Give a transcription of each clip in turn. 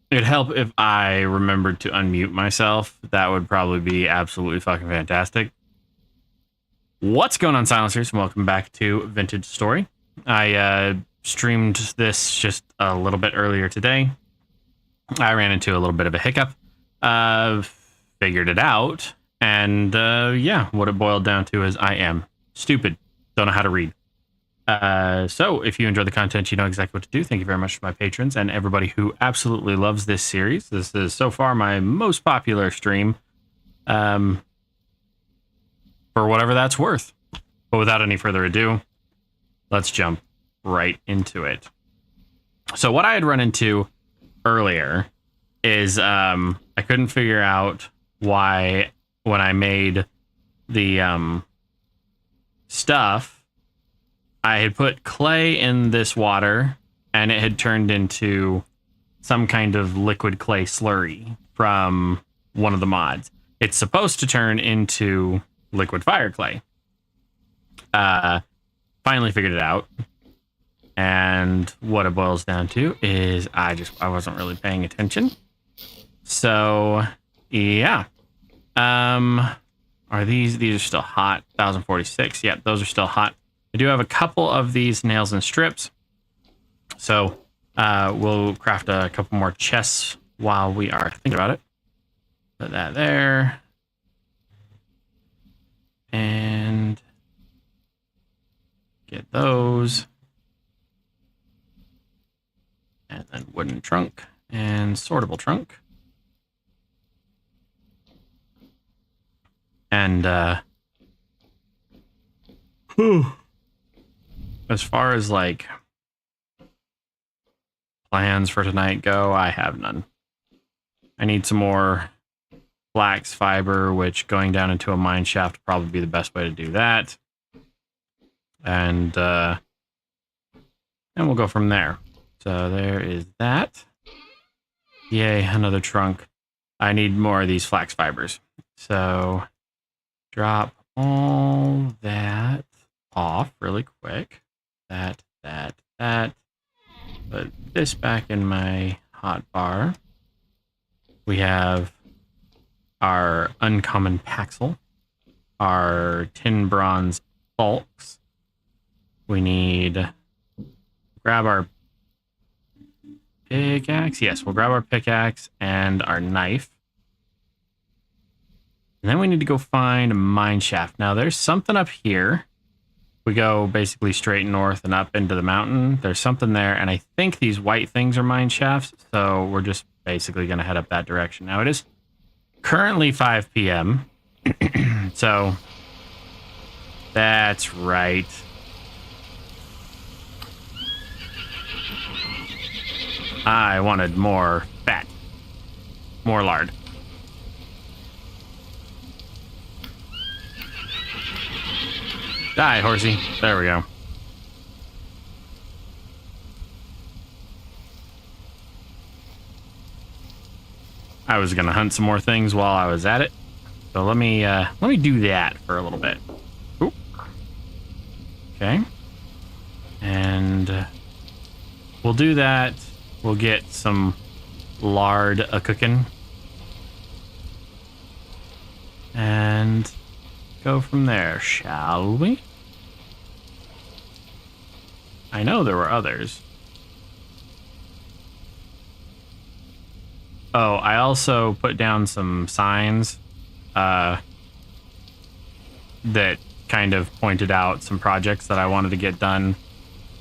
It'd help if I remembered to unmute myself. That would probably be absolutely fucking fantastic. What's going on, Silencers? Welcome back to Vintage Story. I streamed this just a little bit earlier today. I ran into a little bit of a hiccup. Figured it out. And yeah, what it boiled down to is I am stupid. Don't know how to read. So if you enjoy the content, you know exactly what to do. Thank you very much to my patrons and everybody who absolutely loves this series. This is so far my most popular stream, for whatever that's worth. But without any further ado, let's jump right into it. So what I had run into earlier is I couldn't figure out why when I made the stuff, I had put clay in this water and it had turned into some kind of liquid clay slurry from one of the mods. It's supposed to turn into liquid fire clay. Finally figured it out. And what it boils down to is I wasn't really paying attention. So yeah. Are these are still hot? 1046. Yep, those are still hot. I do have a couple of these nails and strips. So we'll craft a couple more chests while we are thinking about it. Put that there. And get those. And then wooden trunk and sortable trunk. And as far as like plans for tonight go, I have none. I need some more flax fiber, which going down into a mine shaft would probably be the best way to do that. And we'll go from there. So there is that. Yay, another trunk. I need more of these flax fibers. So drop all that off really quick. That. Put this back in my hot bar. We have our uncommon Paxel, our tin bronze bulks. We need grab our pickaxe. Yes, we'll grab our pickaxe and our knife. And then we need to go find a mine shaft. Now, there's something up here. We go basically straight north and up into the mountain. There's something there, and I think these white things are mine shafts, so we're just basically going to head up that direction. Now, it is currently 5 p.m., so that's right. I wanted more fat, more lard. Die, horsey. There we go. I was gonna hunt some more things while I was at it, so let me do that for a little bit. Ooh. Okay, and we'll do that. We'll get some lard a-cooking, and go from there, shall we? I know there were others. Oh, I also put down some signs that kind of pointed out some projects that I wanted to get done,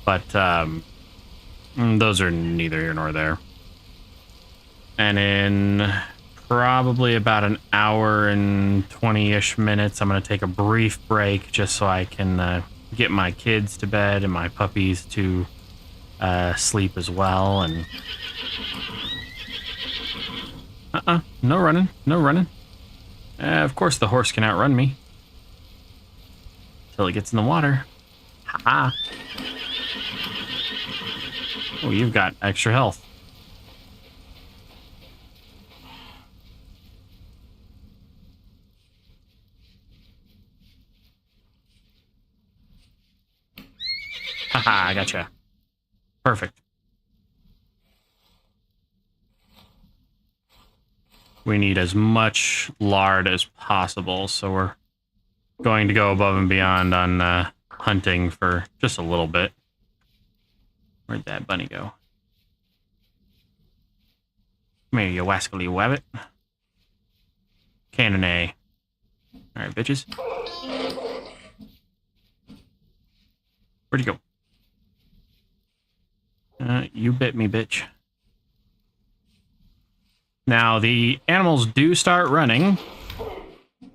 but those are neither here nor there. And in probably about an hour and 20-ish minutes, I'm going to take a brief break just so I can get my kids to bed and my puppies to sleep as well. And no running, no running. Of course the horse can outrun me till it gets in the water. Ha-ha. Oh, you've got extra health. Haha, I gotcha. Perfect. we need as much lard as possible, so we're going to go above and beyond on hunting for just a little bit. Where'd that bunny go? Come here, you wascally wabbit. Cannon A. Alright, bitches. Where'd you go? You bit me, bitch. Now, the animals do start running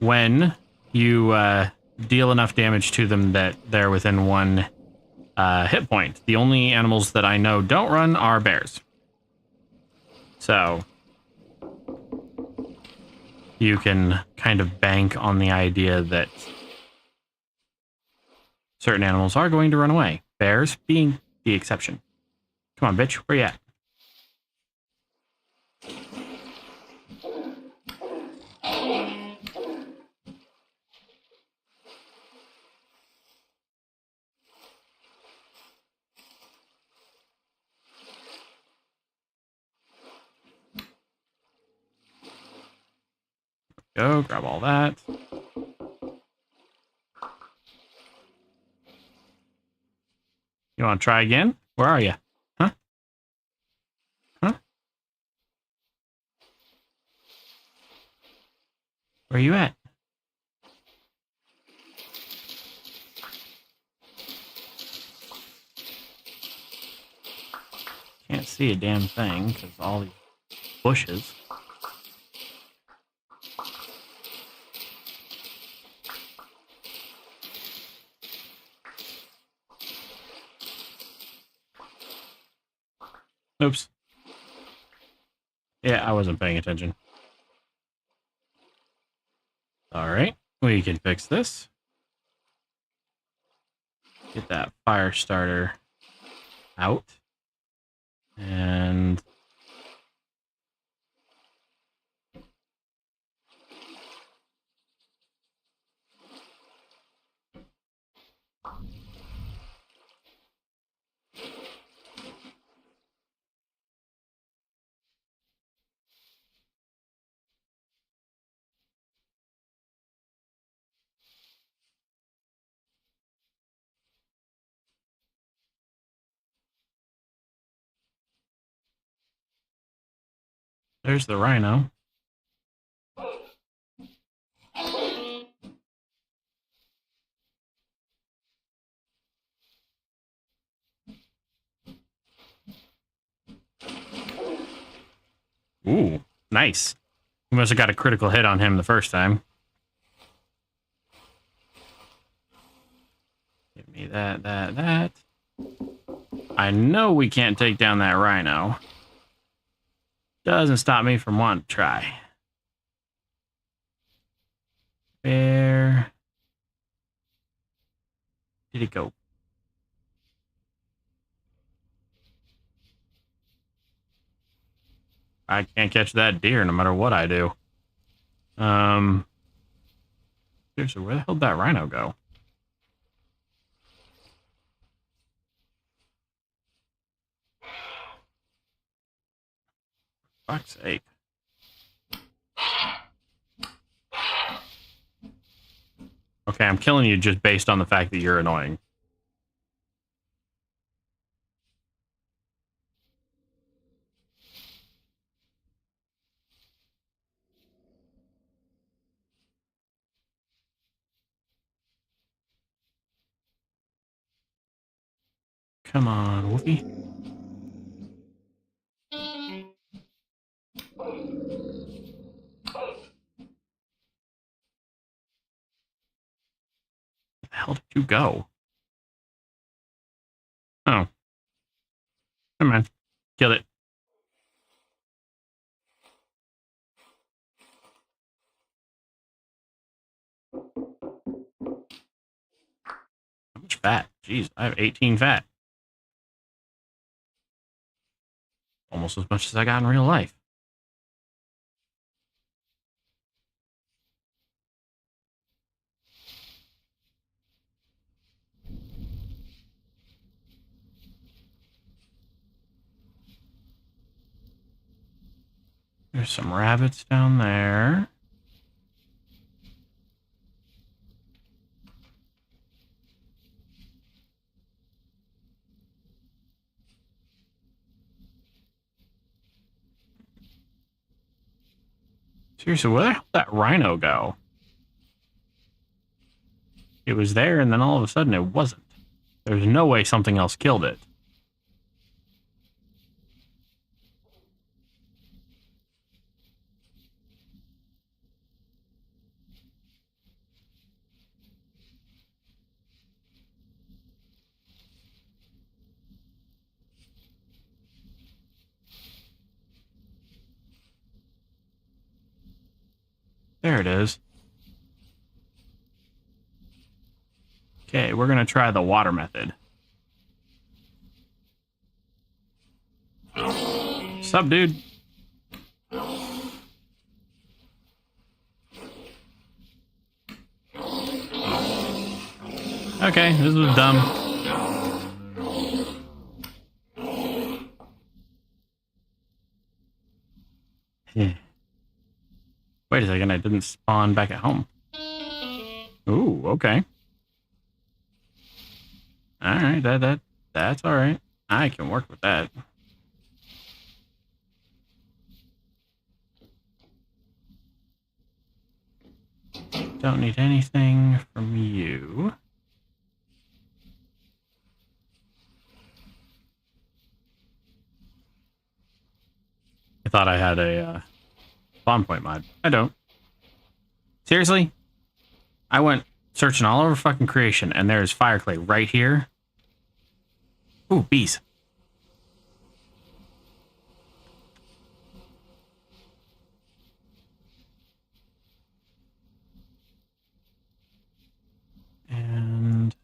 when you deal enough damage to them that they're within one hit point. The only animals that I know don't run are bears. So, you can kind of bank on the idea that certain animals are going to run away. Bears being the exception. Come on, bitch. Where you at? Go, grab all that. You want to try again? Where are you? Huh? Huh? Where are you at? Can't see a damn thing because all these bushes. Oops. Yeah, I wasn't paying attention. Alright, we can fix this. Get that fire starter out. And there's the rhino. Ooh, nice. We must have got a critical hit on him the first time. Give me that. I know we can't take down that rhino. Doesn't stop me from wanting to try. Where did it go? I can't catch that deer no matter what I do. Seriously, where the hell did that rhino go? Fuck's sake. Okay, I'm killing you just based on the fact that you're annoying. Come on, Wolfie. Where the hell did you go? Oh. Come on. Kill it. How much fat? Jeez, I have 18 fat. Almost as much as I got in real life. There's some rabbits down there. Seriously, where the hell did that rhino go? It was there, and then all of a sudden it wasn't. There's no way something else killed it. There it is. Okay, we're gonna try the water method. Sup, dude? Okay, this was dumb. Wait a second, I didn't spawn back at home. Ooh, okay. Alright, that's alright. I can work with that. Don't need anything from you. I thought I had a spawn point mod. I don't. Seriously? I went searching all over fucking creation, and there's fire clay right here. Ooh, bees. And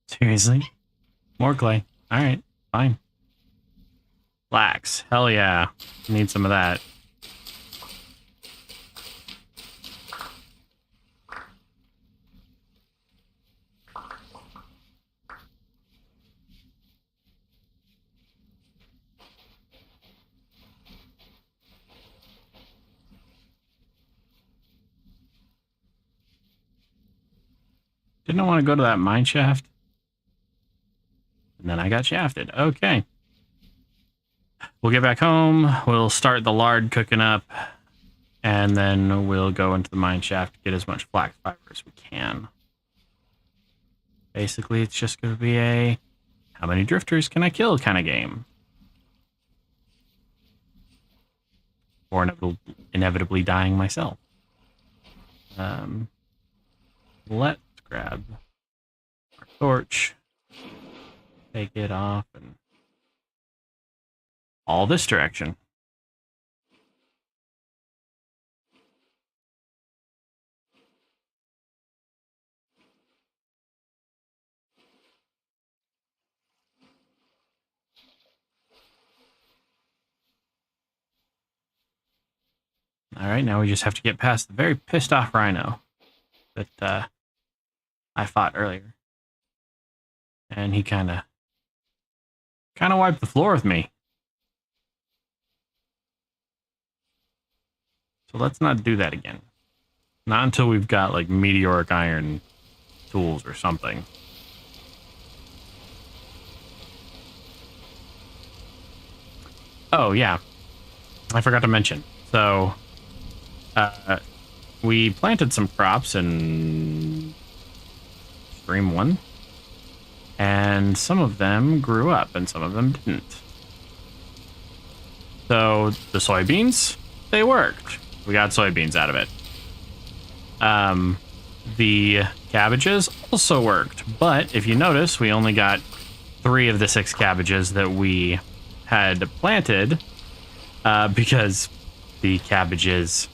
seriously? More clay. Alright, fine. Flax. Hell yeah. Need some of that. Didn't I want to go to that mine shaft? And then I got shafted. Okay. We'll get back home. We'll start the lard cooking up. And then we'll go into the mine shaft to get as much flax fiber as we can. Basically, it's just going to be a how many drifters can I kill kind of game. Or inevitably dying myself. Let's grab our torch. Take it off and all this direction. All right, now we just have to get past the very pissed off rhino that I fought earlier. And he kind of wiped the floor with me. So let's not do that again. Not until we've got like meteoric iron tools or something. Oh yeah, I forgot to mention. So we planted some crops in Stream 1. And some of them grew up and some of them didn't. So the soybeans, they worked. We got soybeans out of it. The cabbages also worked. But if you notice, we only got 3 of the 6 cabbages that we had planted because the cabbages,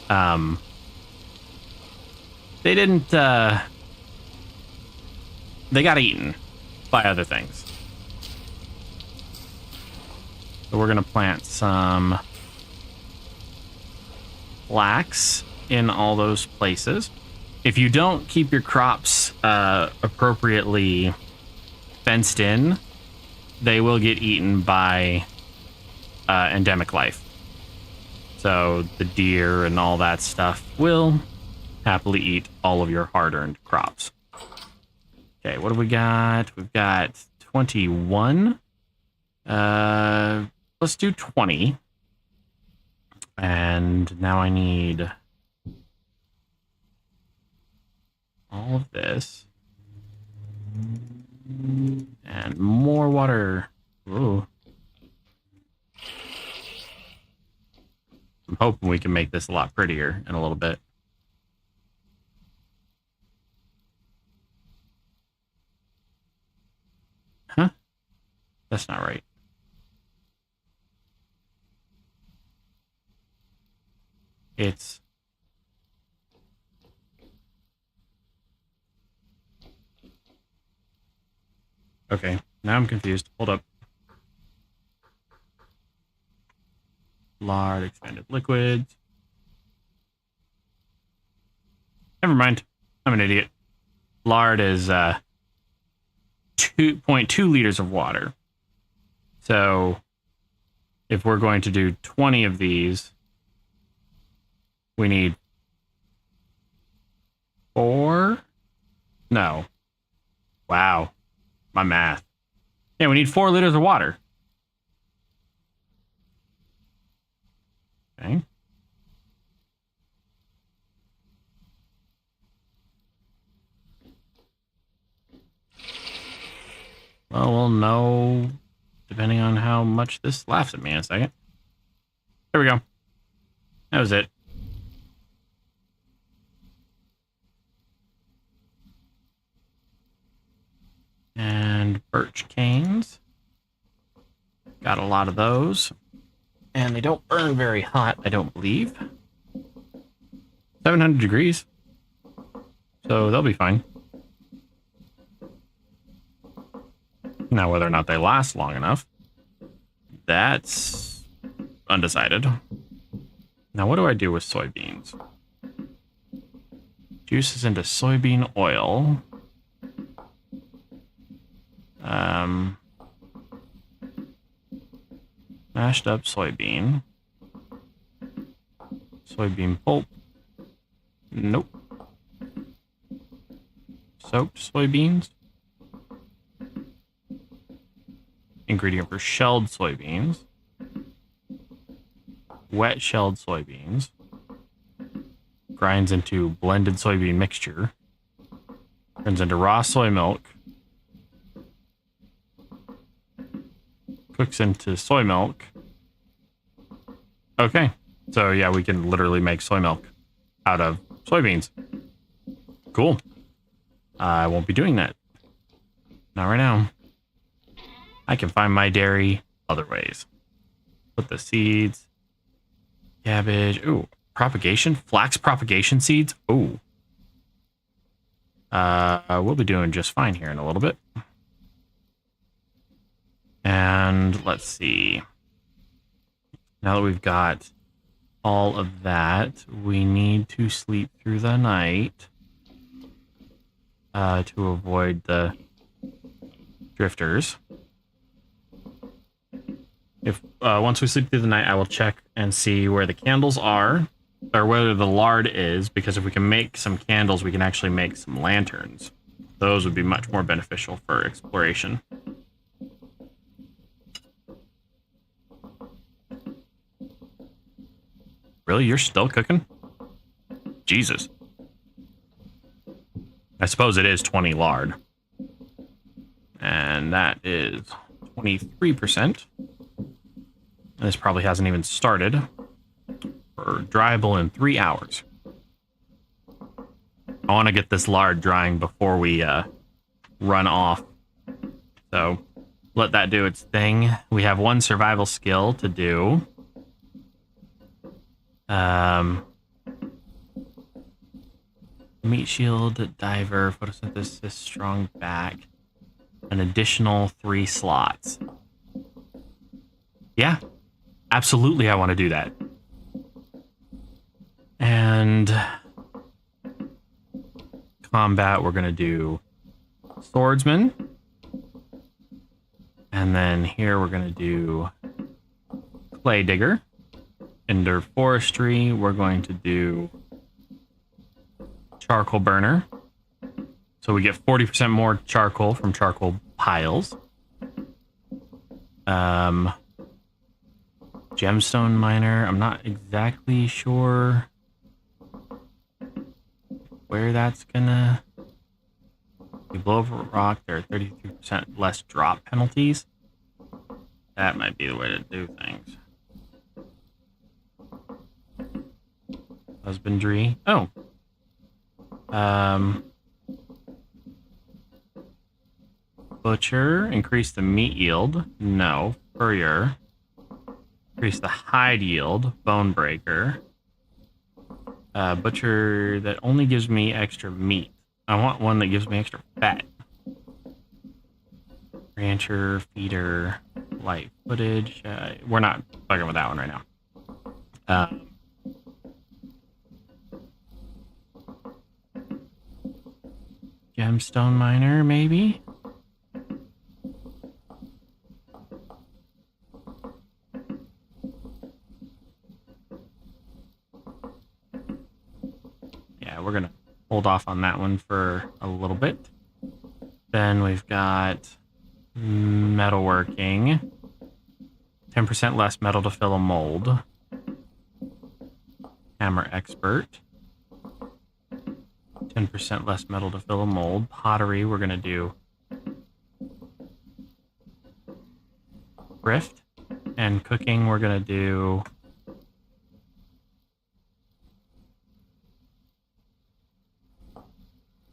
they didn't, they got eaten by other things. So we're going to plant some flax in all those places. if you don't keep your crops appropriately fenced in, they will get eaten by endemic life. So the deer and all that stuff will happily eat all of your hard-earned crops. Okay, what do we got? We've got 21. Let's do 20. And now I need all of this. And more water. Ooh. I'm hoping we can make this a lot prettier in a little bit. Huh? That's not right. It's... Okay, now I'm confused. Hold up. Lard, expanded liquids. Never mind. I'm an idiot. Lard is 2.2 liters of water. So if we're going to do 20 of these, we need 4? No. Wow. My math. Yeah, we need 4 liters of water. Okay. Well, we'll know depending on how much this laughs at me in a second. There we go. That was it. And birch canes. Got a lot of those. And they don't burn very hot, I don't believe. 700 degrees. So they'll be fine. Now, whether or not they last long enough, that's undecided. Now, what do I do with soybeans? Juices into soybean oil. Mashed up soybean. Soybean pulp. Nope. Soaked soybeans. Ingredient for shelled soybeans. Wet shelled soybeans. Grinds into blended soybean mixture. Turns into raw soy milk. Cooks into soy milk. Okay. So yeah, we can literally make soy milk out of soybeans. Cool. I won't be doing that. Not right now. I can find my dairy other ways. Put the seeds. Cabbage. Ooh. Propagation? Flax propagation seeds? Ooh. We'll be doing just fine here in a little bit. And let's see. Now that we've got all of that, we need to sleep through the night to avoid the drifters. If once we sleep through the night, I will check and see where the candles are, or whether the lard is, because if we can make some candles, we can actually make some lanterns. Those would be much more beneficial for exploration. Really? You're still cooking? Jesus. I suppose it is 20 lard. And that is 23%. This probably hasn't even started. For dryable in 3 hours. I want to get this lard drying before we run off. So let that do its thing. We have one survival skill to do. Meat shield, diver, photosynthesis, strong back. An additional 3 slots. Yeah, absolutely I want to do that. And combat, we're going to do swordsman. And then here we're going to do clay digger. Under forestry, we're going to do charcoal burner. So we get 40% more charcoal from charcoal piles. Gemstone miner. I'm not exactly sure where that's gonna... You blow over a rock, there are 33% less drop penalties. That might be the way to do things. Husbandry. Oh. Butcher. Increase the meat yield. No. Furrier. Increase the hide yield. Bone breaker. Butcher that only gives me extra meat. I want one that gives me extra fat. Rancher, feeder, light footage. We're not fucking with that one right now. Gemstone miner, maybe? Yeah, we're gonna hold off on that one for a little bit. Then we've got metalworking. 10% less metal to fill a mold. Hammer expert. 10% less metal to fill a mold. Pottery, we're going to do thrift. And cooking, we're going to do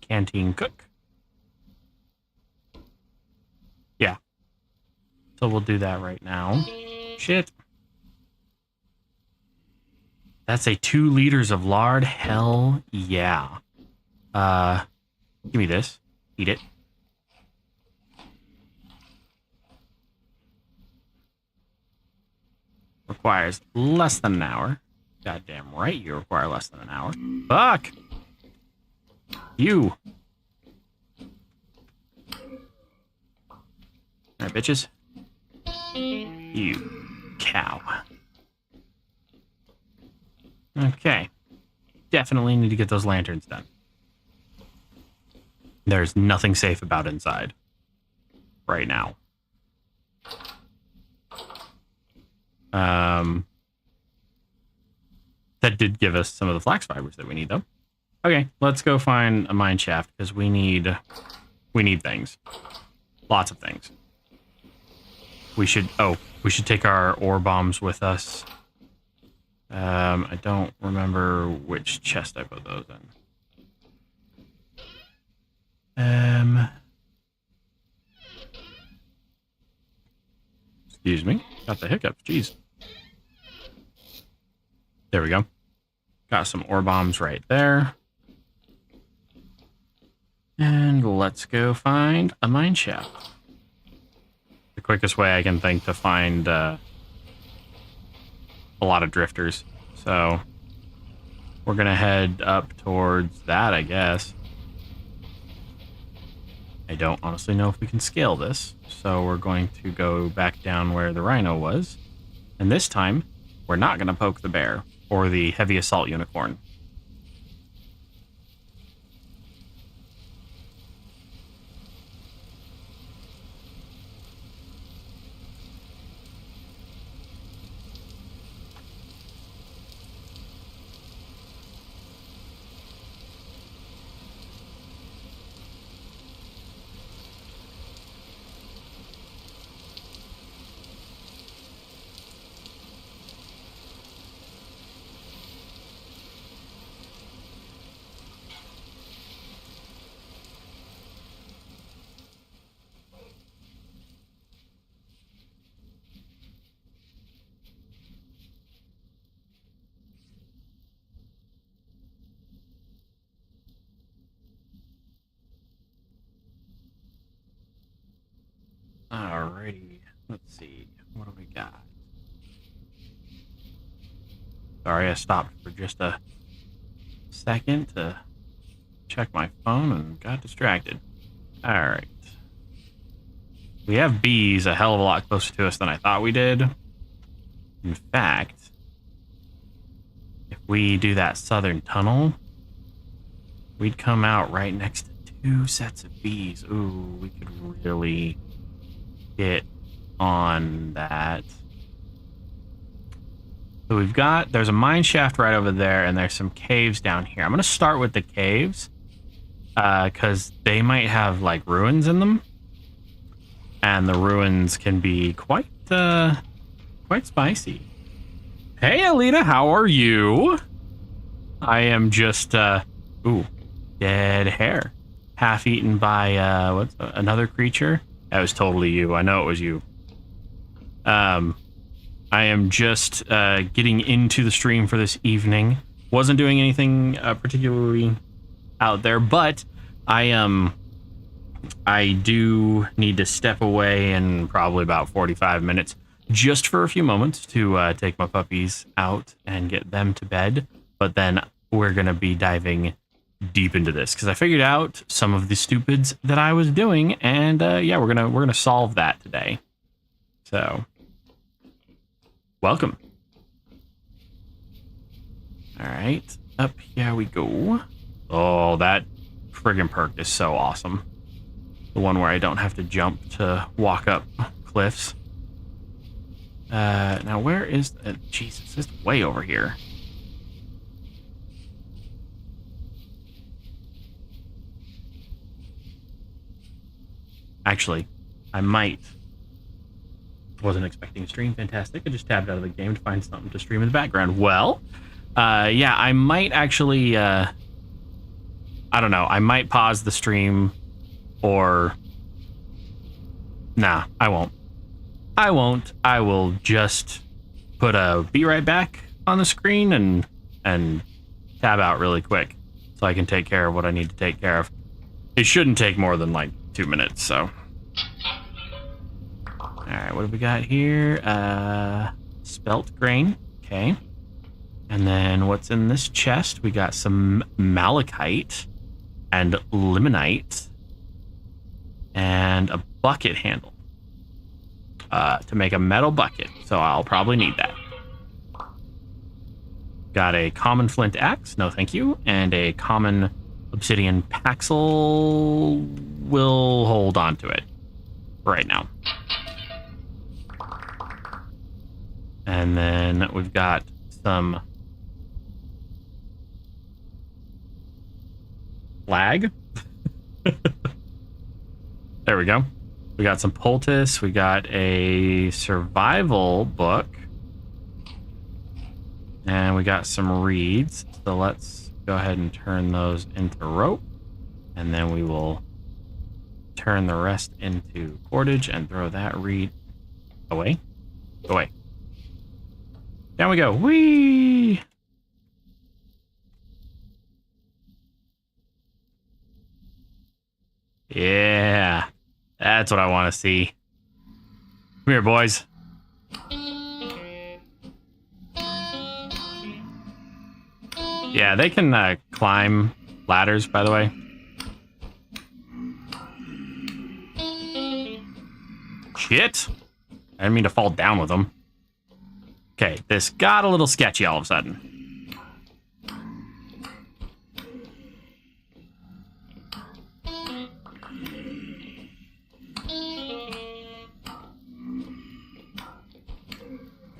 canteen cook. Yeah. So we'll do that right now. Shit. That's a 2 liters of lard. Hell yeah. Give me this. Eat it. Requires less than an hour. Goddamn right you require less than an hour. Fuck! You! Alright, bitches. You cow. Okay. Definitely need to get those lanterns done. There's nothing safe about inside. Right now. That did give us some of the flax fibers that we need, though. Okay, let's go find a mine shaft, because we need things. Lots of things. We should take our ore bombs with us. I don't remember which chest I put those in. Excuse me. Got the hiccups. Jeez. There we go. Got some ore bombs right there. And let's go find a mine shaft. The quickest way I can think to find a lot of drifters. So we're going to head up towards that, I guess. I don't honestly know if we can scale this. So we're going to go back down where the rhino was. And this time, we're not going to poke the bear or the heavy assault unicorn. Alrighty, let's see. What do we got? Sorry, I stopped for just a second to check my phone and got distracted. All right. We have bees a hell of a lot closer to us than I thought we did. In fact, if we do that southern tunnel, we'd come out right next to 2 sets of bees. Ooh, we could really get on that. So there's a mine shaft right over there, and there's some caves down here. I'm going to start with the caves, because they might have, like, ruins in them. And the ruins can be quite spicy. Hey, Alita, how are you? I am just, ooh, dead hair. Half eaten by, another creature? That was totally you. I know it was you. I am just, getting into the stream for this evening. Wasn't doing anything, particularly out there, but I do need to step away in probably about 45 minutes just for a few moments to take my puppies out and get them to bed. But then we're going to be diving deep into this because I figured out some of the stupids that I was doing. And yeah, we're going to solve that today. So welcome. All right, up here we go. Oh, that friggin' perk is so awesome. The one where I don't have to jump to walk up cliffs. Now where is... Jesus, it's way over here. Actually, I might... Wasn't expecting a stream. Fantastic. I just tabbed out of the game to find something to stream in the background. Well, yeah, I might actually... I don't know. I might pause the stream... Or, nah, I won't. I won't. I will just put a be right back on the screen and tab out really quick so I can take care of what I need to take care of. It shouldn't take more than like 2 minutes, so. All right, what have we got here? Spelt grain, okay. And then what's in this chest? We got some malachite and limonite. And a bucket handle to make a metal bucket. So I'll probably need that. Got a common flint axe. No, thank you. And a common obsidian paxel. We'll hold on to it right now. And then we've got some flag. There we go. We got some poultice. We got a survival book. And we got some reeds. So let's go ahead and turn those into rope. And then we will turn the rest into cordage and throw that reed away. Away. Down we go. Whee! Yeah. That's what I want to see. Come here, boys. Yeah, they can climb ladders, by the way. Shit. I didn't mean to fall down with them. Okay, this got a little sketchy all of a sudden.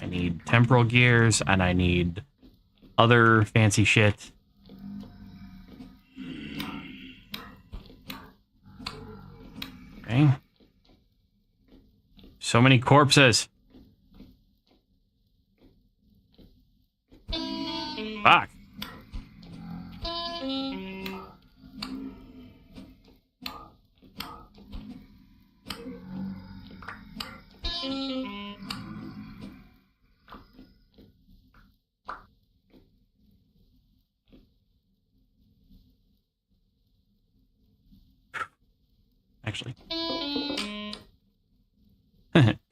I need temporal gears, and I need other fancy shit. Okay. So many corpses. Fuck. Actually.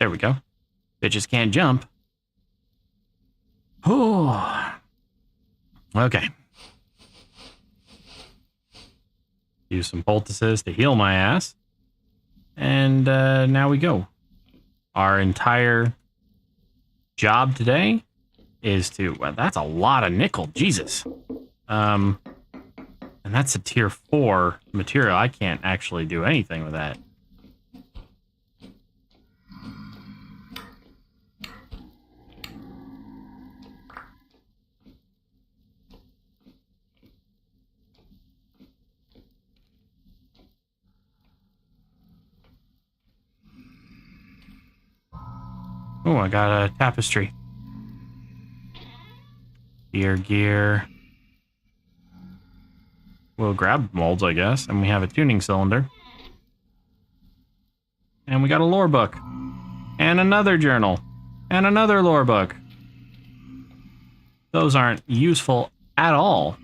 There we go. Bitches can't jump. Oh. Okay. Use some poultices to heal my ass. And now we go. Our entire job today is to... Well, that's a lot of nickel. Jesus. And that's a tier 4 material. I can't actually do anything with that. Oh, I got a tapestry. Gear. We'll grab molds, I guess. And we have a tuning cylinder. And we got a lore book. And another journal. And another lore book. Those aren't useful at all.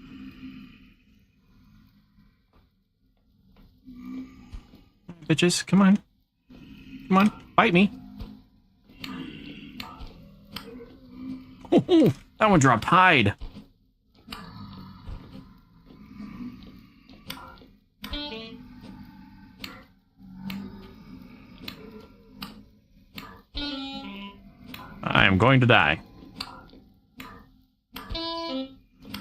Bitches, come on. Come on, bite me. Oh, that one dropped hide. I am going to die.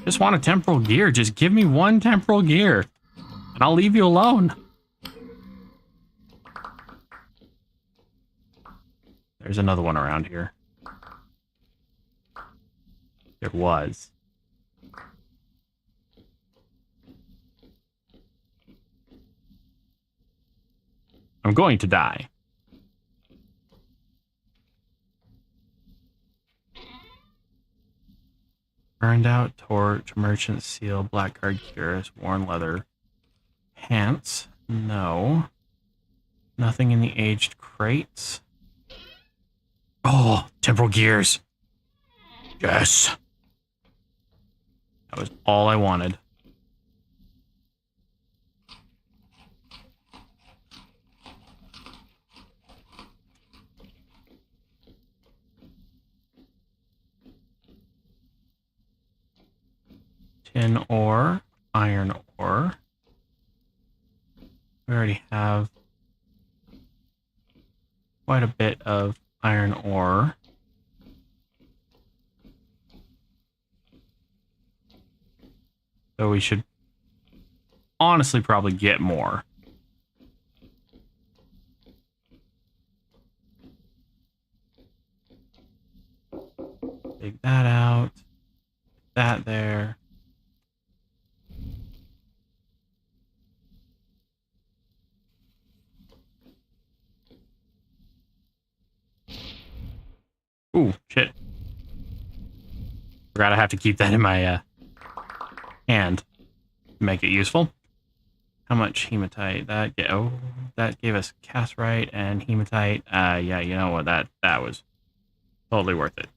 Just want a temporal gear. Just give me one temporal gear, and I'll leave you alone. There's another one around here. There was. I'm going to die. Burned out torch, merchant seal, blackguard cuirass, worn leather. Pants. No. Nothing in the aged crates. Oh, temporal gears. Yes. That was all I wanted. Tin ore, iron ore. We already have quite a bit of iron ore. So we should honestly probably get more. Take that out. That there. Ooh, shit. Forgot I have to keep that in my hand to make it useful. How much hematite? That gave us cassiterite and hematite. Yeah, you know what? That was totally worth it.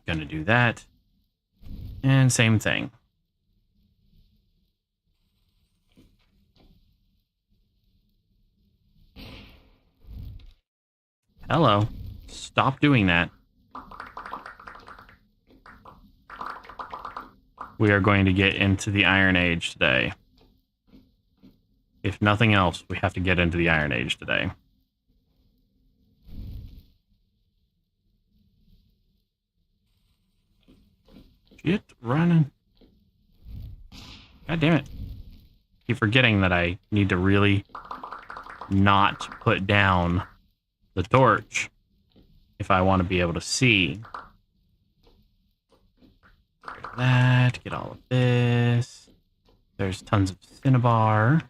Gonna do that. And same thing. Hello. Stop doing that. We are going to get into the Iron Age today. If nothing else, we have to get into the Iron Age today. Get running. God damn it. Keep forgetting that I need to really not put down the torch if I want to be able to see. Get that, get all of this. There's tons of cinnabar.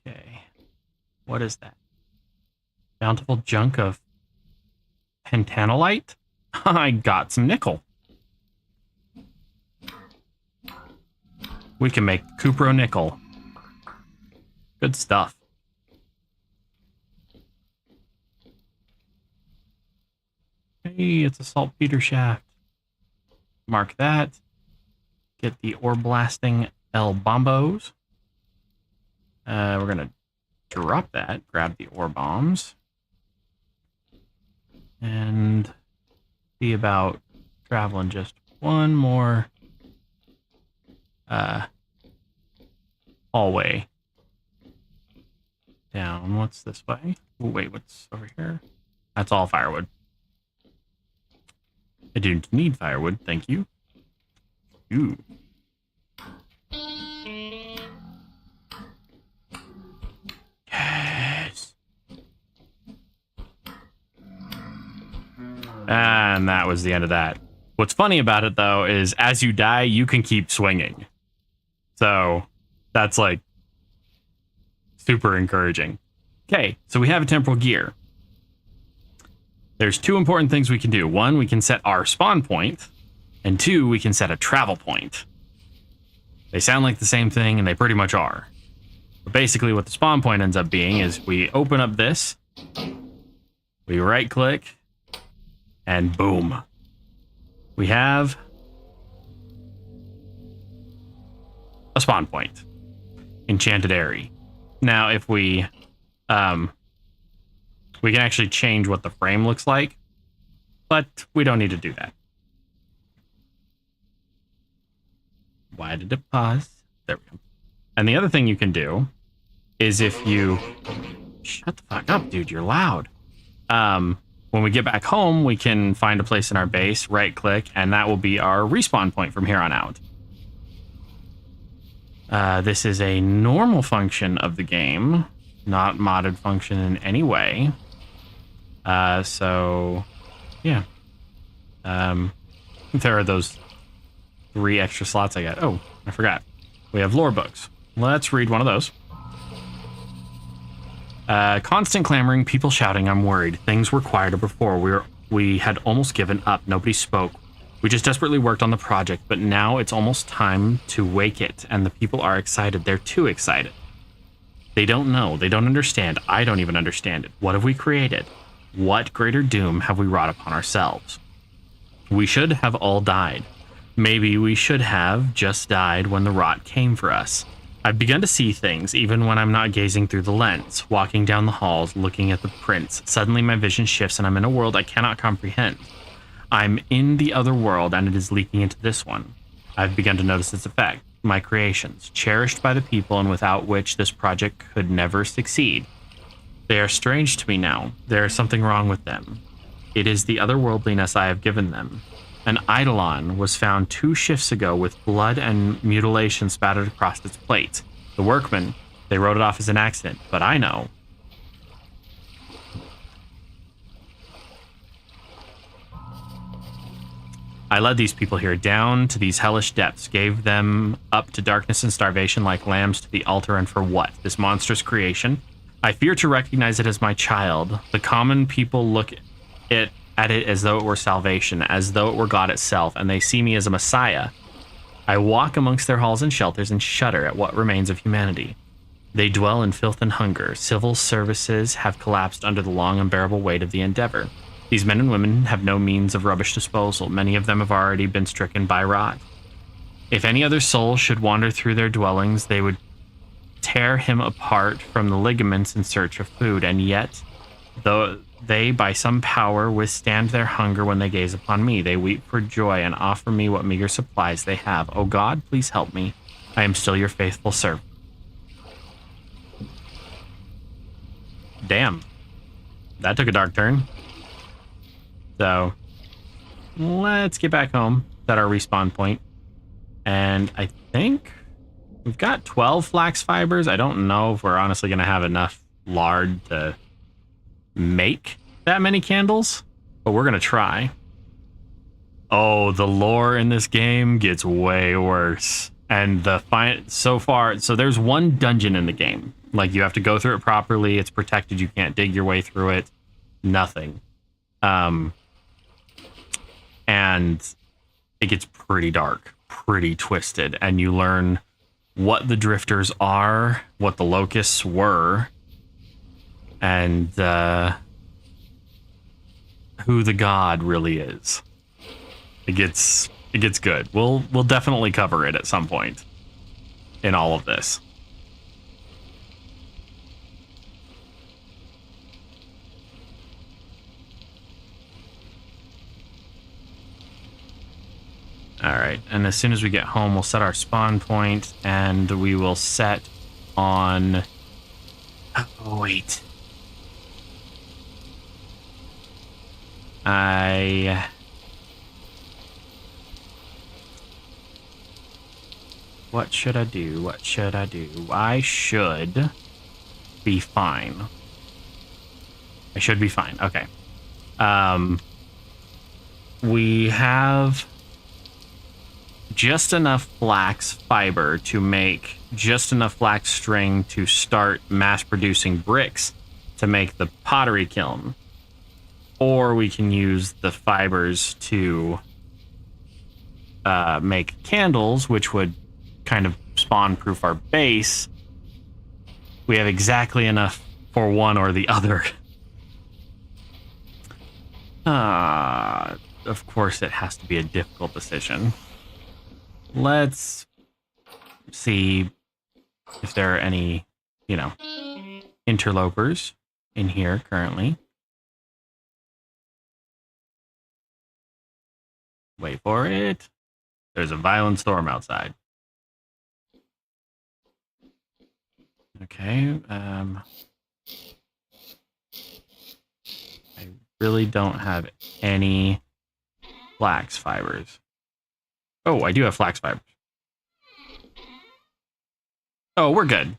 Okay. What is that? Bountiful junk of pentanolite? I got some nickel. We can make cupro nickel. Good stuff. Hey, it's a saltpeter shaft. Mark that. Get the ore blasting El Bombos. We're gonna drop that. Grab the ore bombs. and see about traveling just one more hallway down. What's this way? Ooh, wait, what's over here? That's all firewood. I do need firewood, thank you. Ooh. Yes. And that was the end of that. What's funny about it, though, is as you die, you can keep swinging. So that's like super encouraging. Okay, so we have a temporal gear. There's two important things we can do. One, we can set our spawn point, and two, we can set a travel point. They sound like the same thing, and they pretty much are. But basically what the spawn point ends up being is we open up this, we right click, and boom. We have a spawn point. Enchanted Area. Now if we can actually change what the frame looks like, but we don't need to do that. Why did it pause? There we go. And the other thing you can do is if you... Shut the fuck up, dude. You're loud. When we get back home, we can find a place in our base, right-click, and that will be our respawn point from here on out. This is a normal function of the game, not modded function in any way. So, yeah. There are those 3 extra slots I got. Oh, I forgot. We have lore books. Let's read one of those. Constant clamoring, people shouting, I'm worried. Things were quieter before. We had almost given up. Nobody spoke. We just desperately worked on the project, but now it's almost time to wake it, and the people are excited. They're too excited. They don't know. They don't understand. I don't even understand it. What have we created? What greater doom have we wrought upon ourselves? We should have all died. Maybe we should have just died when the rot came for us. I've begun to see things, even when I'm not gazing through the lens, walking down the halls, looking at the prints. Suddenly my vision shifts and I'm in a world I cannot comprehend. I'm in the other world and it is leaking into this one. I've begun to notice its effect. My creations, cherished by the people and without which this project could never succeed. They are strange to me now. There is something wrong with them. It is the otherworldliness I have given them. An eidolon was found 2 shifts ago with blood and mutilation spattered across its plate. The workmen, they wrote it off as an accident, but I know. I led these people here down to these hellish depths, gave them up to darkness and starvation like lambs to the altar, and for what? This monstrous creation? I fear to recognize it as my child. The common people look at it as though it were salvation, as though it were God itself, and they see me as a messiah. I walk amongst their halls and shelters and shudder at what remains of humanity. They dwell in filth and hunger. Civil services have collapsed under the long, unbearable weight of the endeavor. These men and women have no means of rubbish disposal. Many of them have already been stricken by rot. If any other soul should wander through their dwellings, they would tear him apart from the ligaments in search of food, and yet, though they by some power withstand their hunger when they gaze upon me, they weep for joy and offer me what meager supplies they have. O God, please help me. I am still your faithful servant. Damn. That took a dark turn. So, let's get back home. Set our respawn point. And I think we've got 12 flax fibers. I don't know if we're honestly going to have enough lard to make that many candles, but we're going to try. Oh, the lore in this game gets way worse. And so there's one dungeon in the game. Like, you have to go through it properly. It's protected. You can't dig your way through it. Nothing. And it gets pretty dark, pretty twisted, and you learn what the drifters are, what the locusts were, and who the god really is. It gets good. We'll definitely cover it at some point in all of this. All right, and as soon as we get home, we'll set our spawn point, and we will set on... Oh, wait. What should I do? What should I do? I should be fine. I should be fine. Okay. We have just enough flax fiber to make just enough flax string to start mass producing bricks to make the pottery kiln. Or we can use the fibers to make candles, which would kind of spawn proof our base. We have exactly enough for one or the other. Of course, it has to be a difficult decision. Let's see if there are any, interlopers in here currently. Wait for it. There's a violent storm outside. Okay. I really don't have any flax fibers. Oh, I do have flax fibers. Oh, we're good.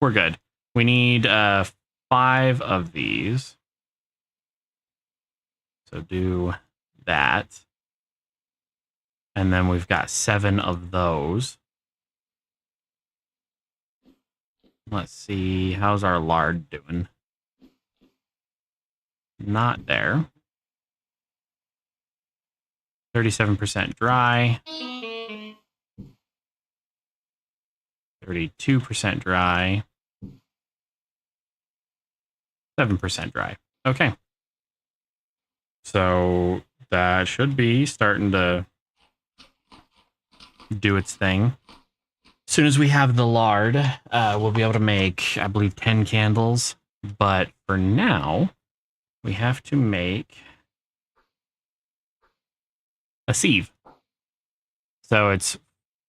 We're good. We need 5 of these. So do that. And then we've got 7 of those. Let's see. How's our lard doing? Not there. 37% dry. 32% dry. 7% dry. Okay. So that should be starting to do its thing. As soon as we have the lard, we'll be able to make, I believe, 10 candles. But for now, we have to make a sieve. So it's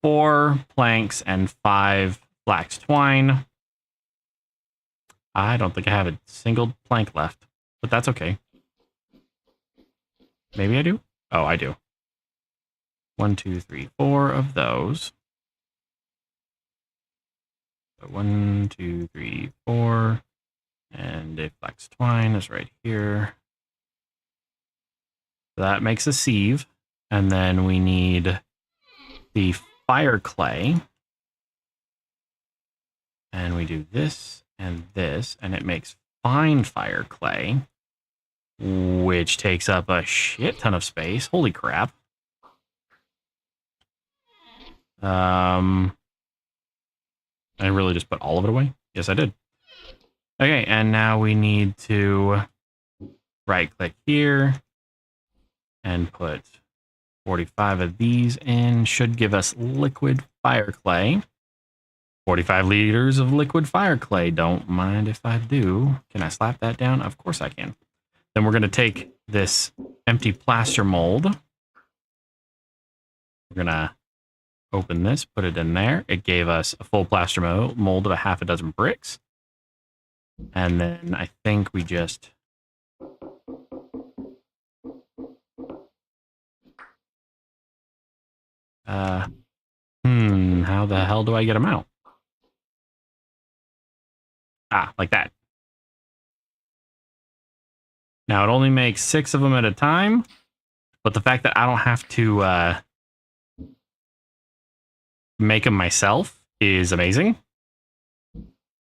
4 planks and 5 flax twine. I don't think I have a single plank left, but that's okay. Maybe I do? Oh, I do. 1, 2, 3, 4 of those. So 1, 2, 3, 4. And a flax twine is right here. So that makes a sieve. And then we need the fire clay. And we do this and this, and it makes fine fire clay, which takes up a shit ton of space. Holy crap. I really just put all of it away? Yes, I did. Okay, and now we need to right-click here and put 45 of these in. Should give us liquid fire clay. 45 liters of liquid fire clay. Don't mind if I do. Can I slap that down? Of course I can. Then we're going to take this empty plaster mold. We're going to open this, put it in there. It gave us a full plaster mold of a half a dozen bricks. And then I think we just... how the hell do I get them out? Ah, like that. Now, it only makes 6 of them at a time, but the fact that I don't have to make them myself is amazing.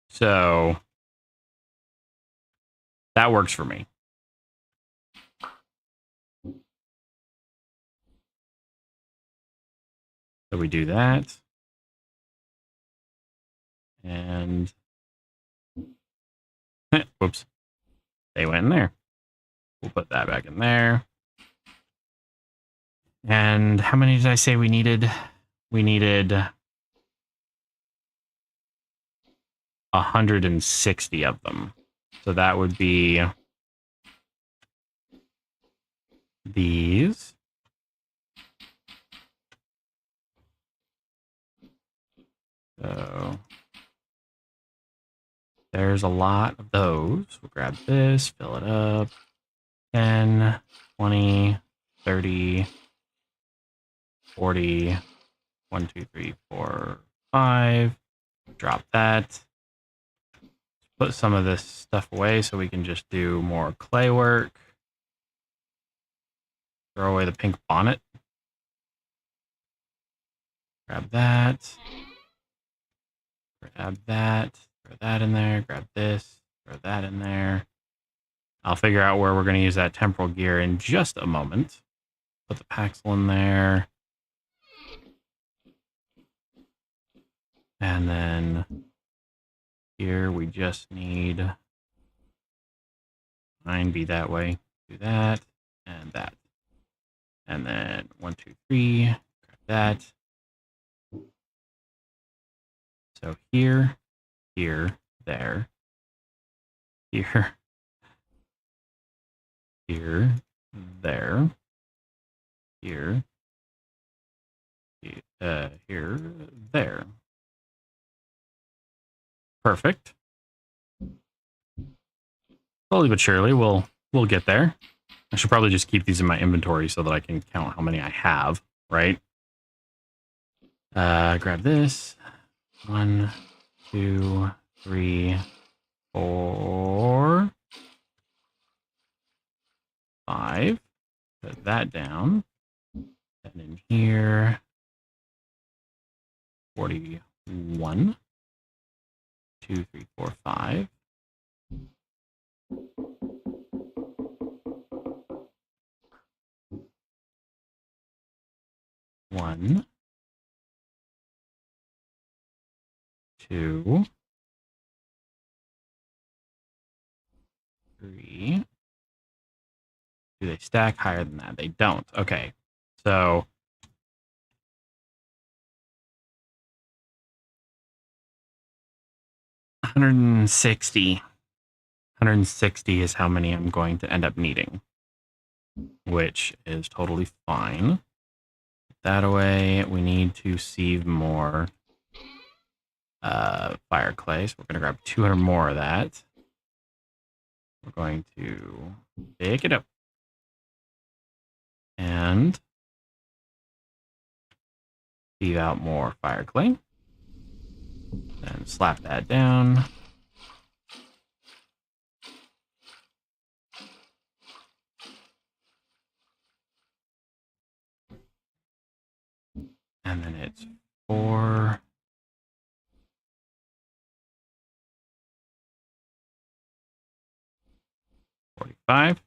So, that works for me. So we do that. And... whoops. They went in there. We'll put that back in there. And how many did I say we needed? We needed 160 of them. So that would be these. So there's a lot of those. We'll grab this, fill it up. 10, 20, 30, 40, 1, 2, 3, 4, 5. Drop that. Put some of this stuff away so we can just do more clay work. Throw away the pink bonnet. Grab that. Grab that. Throw that in there. Grab this. Throw that in there. I'll figure out where we're going to use that temporal gear in just a moment. Put the Paxel in there. And then here we just need 9 be that way. Do that and that. And then 1, 2, 3. Grab that. So here, here, there, here, here, there, here, here, there. Perfect. Slowly but surely, we'll get there. I should probably just keep these in my inventory so that I can count how many I have, right? Grab this. 1, 2, 3, 4, 5. Put that down. And in here, 41. 2, 3, 4, 5. One, 2, 3. Do they stack higher than that? They don't. Okay. So 160. 160 is how many I'm going to end up needing, which is totally fine. Put that away. We need to sieve more fire clay, so we're going to grab 200 more of that. We're going to pick it up and sieve out more fire clay. Then slap that down. And then it's 4. 45.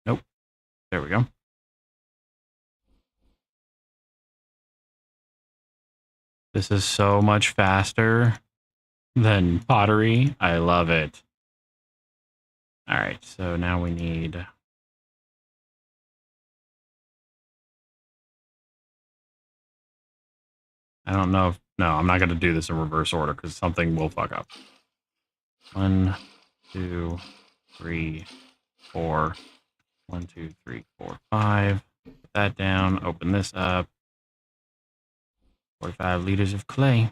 Nope. There we go. This is so much faster than pottery. I love it. All right, so now we need... I don't know if... No, I'm not going to do this in reverse order because something will fuck up. 1, 2, 3, 4. 1, 2, 3, 4, 5. Put that down. Open this up. 45 liters of clay.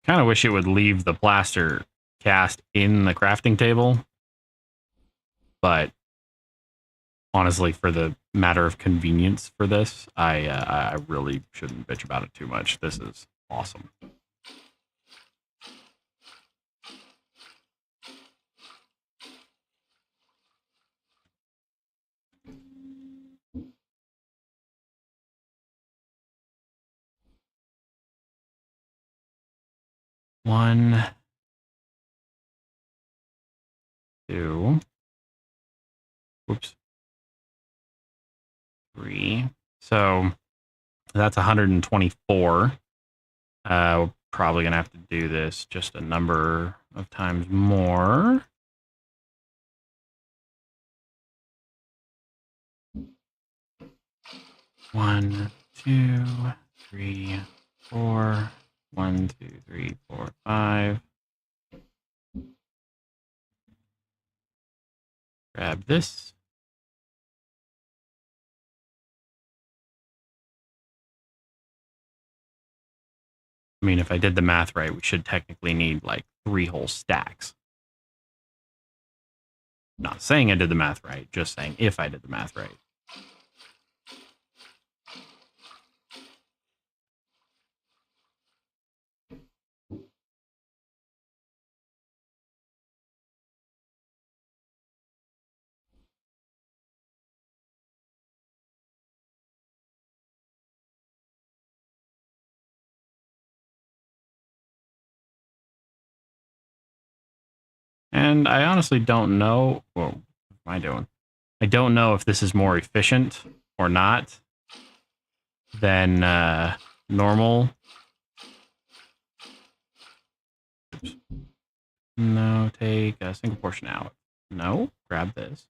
Kind of wish it would leave the plaster cast in the crafting table, but honestly, for the matter of convenience for this, I really shouldn't bitch about it too much. This is awesome. One, 2, whoops, 3. So that's 124. We're probably gonna have to do this just a number of times more. One, 2, 3, 4. 1, 2, 3, 4, 5. Grab this. I mean, if I did the math right, we should technically need like 3 whole stacks. Not saying I did the math right, just saying if I did the math right. And I honestly don't know. Whoa, what am I doing? I don't know if this is more efficient or not than normal. Oops. No, take a single portion out. No, grab this.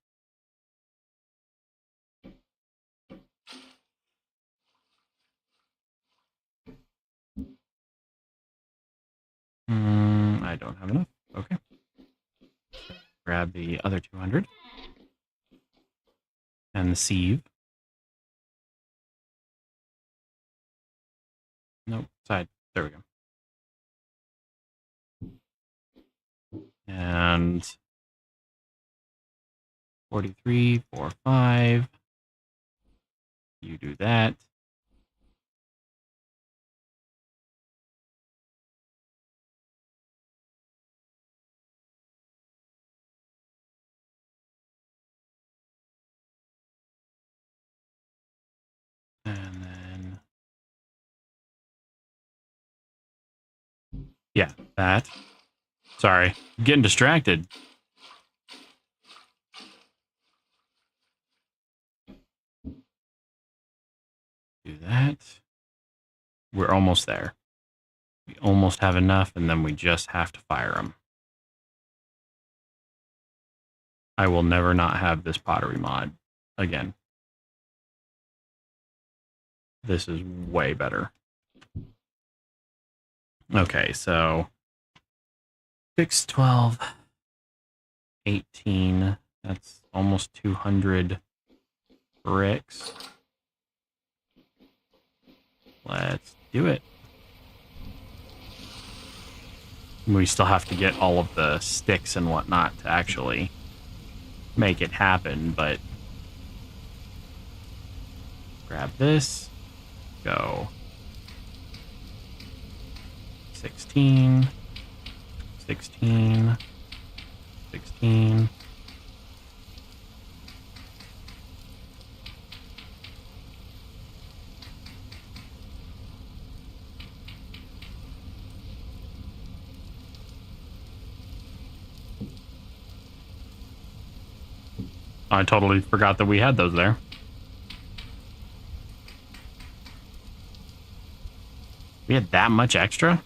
I don't have enough. Okay. Grab the other 200. And the sieve. Nope, side. There we go. And 43, 4, 5. You do that. And then, yeah, that. Sorry, I'm getting distracted. Do that. We're almost there. We almost have enough, and then we just have to fire them. I will never not have this pottery mod again. This is way better. Okay, so 6, 12, 18. That's almost 200 bricks. Let's do it. We still have to get all of the sticks and whatnot to actually make it happen, but grab this, go 16, 16, 16. I totally forgot that we had those there. We had that much extra?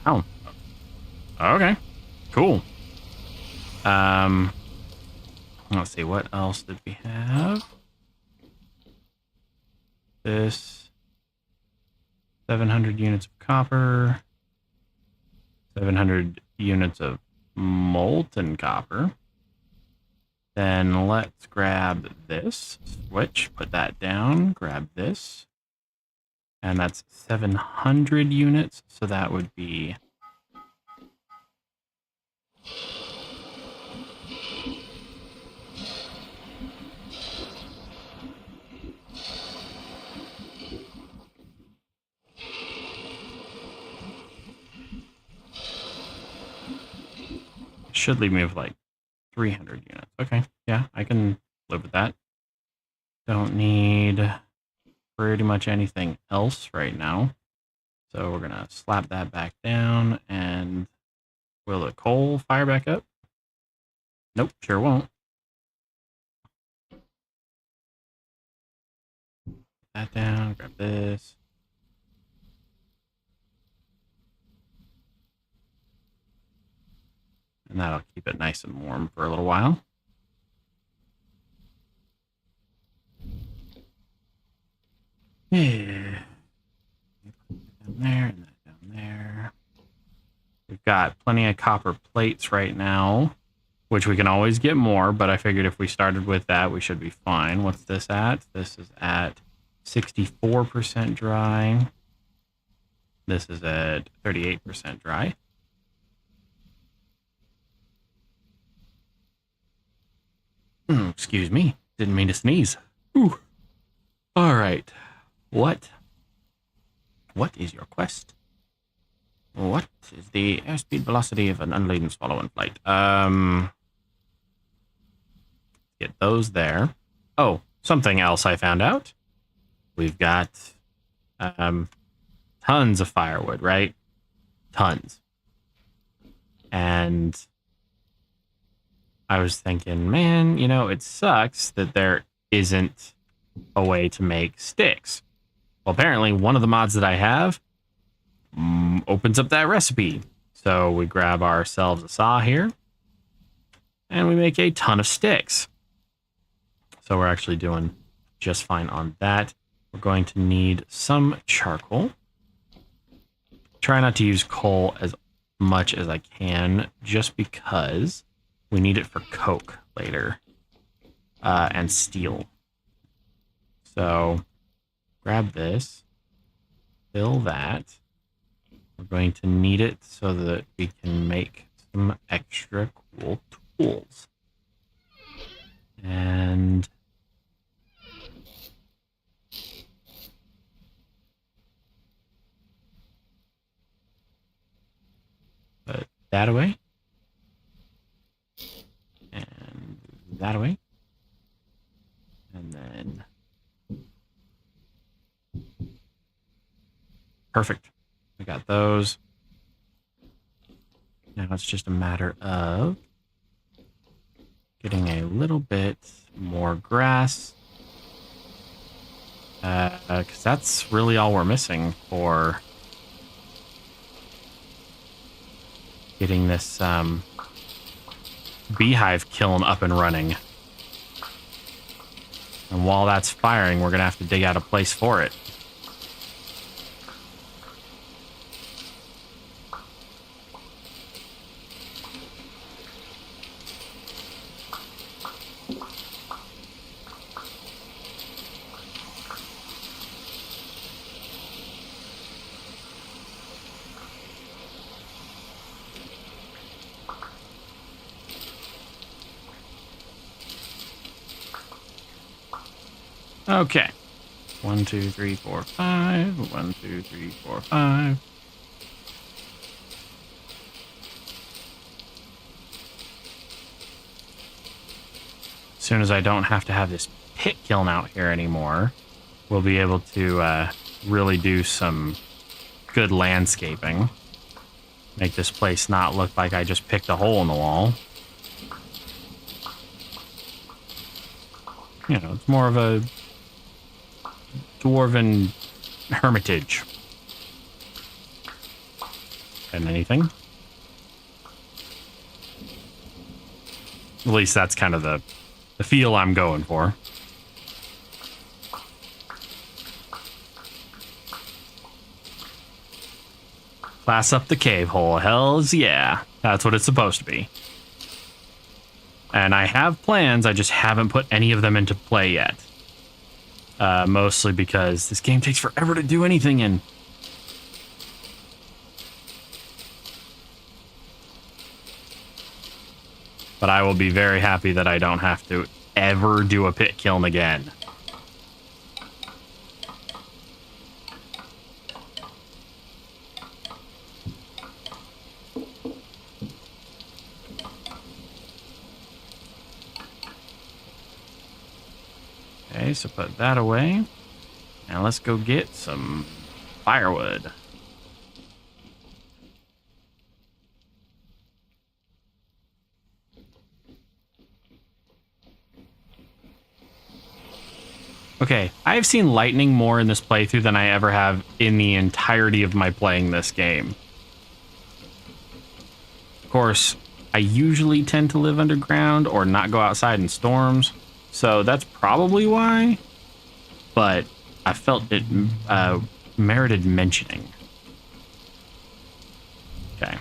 Wow. Okay. Cool. Let's see, what else did we have? This 700 units of copper, 700 units of molten copper. Then let's grab this switch, put that down, grab this. And that's 700 units, so that would be should leave me with like 300 units. Okay, yeah, I can live with that. Don't need pretty much anything else right now. So we're gonna slap that back down, and will the coal fire back up? Nope, sure won't. Put that down, grab this. And that'll keep it nice and warm for a little while. Yeah. Down there and that down there. We've got plenty of copper plates right now, which we can always get more, but I figured if we started with that, we should be fine. What's this at? This is at 64% dry. This is at 38% dry. Excuse me. Didn't mean to sneeze. Ooh. All right. What is your quest? What is the airspeed velocity of an unladen swallow in flight? Get those there. Oh, something else I found out. We've got tons of firewood, right? Tons. And I was thinking, man, you know, it sucks that there isn't a way to make sticks. Well, apparently one of the mods that I have opens up that recipe. So we grab ourselves a saw here and we make a ton of sticks. So we're actually doing just fine on that. We're going to need some charcoal. Try not to use coal as much as I can, just because we need it for coke later, and steel. So grab this, fill that. We're going to need it so that we can make some extra cool tools. And put that away. And that away. And then perfect. We got those. Now it's just a matter of getting a little bit more grass. Because that's really all we're missing for getting this beehive kiln up and running. And while that's firing, we're going to have to dig out a place for it. Okay. 1, 2, 3, 4, 5. 1, 2, 3, 4, 5. As soon as I don't have to have this pit kiln out here anymore, we'll be able to really do some good landscaping. Make this place not look like I just picked a hole in the wall. You know, it's more of a dwarven hermitage than anything. At least that's kind of the feel I'm going for. Class up the cave hole. Hells yeah. That's what it's supposed to be. And I have plans, I just haven't put any of them into play yet. Mostly because this game takes forever to do anything in. But I will be very happy that I don't have to ever do a pit kiln again. Okay, so put that away. Now let's go get some firewood. Okay, I have seen lightning more in this playthrough than I ever have in the entirety of my playing this game. Of course, I usually tend to live underground or not go outside in storms, so that's probably why, but I felt it merited mentioning. Okay.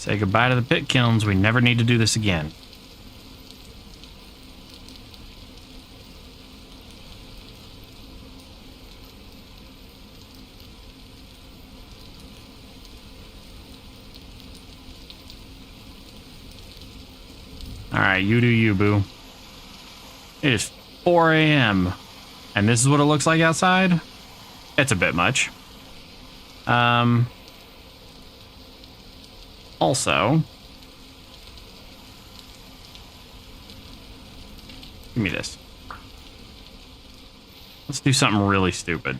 Say goodbye to the pit kilns. We never need to do this again. Alright, you do you, boo. It is 4 a.m. And this is what it looks like outside? It's a bit much. Also, give me this. Let's do something really stupid.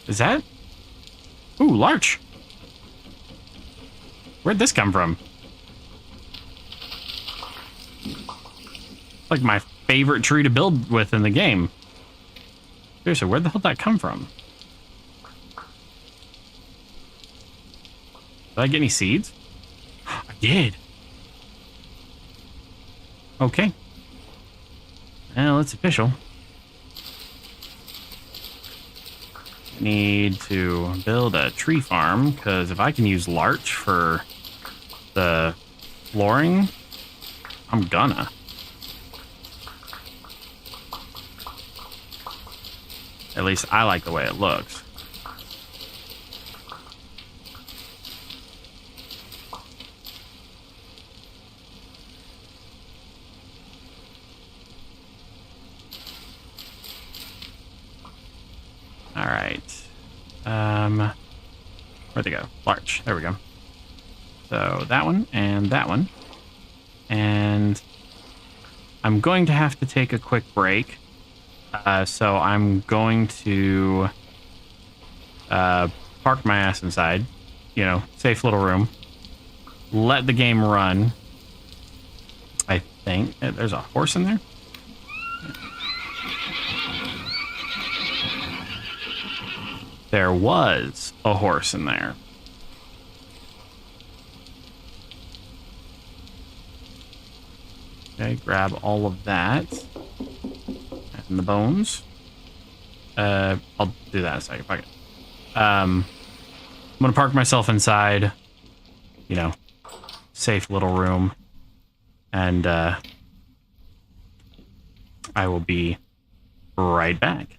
Is that? Ooh, larch. Where'd this come from? Like my favorite tree to build with in the game. Seriously, where'd the hell did that come from? Did I get any seeds? I did. Okay. Well, it's official. Need to build a tree farm, because if I can use larch for the flooring, I'm gonna. At least I like the way it looks. All right. Where'd they go? Larch. There we go. So that one and that one. And I'm going to have to take a quick break. So I'm going to park my ass inside. You know, safe little room. Let the game run. I think. There's a horse in there? There was a horse in there. Okay, grab all of that. And the bones. I'll do that in a second. Fuck it. I'm gonna park myself inside. You know, safe little room. And I will be right back.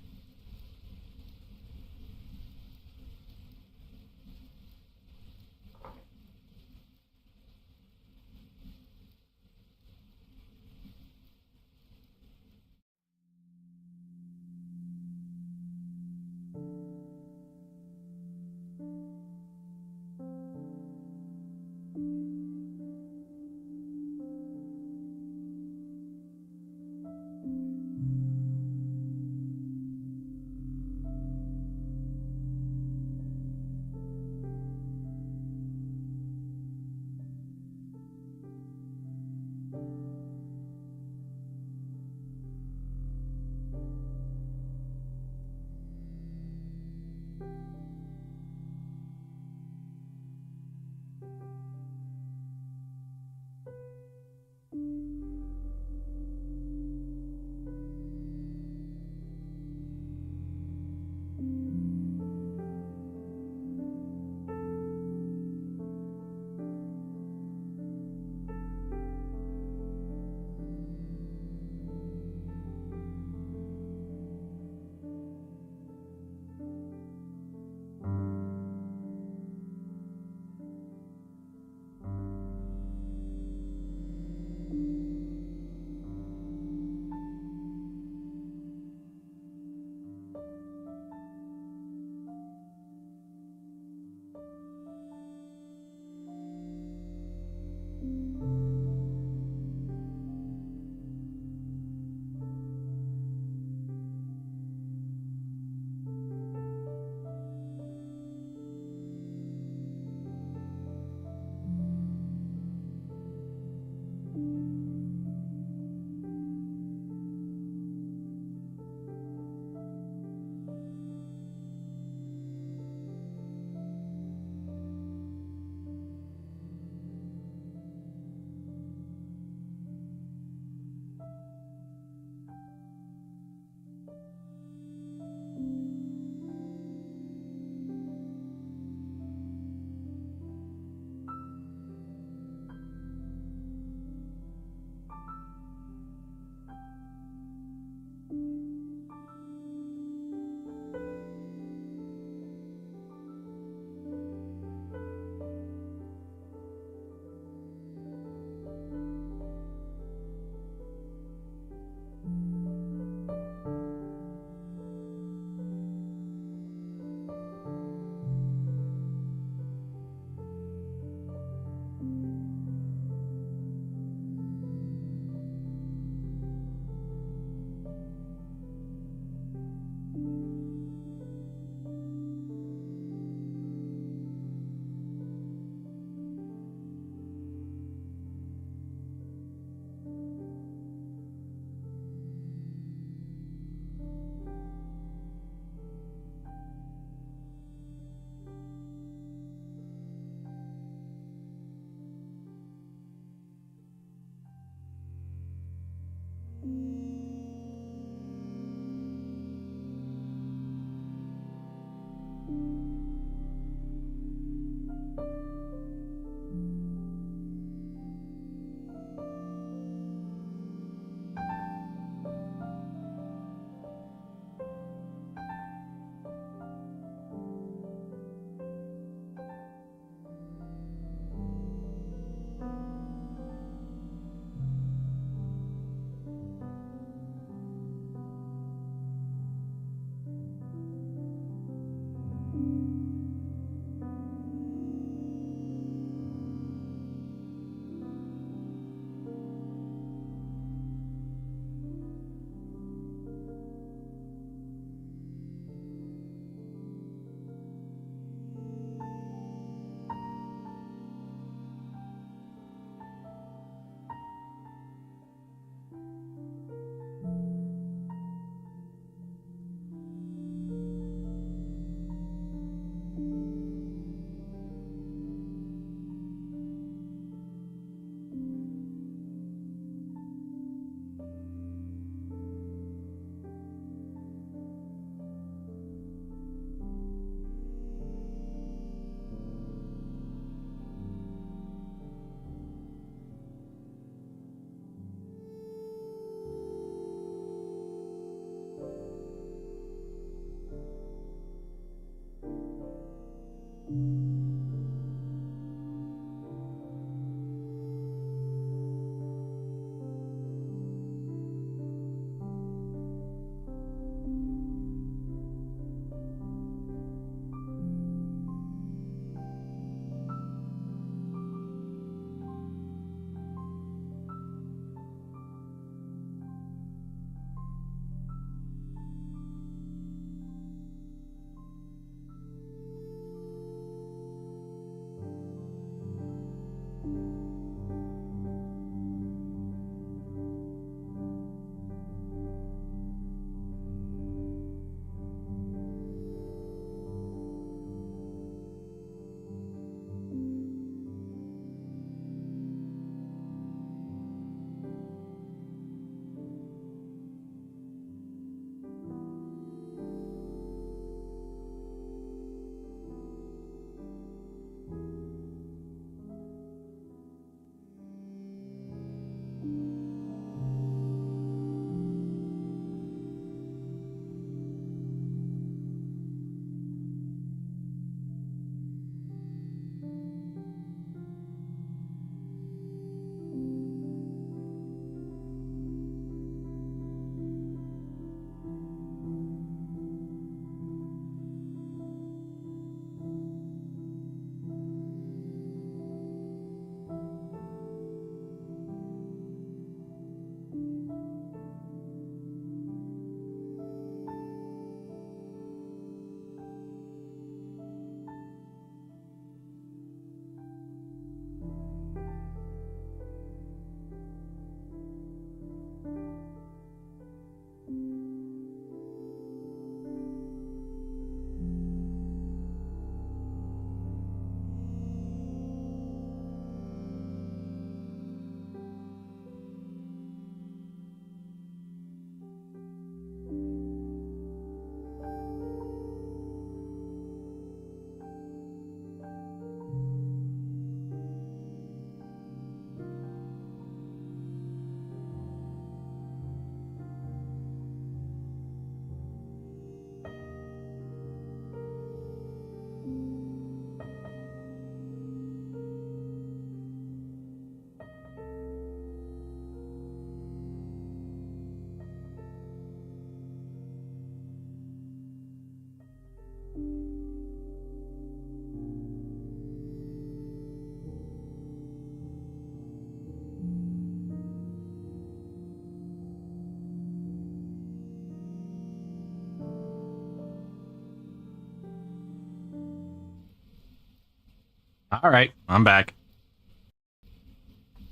All right, I'm back.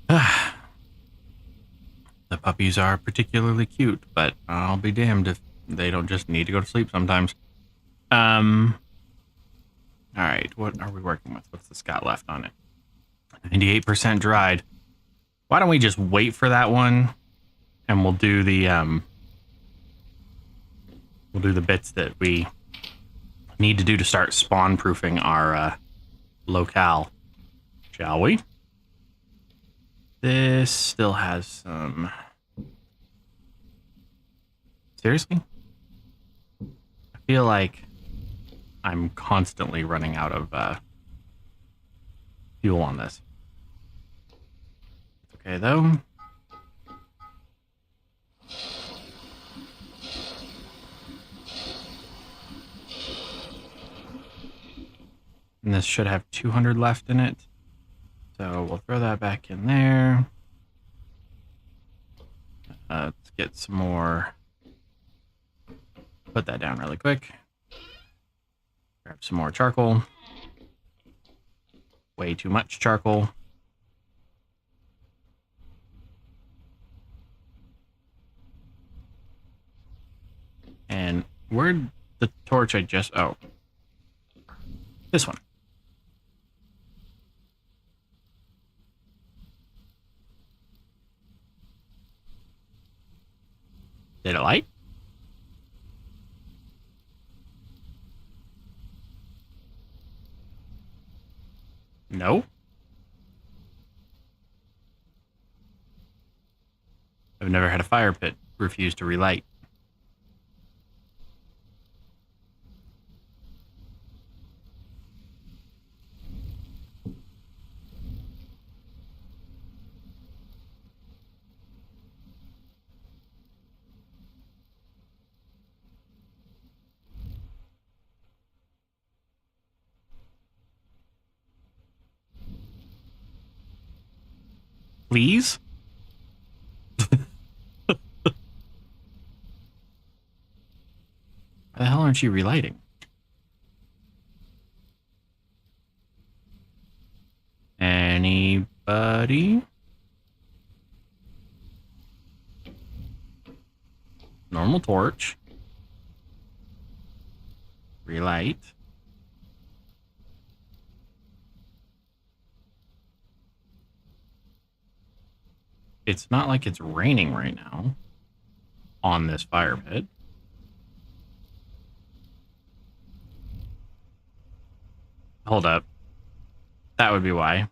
The puppies are particularly cute, but I'll be damned if they don't just need to go to sleep sometimes. All right, what are we working with? What's this got left on it? 98% dried. Why don't we just wait for that one, and we'll do the bits that we need to do to start spawn proofing our locale, shall we? This still has some. Seriously? I feel like I'm constantly running out of fuel on this. It's okay though. And this should have 200 left in it. So we'll throw that back in there. Let's get some more. Put that down really quick. Grab some more charcoal. Way too much charcoal. And where'd the torch I just... Oh. This one. Did it light? No. I've never had a fire pit refuse to relight. Please? Why the hell aren't you relighting? Anybody? Normal torch. Relight. It's not like it's raining right now on this fire pit. Hold up. That would be why.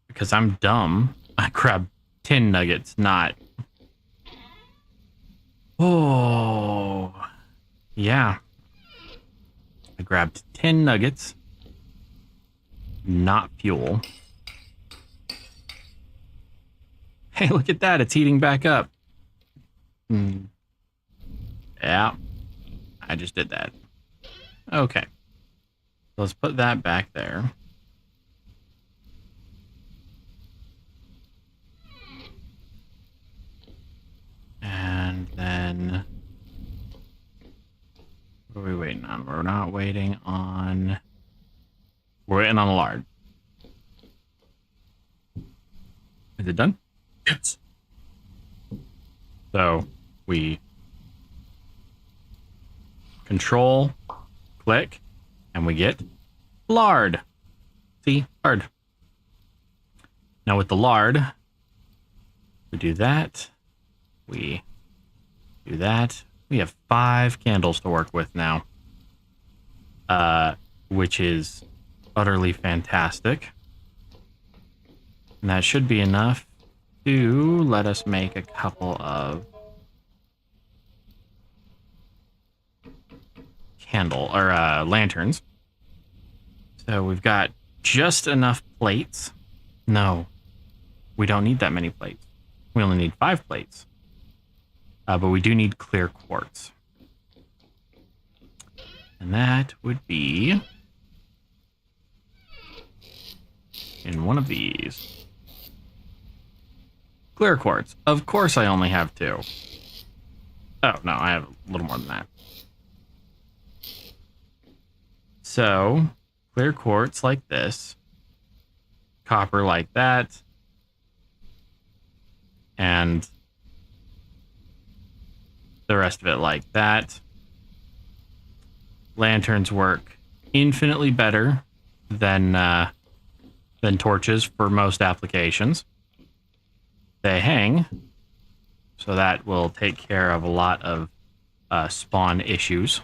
Because I'm dumb. I grabbed 10 nuggets, not... Oh. Yeah. I grabbed 10 nuggets. Not fuel. Hey, look at that. It's heating back up. Yeah. I just did that. Okay. Let's put that back there. And then... What are we waiting on? We're not waiting on... We're waiting on the lard. Is it done? Yes. So we control, click, and we get lard. See? Lard. Now with the lard, we do that. We do that. We have 5 candles to work with now. Which is utterly fantastic. And that should be enough to let us make a couple of lanterns. So we've got just enough plates. No, we don't need that many plates. We only need 5 plates. But we do need clear quartz. And that would be in one of these. Clear quartz. Of course I only have 2. Oh, no, I have a little more than that. So, clear quartz like this, copper like that, and the rest of it like that. Lanterns work infinitely better than torches for most applications. They hang, so that will take care of a lot of spawn issues.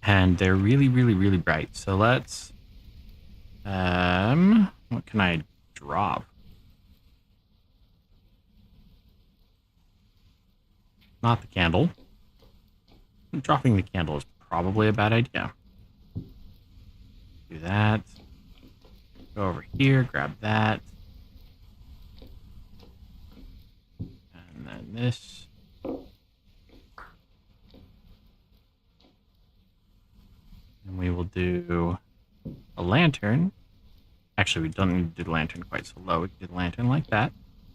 And they're really, really, really bright. So let's... what can I drop? Not the candle. Dropping the candle is probably a bad idea. Do that. Go over here, grab that. And then this. And we will do a lantern. Actually, we don't need to do the lantern quite so low. We can do the lantern like that.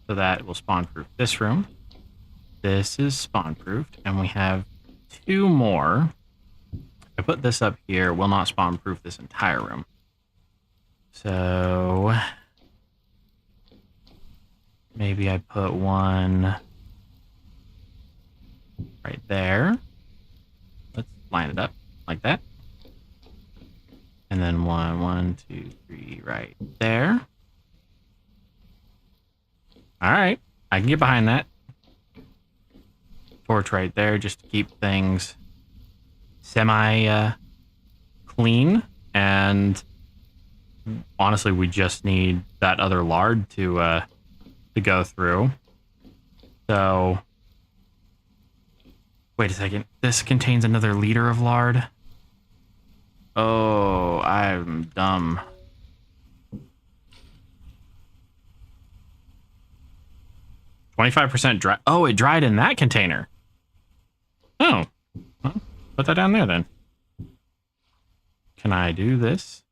So that will spawn-proof this room. This is spawn-proofed. And we have 2 more. I put this up here. Will not spawn-proof this entire room. So maybe I put one right there. Let's line it up like that. And then 1, 2, 3 right there. All right, I can get behind that. Torch right there just to keep things semi clean. And honestly, we just need that other lard to go through. So wait a second. This contains another liter of lard. Oh, I'm dumb. 25% dry. Oh, it dried in that container. Oh, well, put that down there then. Can I do this?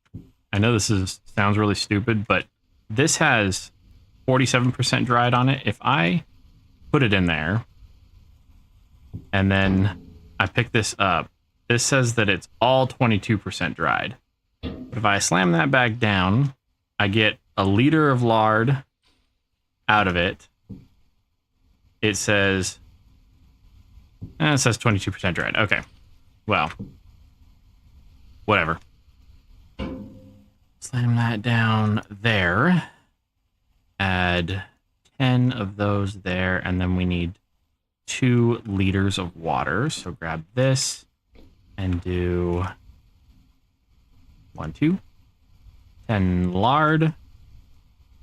I know this sounds really stupid, but this has 47% dried on it. If I put it in there and then I pick this up, this says that it's all 22% dried. But if I slam that back down, I get a liter of lard out of it. It says 22% dried. Okay. Well, whatever. Slam that down there. Add 10 of those there. And then we need 2 liters of water. So grab this and do 1, 2. 10 lard.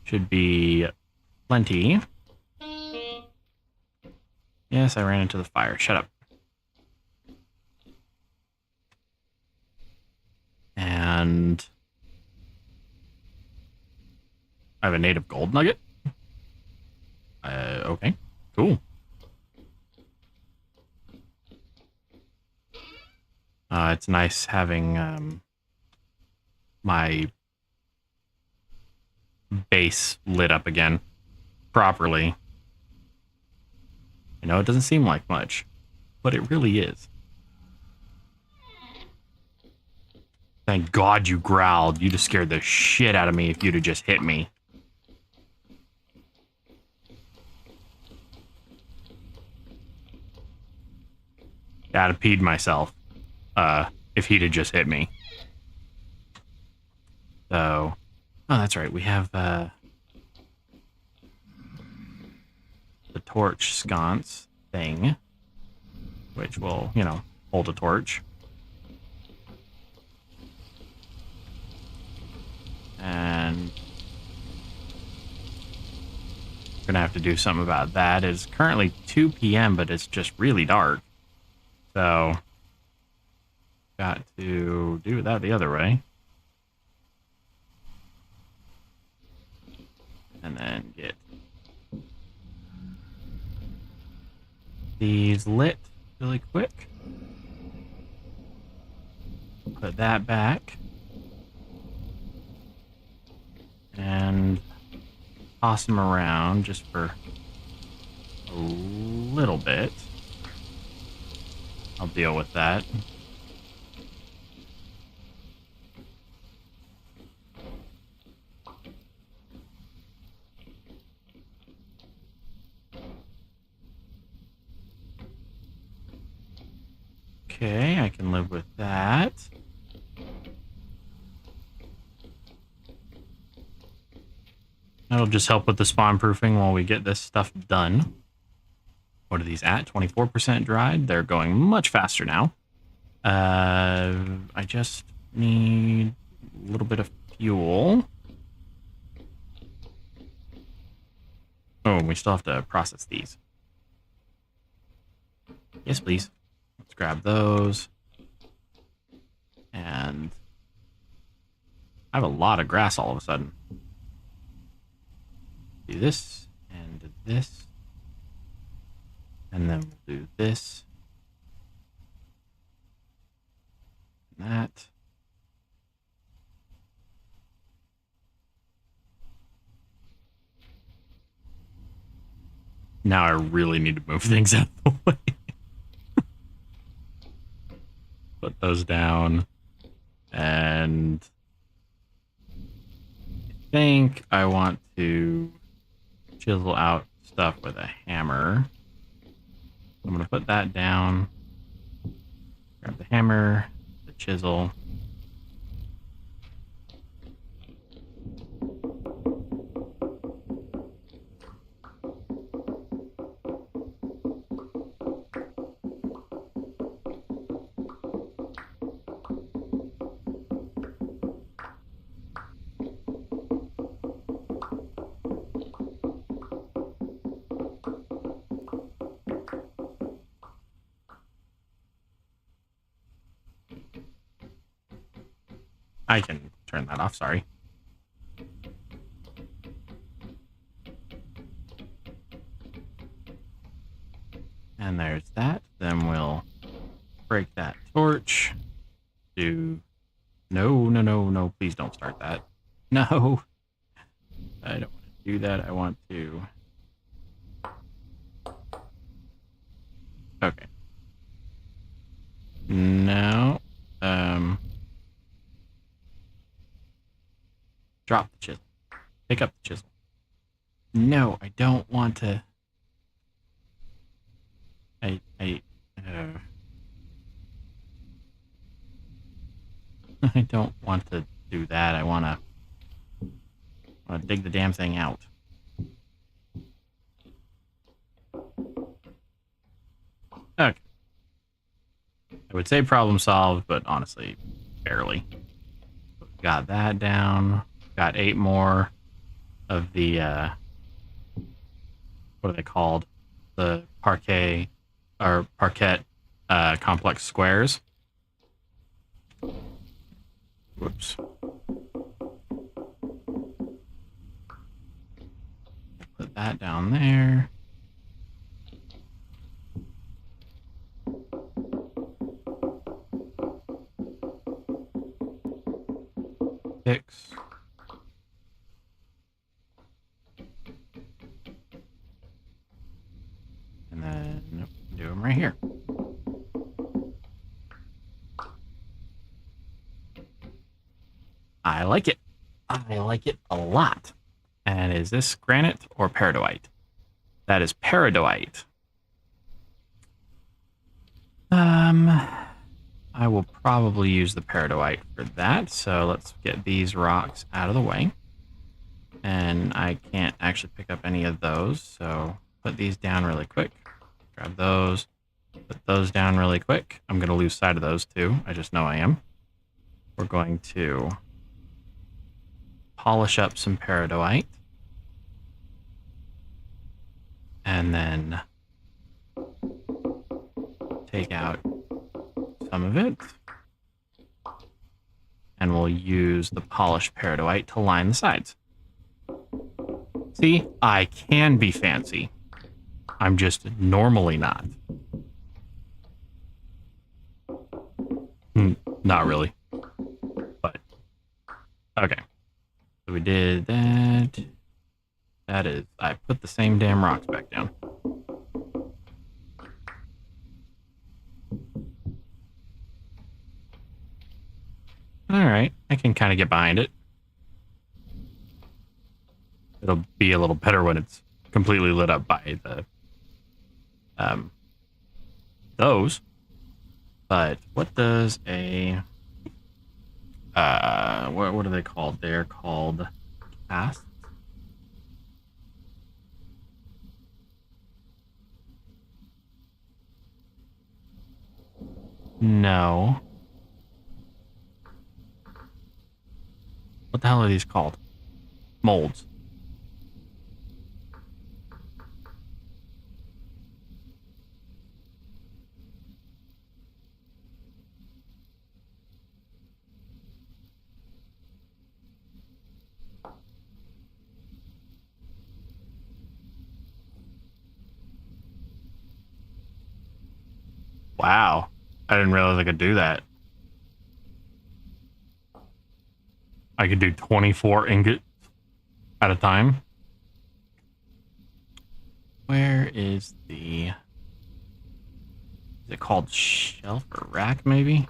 Should be plenty. Yes, I ran into the fire. Shut up. And I have a native gold nugget. Okay, cool. It's nice having my base lit up again properly. You know, it doesn't seem like much, but it really is. Thank God you growled. You'd have scared the shit out of me if you'd have just hit me. I'd have peed myself if he'd have just hit me. So, oh, that's right. We have the torch sconce thing, which will, you know, hold a torch. And we're gonna have to do something about that. It's currently 2 p.m., but it's just really dark. So, got to do that the other way. And then get these lit really quick. Put that back. And toss them around just for a little bit. I'll deal with that. Okay, I can live with that. That'll just help with the spawn proofing while we get this stuff done. What are these at? 24% dried. They're going much faster now. I just need a little bit of fuel. Oh, and we still have to process these. Yes, please. Let's grab those. And I have a lot of grass all of a sudden. Do this and do this. And then we'll do this. And that. Now I really need to move things out of the way. Put those down. And I think I want to chisel out stuff with a hammer. I'm going to put that down. Grab the hammer, the chisel. I can turn that off, sorry. And there's that. Then we'll break that torch. No, please don't start that. No. I don't want to do that. I want to... Okay. Now, drop the chisel. Pick up the chisel. No, I don't want to... I don't want to do that. I want to dig the damn thing out. Okay. I would say problem solved, but honestly, barely. Got that down. Got 8 more of the, what are they called? The parquet complex squares. Whoops. Put that down there. Six. And then do them right here. I like it. I like it a lot. And is this granite or peridotite? That is peridotite. I will probably use the peridotite for that. So let's get these rocks out of the way. And I can't actually pick up any of those. So put these down really quick. Grab those. Put those down really quick. I'm going to lose sight of those too. I just know I am. We're going to polish up some peridotite. And then take out some of it. And we'll use the polished peridotite to line the sides. See, I can be fancy. I'm just normally not. Not really. But, okay. So we did that. That is, I put the same damn rocks back down. Alright, I can kind of get behind it. It'll be a little better when it's completely lit up by the, those. But what does a what are they called? They're called casts. No. What the hell are these called? Molds. Wow. I didn't realize I could do that. I could do 24 ingots at a time. Where is the... Is it called shelf or rack, maybe?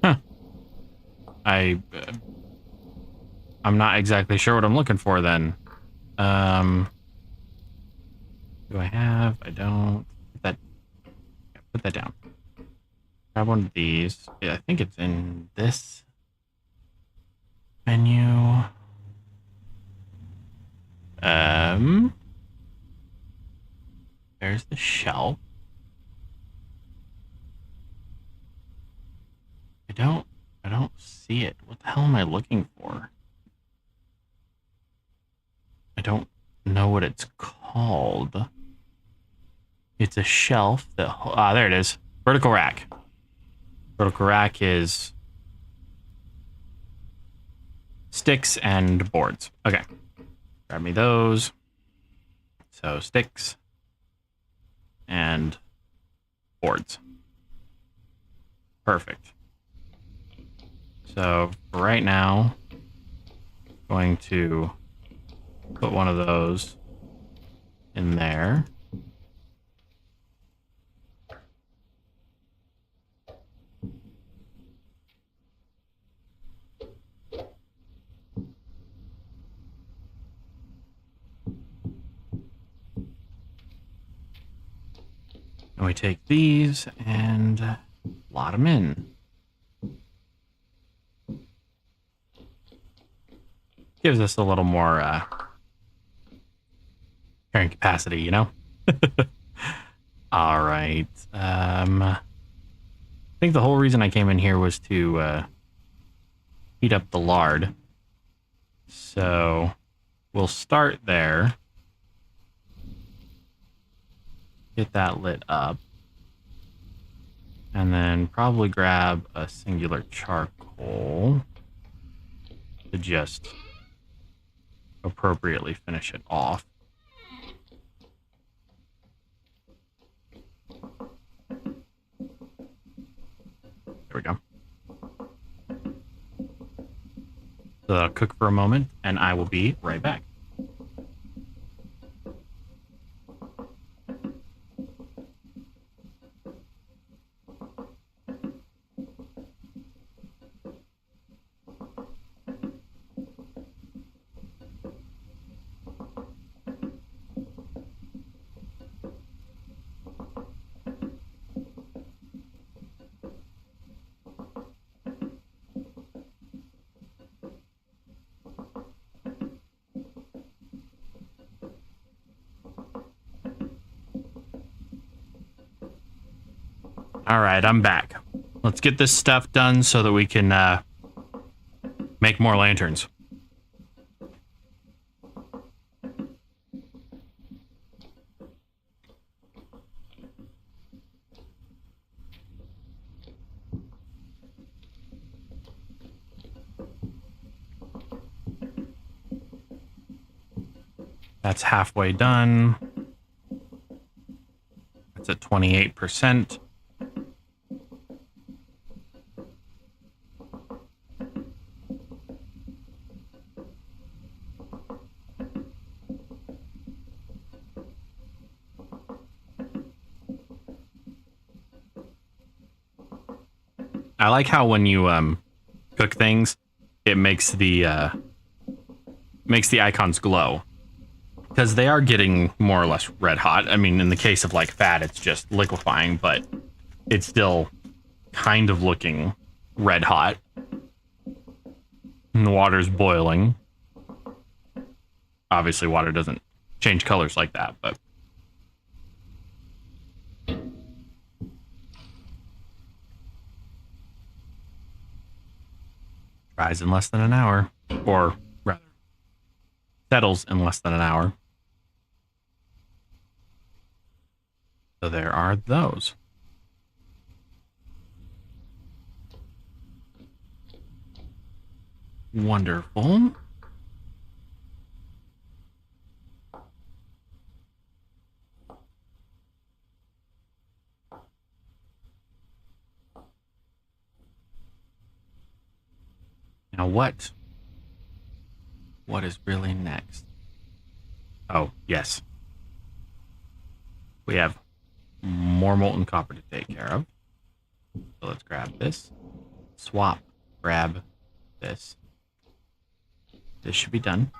Huh. I'm not exactly sure what I'm looking for then. Do I have? I don't. Put that down. Grab one of these. Yeah, I think it's in this menu. There's the shelf. I don't see it. What the hell am I looking for? I don't know what it's called. It's a shelf that, there it is. Vertical rack. Vertical rack is sticks and boards. Okay. Grab me those. So sticks and boards. Perfect. So for right now, I'm going to put one of those in there. And we take these and lot them in. Gives us a little more carrying capacity, you know? All right. I think the whole reason I came in here was to heat up the lard. So we'll start there. Get that lit up. And then probably grab a singular charcoal to just appropriately finish it off. There we go. So that'll cook for a moment, and I will be right back. All right, I'm back. Let's get this stuff done so that we can make more lanterns. That's halfway done. That's at 28%. I like how when you cook things, it makes the icons glow, because they are getting more or less red hot. I mean, in the case of like fat, it's just liquefying, but it's still kind of looking red hot. And the water's boiling. Obviously, water doesn't change colors like that, but dries in less than an hour, or rather, settles in less than an hour. So there are those. Wonderful. Now what? What is really next? Oh, yes. We have more molten copper to take care of. So let's grab this. Swap. Grab this. This should be done.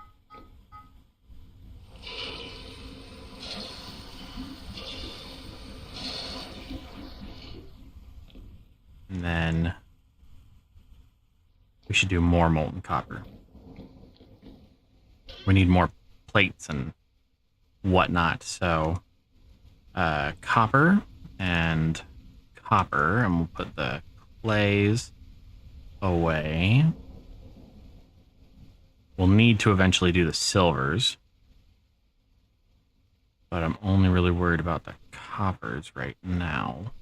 And then we should do more molten copper. We need more plates and whatnot. So copper and copper, and we'll put the clays away. We'll need to eventually do the silvers, but I'm only really worried about the coppers right now.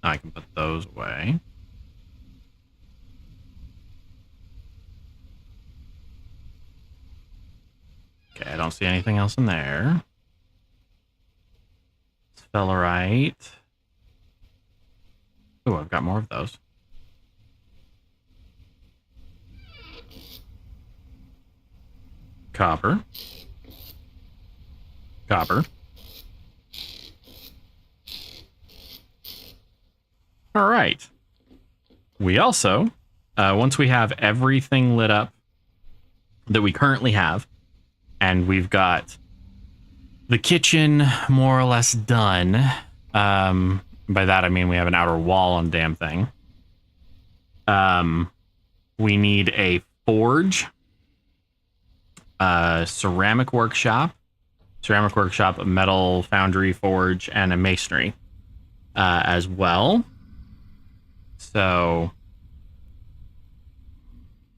I can put those away. Okay, I don't see anything else in there. Sphelerite. Oh, I've got more of those. Copper. Copper. All right. We also, once we have everything lit up that we currently have, and we've got the kitchen more or less done. By that, I mean we have an outer wall on the damn thing. We need a forge, ceramic workshop, a metal foundry forge, and a masonry as well. So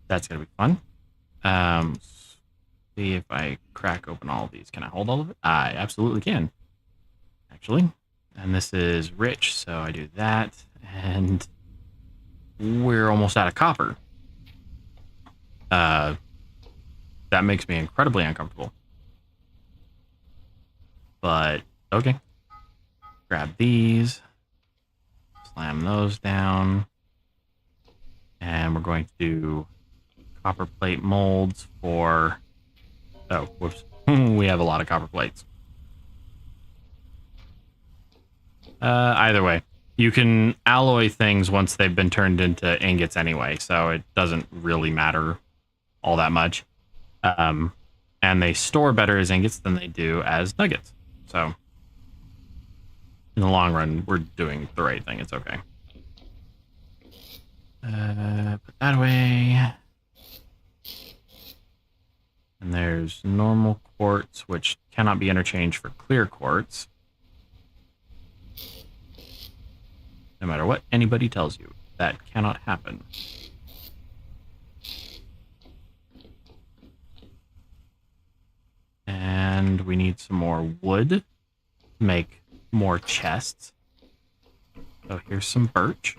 that's going to be fun. See if I crack open all of these. Can I hold all of it? I absolutely can, actually. And this is rich, so I do that. And we're almost out of copper. That makes me incredibly uncomfortable. But, okay. Grab these. Slam those down. And we're going to do copper plate molds for... Oh, whoops. We have a lot of copper plates. Either way, you can alloy things once they've been turned into ingots anyway, so it doesn't really matter all that much. And they store better as ingots than they do as nuggets. So, in the long run, we're doing the right thing. It's okay. Put that away. And there's normal quartz, which cannot be interchanged for clear quartz. No matter what anybody tells you, that cannot happen. And we need some more wood to make more chests. So here's some birch.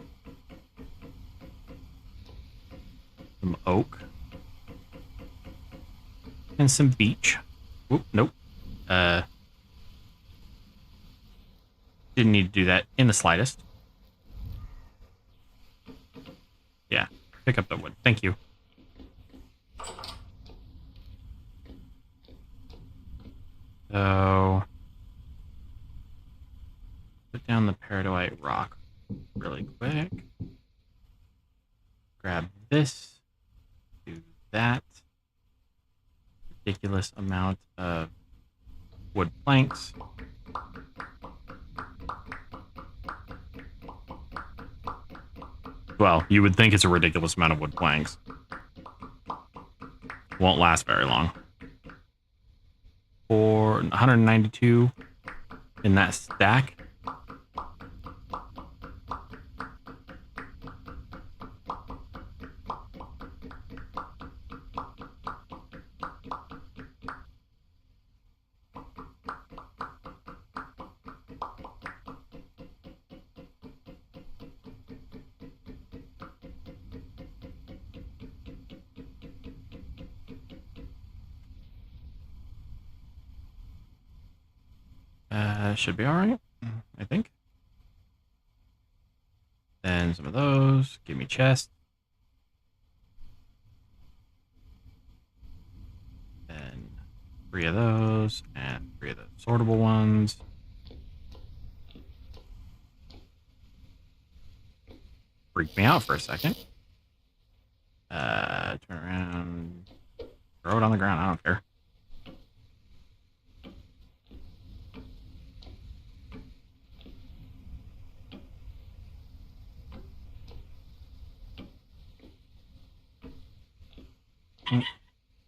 Some oak. And some beech. Oop, nope. Didn't need to do that in the slightest. Yeah, pick up the wood. Thank you. So, put down the peridotite rock really quick. grab this, do that. Ridiculous amount of wood planks. Well, you would think it's a ridiculous amount of wood planks. Won't last very long. For 192 in that stack. Should be all right, I think. Then some of those. Give me chest. Then 3 of those and 3 of the sortable ones. Freaked me out for a second. Turn around. Throw it on the ground. I don't care.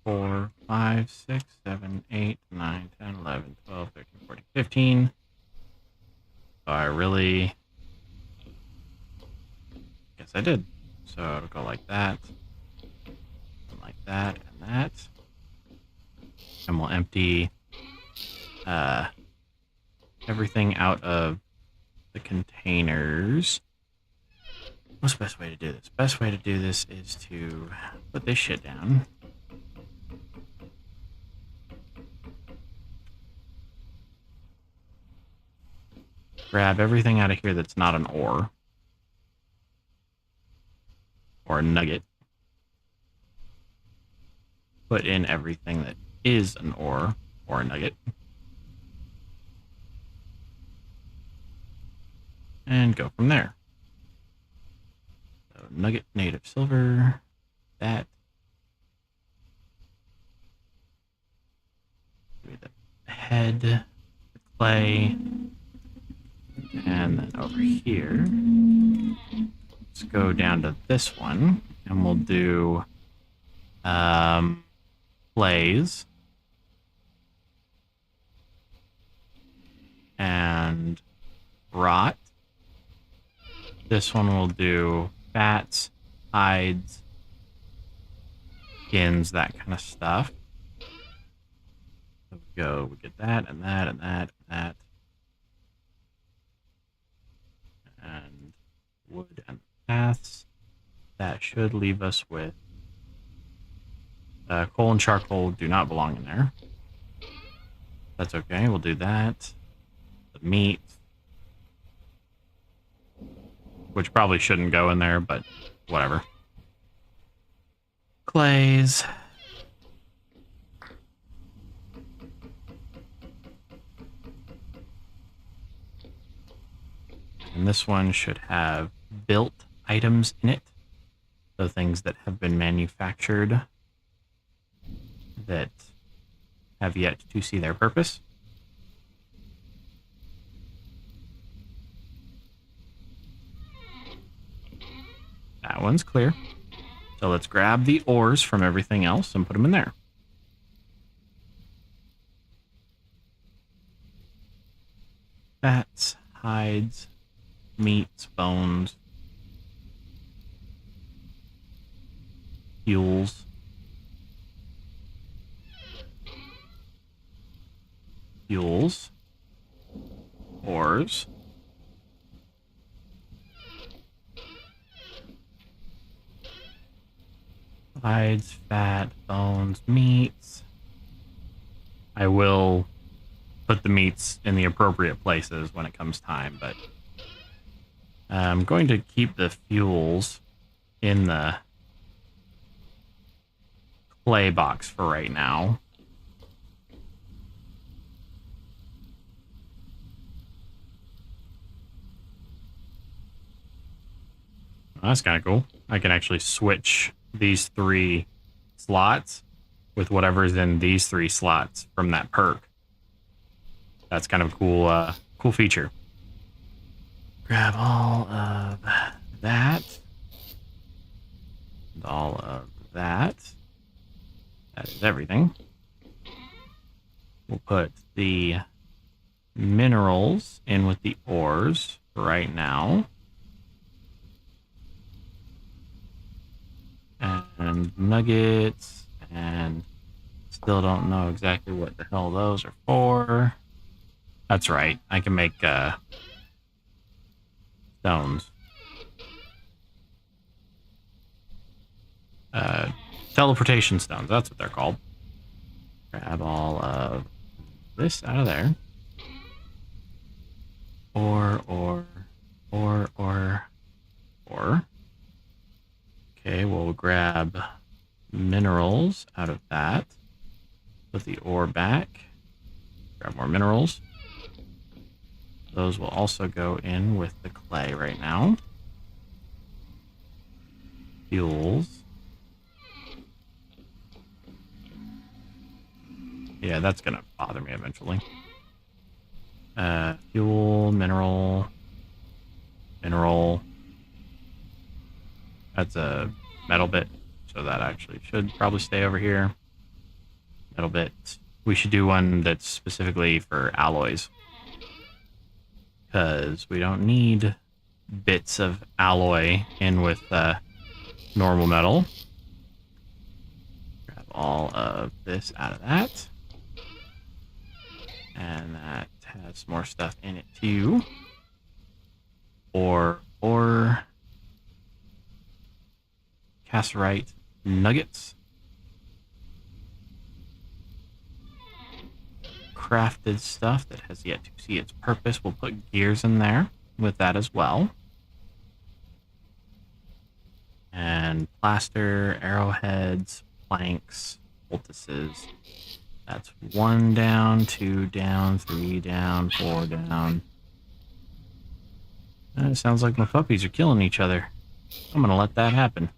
Four, 5, 6, 7, 8, 9, 10, 11, 12, 13, 14, 15. So I really guess I did. So it'll go like that, and like that, and that. And we'll empty everything out of the containers. What's the best way to do this? Best way to do this is to put this shit down. Grab everything out of here that's not an ore. Or a nugget. Put in everything that is an ore or a nugget. And go from there. So nugget, native silver, that. Give me the head, the clay. And then over here, let's go down to this one, and we'll do clays and rot. This one will do fats, hides, skins, that kind of stuff. So we get that and that and that and that. And wood and paths. That should leave us with coal and charcoal do not belong in there. That's okay, we'll do that. The meat, which probably shouldn't go in there, but whatever. Clays. And this one should have built items in it. So things that have been manufactured that have yet to see their purpose. That one's clear. So let's grab the ores from everything else and put them in there. Fats, hides, meats, bones, fuels, ores, hides, fat, bones, meats. I will put the meats in the appropriate places when it comes time, but I'm going to keep the fuels in the clay box for right now. That's kind of cool. I can actually switch these 3 slots with whatever's in these 3 slots from that perk. That's kind of a cool, cool feature. Grab all of that. And all of that. That is everything. We'll put the minerals in with the ores right now. And nuggets, and still don't know exactly what the hell those are for. That's right, I can make stones. Teleportation stones, that's what they're called. Grab all of this out of there. Or. Okay, we'll grab minerals out of that. Put the ore back. Grab more minerals. Those will also go in with the clay right now. Fuels. Yeah, that's gonna bother me eventually. Fuel, mineral. That's a metal bit, so that actually should probably stay over here. Metal bit. We should do one that's specifically for alloys, because we don't need bits of alloy in with normal metal. Grab all of this out of that. And that has more stuff in it too. Or cassiterite nuggets. Crafted stuff that has yet to see its purpose. We'll put gears in there with that as well. And plaster, arrowheads, planks, poultices. That's 1 down, 2 down, 3 down, 4 down. It sounds like my puppies are killing each other. I'm gonna let that happen.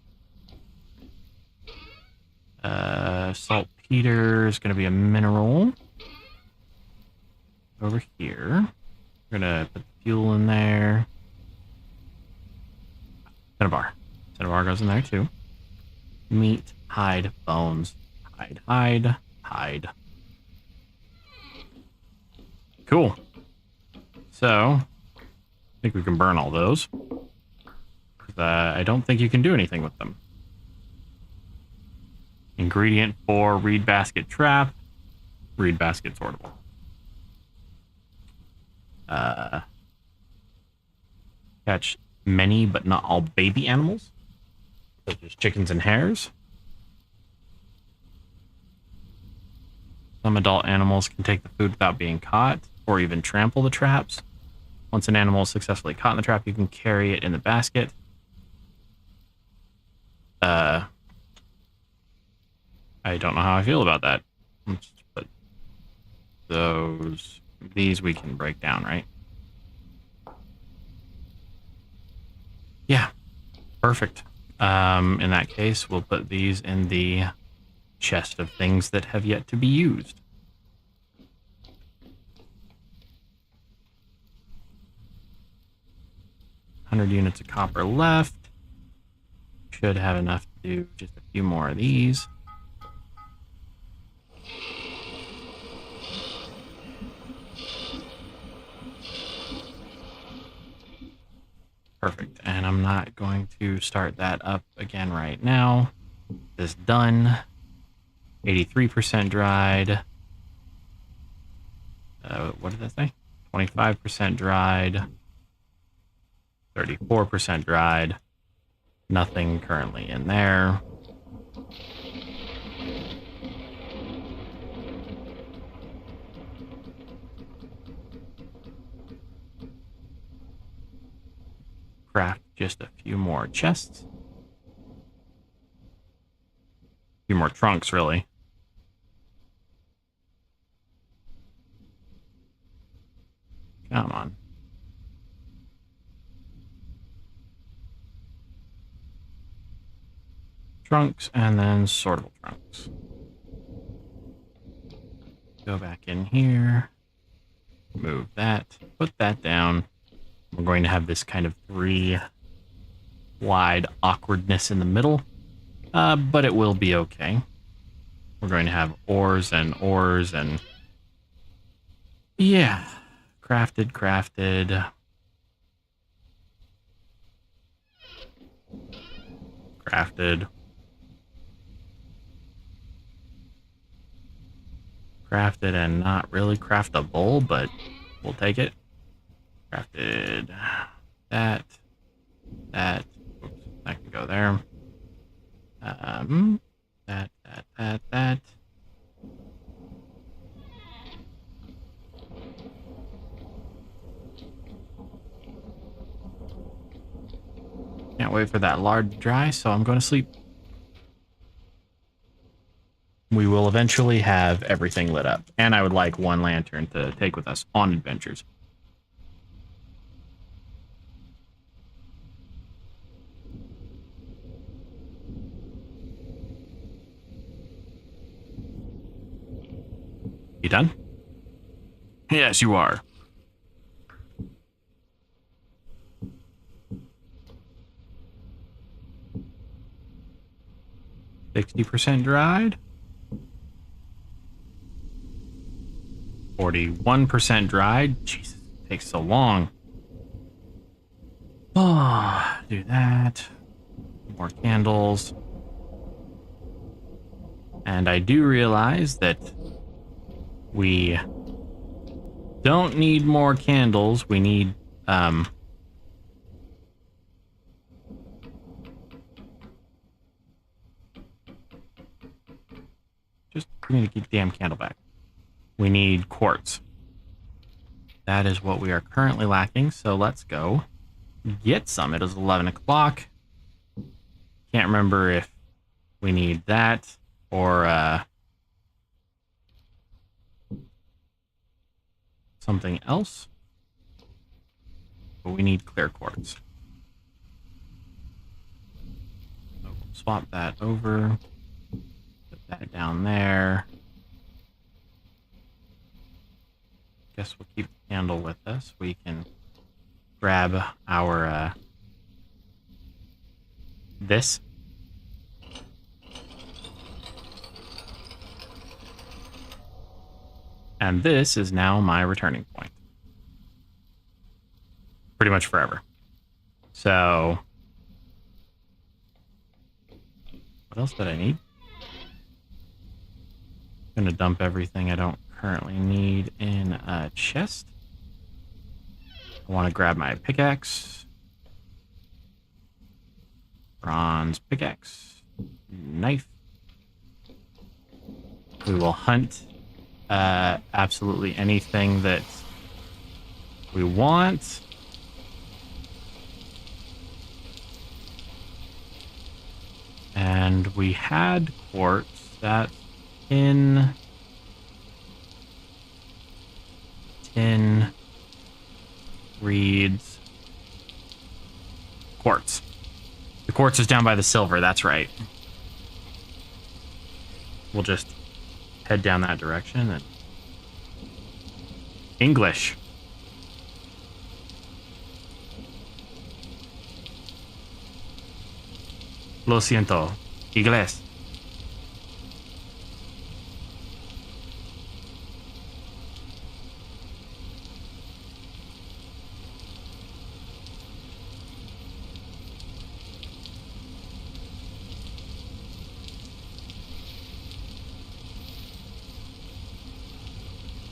Saltpeter is gonna be a mineral. Over here. We're gonna put the fuel in there. Cinnabar. Cinnabar goes in there too. Meat, hide, bones. Hide. Cool. So, I think we can burn all those. I don't think you can do anything with them. Ingredient for reed basket trap. Reed basket sortable. Catch many but not all baby animals, such as chickens and hares. Some adult animals can take the food without being caught, or even trample the traps. Once an animal is successfully caught in the trap, you can carry it in the basket. I don't know how I feel about that. Let's put these we can break down, right? Yeah, perfect. In that case, we'll put these in the chest of things that have yet to be used. $100 units of copper left. Should have enough to do just a few more of these. Perfect. And I'm not going to start that up again right now. This is done. 83% dried. What did that say? 25% dried. 34% dried. Nothing currently in there. Craft just a few more chests. A few more trunks, really. Come on. trunks, and then sortable trunks. Go back in here. Move that. Put that down. We're going to have this kind of 3 wide awkwardness in the middle, but it will be okay. We're going to have ores and yeah, crafted. Crafted. Crafted and not really craftable, but we'll take it. Crafted that. Oops, that can go there. That. Can't wait for that lard to dry, so I'm going to sleep. We will eventually have everything lit up, and I would like 1 lantern to take with us on adventures. You done? Yes, you are. %60 dried. 41% dried. Jesus, it takes so long. Oh, do that. More candles. And I do realize that we don't need more candles. We need, just give me the damn candle back. We need quartz. That is what we are currently lacking, so let's go get some. It is 11 o'clock. Can't remember if we need that or something else. But we need clear quartz. So we'll swap that over. Put that down there. Guess we'll keep the candle with us. We can grab our this. And this is now my returning point. Pretty much forever. So, what else did I need? I'm gonna dump everything I don't currently need in a chest. I want to grab my pickaxe. Bronze pickaxe. Knife. We will hunt absolutely anything that we want. And we had quartz. That's in 10 reeds. Quartz. The quartz is down by the silver, that's right. We'll just head down that direction and English. Lo siento. Inglés.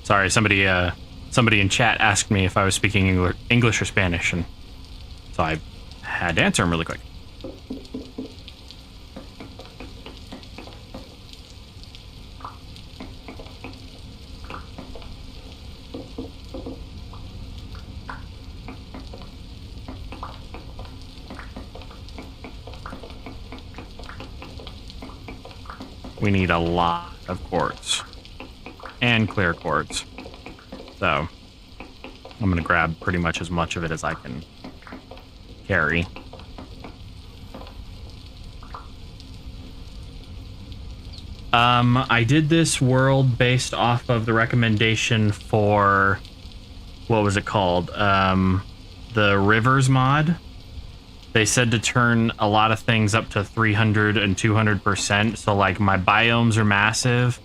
Sorry, somebody in chat asked me if I was speaking English or Spanish, and so I had to answer him really quick. We need a lot of quartz. And clear quartz. So, I'm going to grab pretty much as much of it as I can carry. I did this world based off of the recommendation for, what was it called? The Rivers mod. They said to turn a lot of things up to 300 and 200%. So like my biomes are massive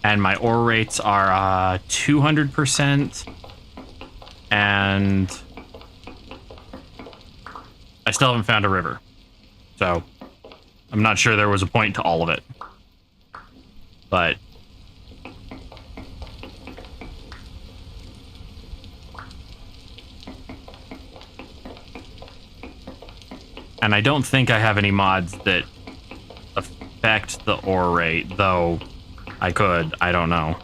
and my ore rates are 200%. And I still haven't found a river. So I'm not sure there was a point to all of it. But and I don't think I have any mods that affect the ore rate, though I could. I don't know.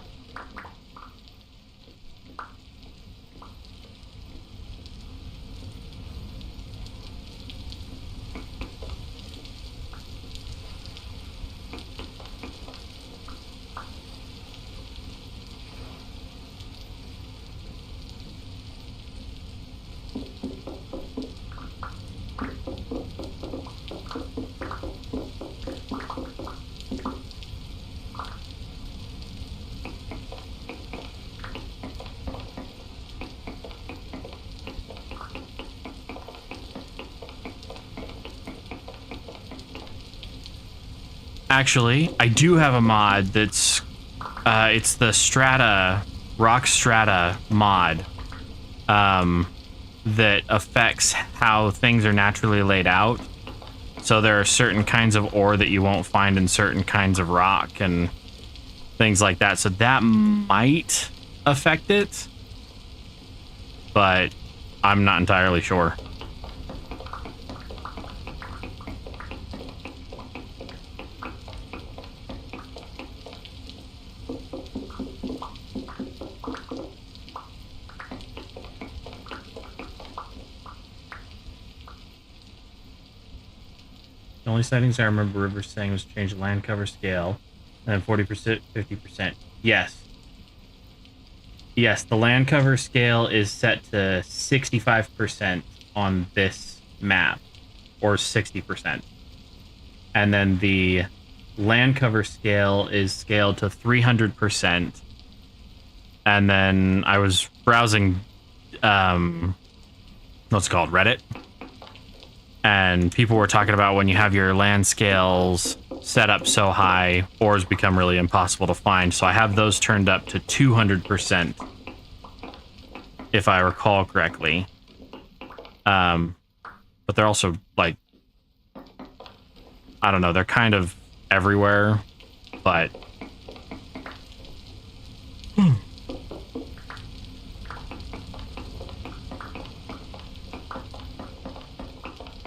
Actually, I do have a mod that's it's the strata, rock strata mod, that affects how things are naturally laid out. So there are certain kinds of ore that you won't find in certain kinds of rock and things like that. So that might affect it, but I'm not entirely sure. The only settings I remember River saying was change the land cover scale and then 40%, 50%. Yes. Yes, the land cover scale is set to 65% on this map, or 60%. And then the land cover scale is scaled to 300%. And then I was browsing, what's it called, Reddit? And people were talking about when you have your land scales set up so high, ores become really impossible to find. So I have those turned up to 200%, if I recall correctly. But they're also, like, I don't know, they're kind of everywhere, but...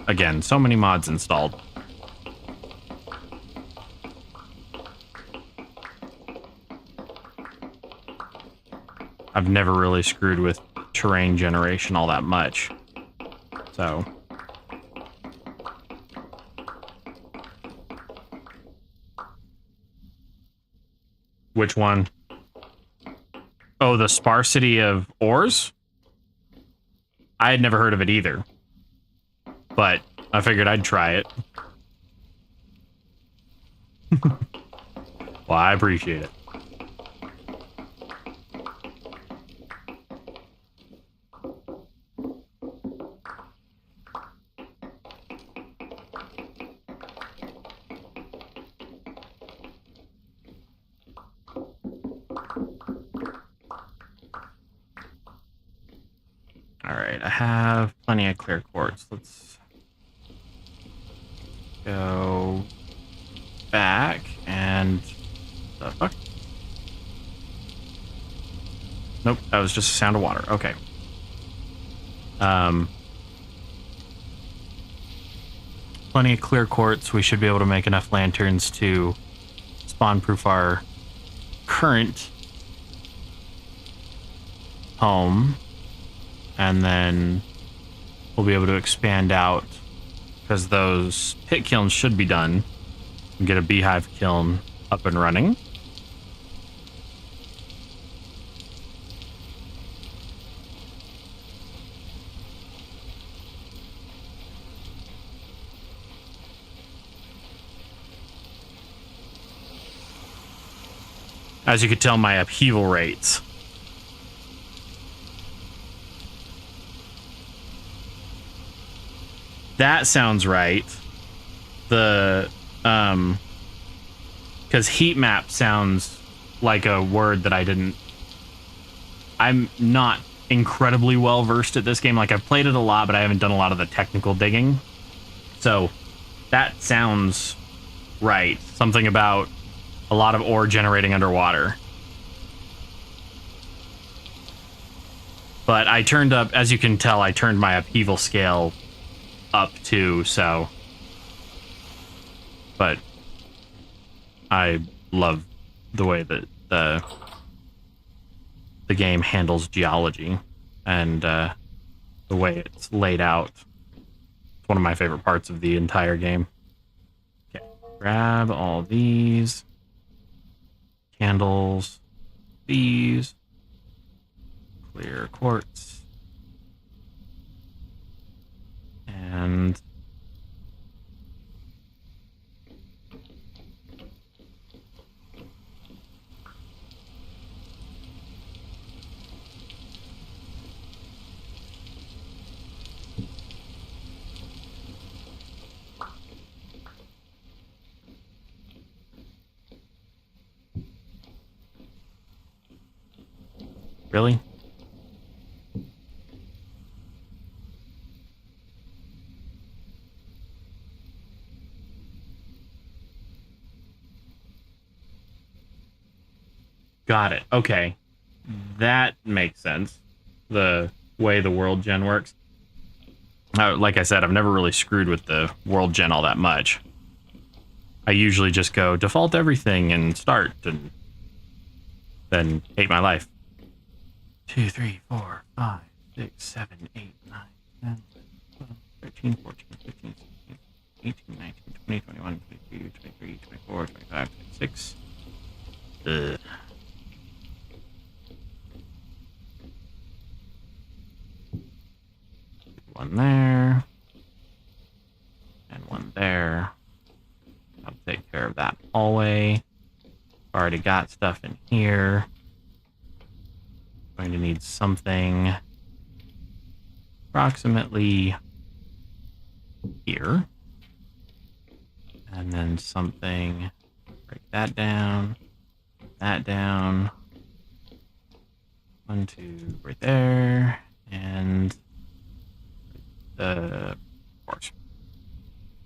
Again, so many mods installed. I've never really screwed with terrain generation all that much. So... Which one? Oh, the sparsity of ores? I had never heard of it either. But I figured I'd try it. Well, I appreciate it. All right, I have plenty of clear quartz. Let's go back and the fuck? Nope, that was just a sound of water. Okay. Plenty of clear quartz. We should be able to make enough lanterns to spawn-proof our current home, and then we'll be able to expand out because those pit kilns should be done and get a beehive kiln up and running. As you could tell, my upheaval rates. That sounds right. The, because heat map sounds like a word that I'm not incredibly well versed at this game. Like, I've played it a lot, but I haven't done a lot of the technical digging. So that sounds right. Something about a lot of ore generating underwater. But I turned up, as you can tell, I turned my upheaval scale up too, so. But I love the way that the game handles geology and the way it's laid out. It's one of my favorite parts of the entire game. Okay, grab all these candles, these, clear quartz, and really? Got it. Okay. That makes sense. The way the world gen works. Like I said, I've never really screwed with the world gen all that much. I usually just go default everything and start and then hate my life. 2, 3, 4, 5, 6, 7, 8, 9, 10, 12, 13, 14, 15, 16, 18, 19, 20, 21, 22, 23, 24, 25, 26. Ugh. One there. And one there. I'll take care of that hallway. Already got stuff in here. Going to need something approximately here. And then something, break that down, that down. 1, 2, right there. And of course,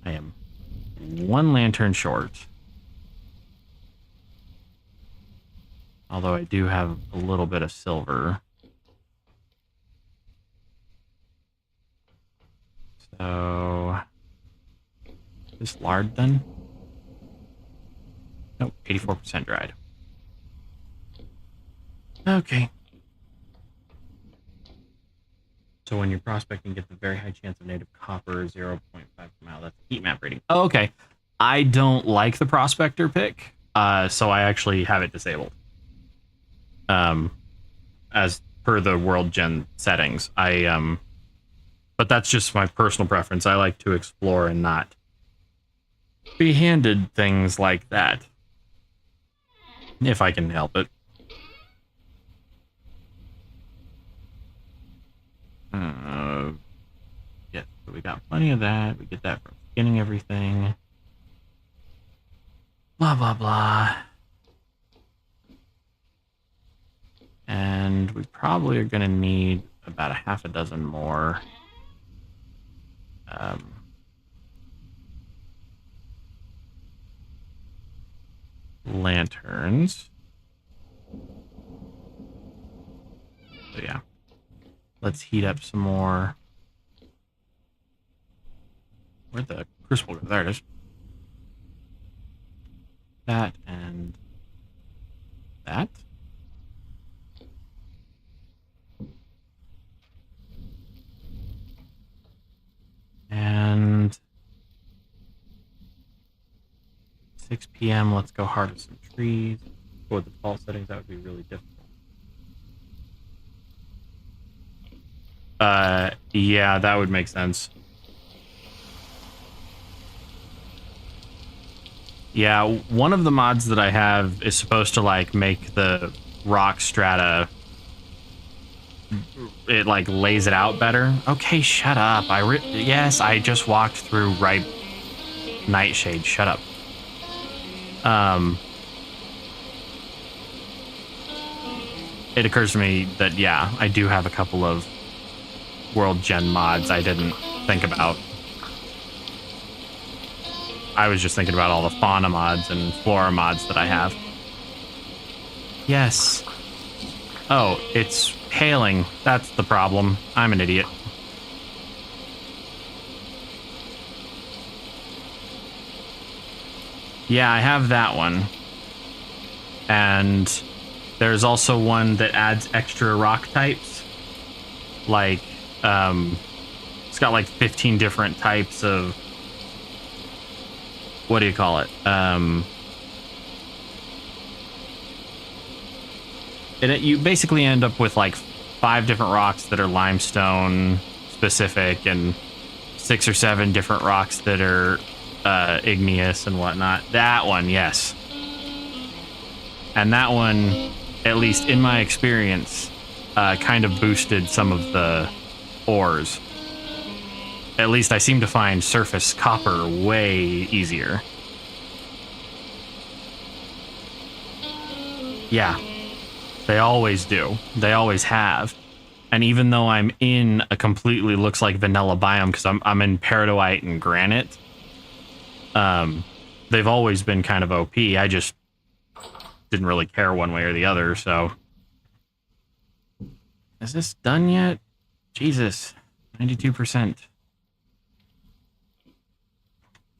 I am 1 lantern short. Although I do have a little bit of silver. So, this lard then? Nope, 84% dried. Okay. So when you're prospecting, get the very high chance of native copper, 0.5 per mile. That's heat map rating. Oh, okay. I don't like the prospector pick, so I actually have it disabled. As per the world gen settings. But that's just my personal preference. I like to explore and not be handed things like that. If I can help it. Yeah, so we got plenty of that. We get that from skinning everything. Blah, blah, blah. And we probably are going to need about a half a dozen more. Lanterns. So yeah. Let's heat up some more. Where'd the crucible go? There it is. That and that. And 6 p.m. Let's go harvest some trees. With the default settings, that would be really difficult. Yeah, that would make sense. Yeah, one of the mods that I have is supposed to like make the rock strata, it like lays it out better. Okay, shut up. Yes, I just walked through ripe nightshade. Shut up. It occurs to me that yeah, I do have a couple of world gen mods I didn't think about. I was just thinking about all the fauna mods and flora mods that I have. Yes. Oh, it's hailing. That's the problem. I'm an idiot. Yeah, I have that one. And there's also one that adds extra rock types. Like, it's got like 15 different types of, what do you call it? You basically end up with like 5 different rocks that are limestone specific and 6 or 7 different rocks that are igneous and whatnot. That one, yes. And that one, at least in my experience, kind of boosted some of the ores. At least I seem to find surface copper way easier. Yeah, they always do. They always have. And even though I'm in a completely looks like vanilla biome, because I'm in peridotite and granite, they've always been kind of OP. I just didn't really care one way or the other, so. Is this done yet? Jesus, 92%.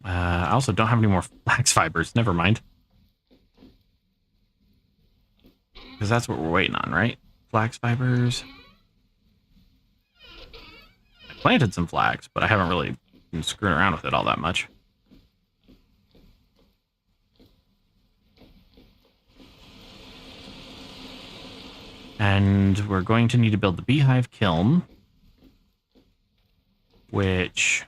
I also don't have any more flax fibers. Never mind. Because that's what we're waiting on, right? Flax fibers. I planted some flax, but I haven't really been screwing around with it all that much. And we're going to need to build the beehive kiln, which...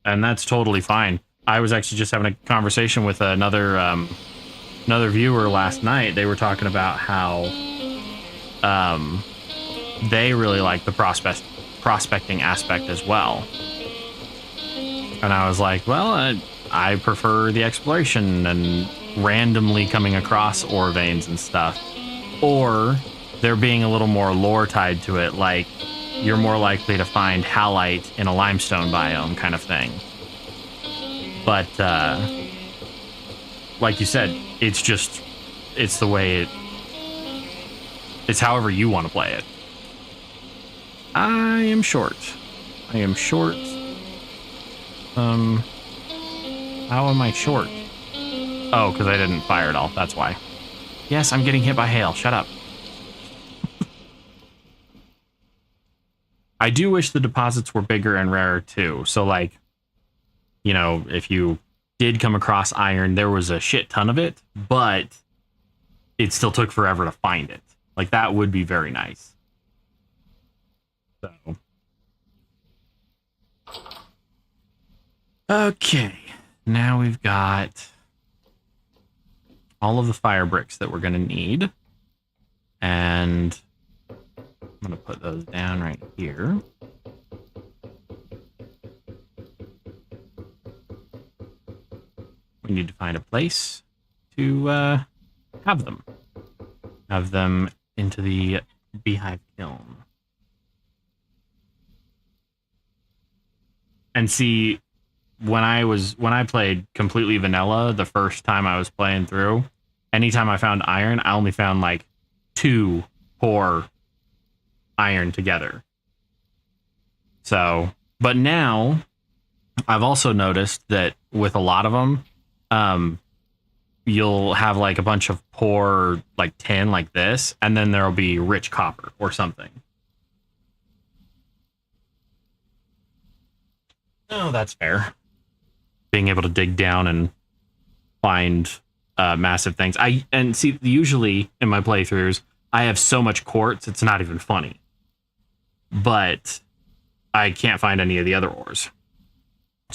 And that's totally fine. I was actually just having a conversation with another viewer last night. They were talking about how they really like the prospecting aspect as well. And I was like, well, I prefer the exploration and randomly coming across ore veins and stuff. Or there being a little more lore tied to it, like you're more likely to find halite in a limestone biome kind of thing. But, like you said, it's the way it's however you want to play it. I am short. How am I short? Oh, because I didn't fire it all, that's why. Yes, I'm getting hit by hail, shut up. I do wish the deposits were bigger and rarer too. So like, you know, if you did come across iron, there was a shit ton of it, but it still took forever to find it. Like that would be very nice. So. Okay, now we've got all of the fire bricks that we're going to need. And I'm going to put those down right here. We need to find a place to have them. Have them into the beehive kiln. And see, when I played completely vanilla the first time I was playing through, anytime I found iron, I only found like 2 poor iron together. So, but now I've also noticed that with a lot of them, you'll have like a bunch of poor like tin like this, and then there'll be rich copper or something. Oh, that's fair. Being able to dig down and find massive things. And see, usually in my playthroughs, I have so much quartz, it's not even funny. But I can't find any of the other ores.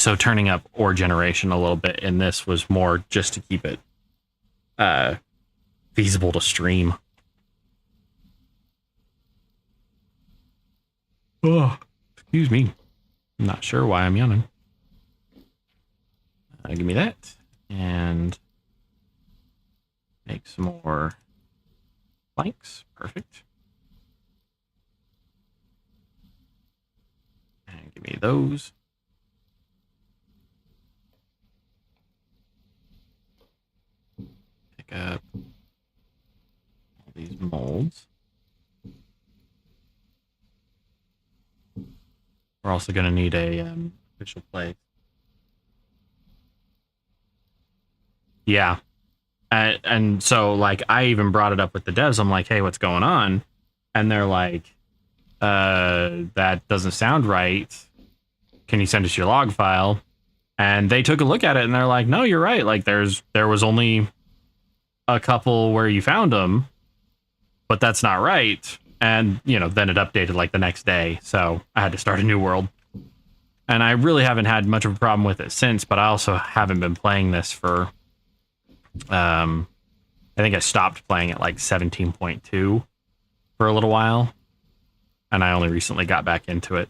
So turning up ore generation a little bit in this was more just to keep it feasible to stream. Oh, excuse me. I'm not sure why I'm yawning. Give me that. And make some more planks. Perfect. And give me those. Pick up all these molds. We're also going to need a official place. Yeah. And so, like, I even brought it up with the devs. I'm like, hey, what's going on? And they're like, that doesn't sound right. Can you send us your log file? And they took a look at it and they're like, no, you're right. Like, there was only a couple where you found them, but that's not right. And, you know, then it updated like the next day. So I had to start a new world. And I really haven't had much of a problem with it since, but I also haven't been playing this for, I think I stopped playing at like 17.2 for a little while. And I only recently got back into it.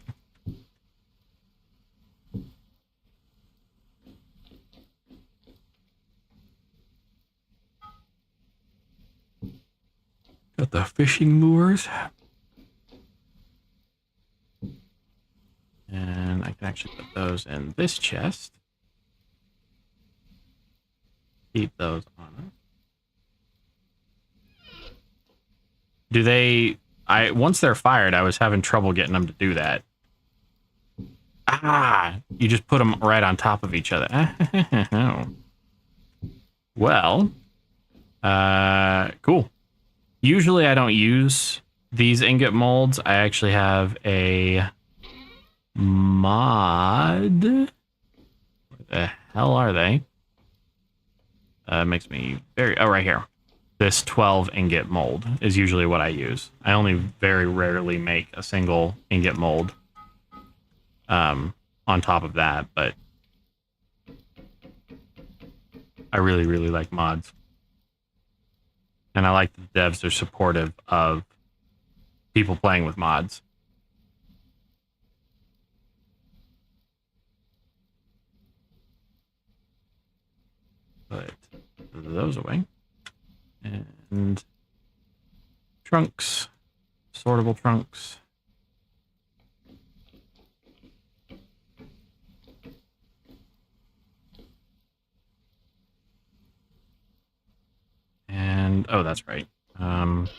Got the fishing lures. And I can actually put those in this chest. Keep those on us. Do they... once they're fired, I was having trouble getting them to do that. Ah! You just put them right on top of each other. Well. Cool. Usually I don't use these ingot molds. I actually have a mod. Where the hell are they? Makes me very... Oh, right here. This 12 ingot mold is usually what I use. I only very rarely make a single ingot mold on top of that, but I really, really like mods. And I like the devs are supportive of people playing with mods. Put those away. And trunks, sortable trunks. And, oh, that's right.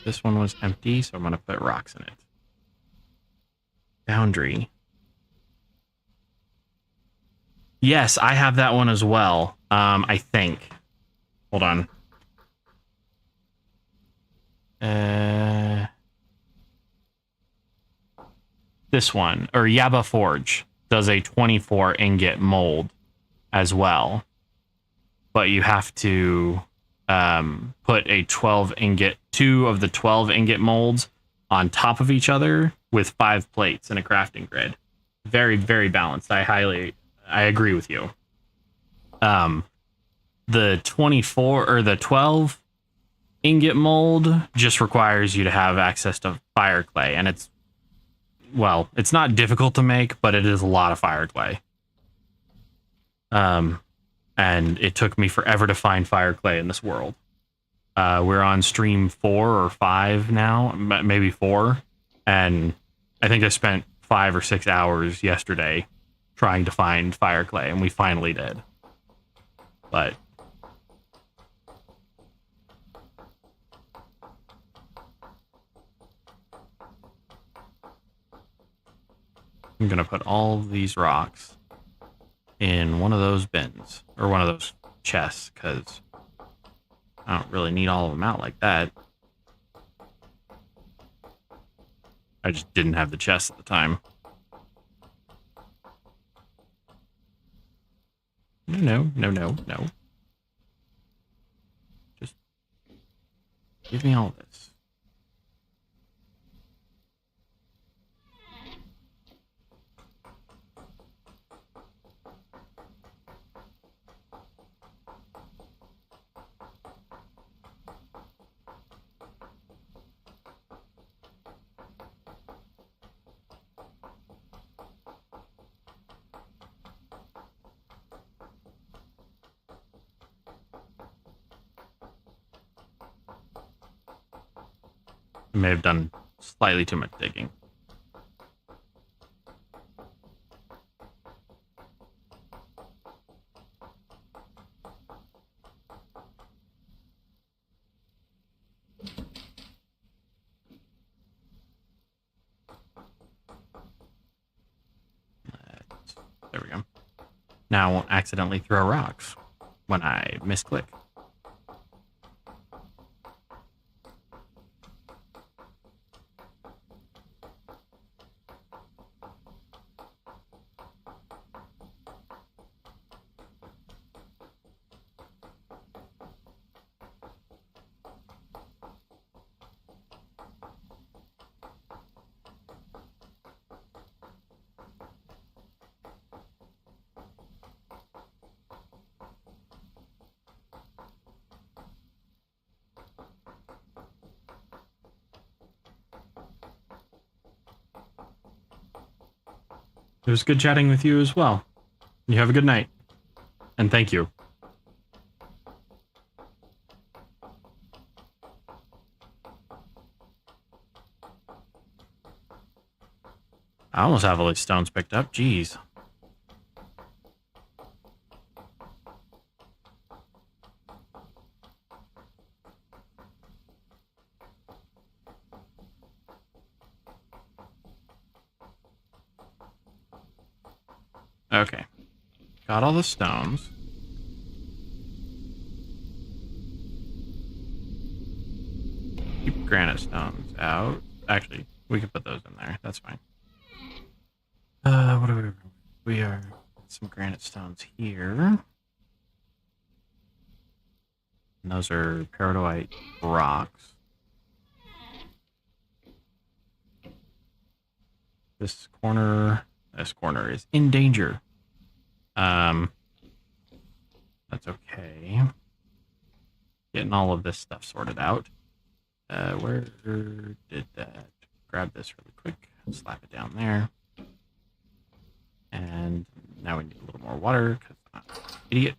This one was empty, so I'm going to put rocks in it. Boundary. Yes, I have that one as well. I think. Hold on. This one, or Yaba Forge, does a 24 ingot mold as well. But you have to put a 12 ingot, 2 of the 12 ingot molds on top of each other with 5 plates in a crafting grid. Very, very balanced. I agree with you. The 24 or the 12 ingot mold just requires you to have access to fire clay, and it's not difficult to make, but it is a lot of fire clay. And it took me forever to find fire clay in this world. We're on stream 4 or 5 now, maybe 4, and I think I spent 5 or 6 hours yesterday trying to find fire clay, and we finally did. But I'm gonna put all these rocks in one of those bins, or one of those chests, because I don't really need all of them out like that. I just didn't have the chest at the time. No. Just give me all this. I may have done slightly too much digging. There we go. Now I won't accidentally throw rocks when I misclick. It was good chatting with you as well. You have a good night. And thank you. I almost have all these stones picked up. Jeez. Okay. Got all the stones. Keep granite stones out. Actually, we can put those in there. That's fine. What are we are some granite stones here. And those are peridotite rocks. This corner is in danger. That's okay. Getting all of this stuff sorted out. Where did that? Grab this really quick. Slap it down there. And now we need a little more water because I'm an idiot.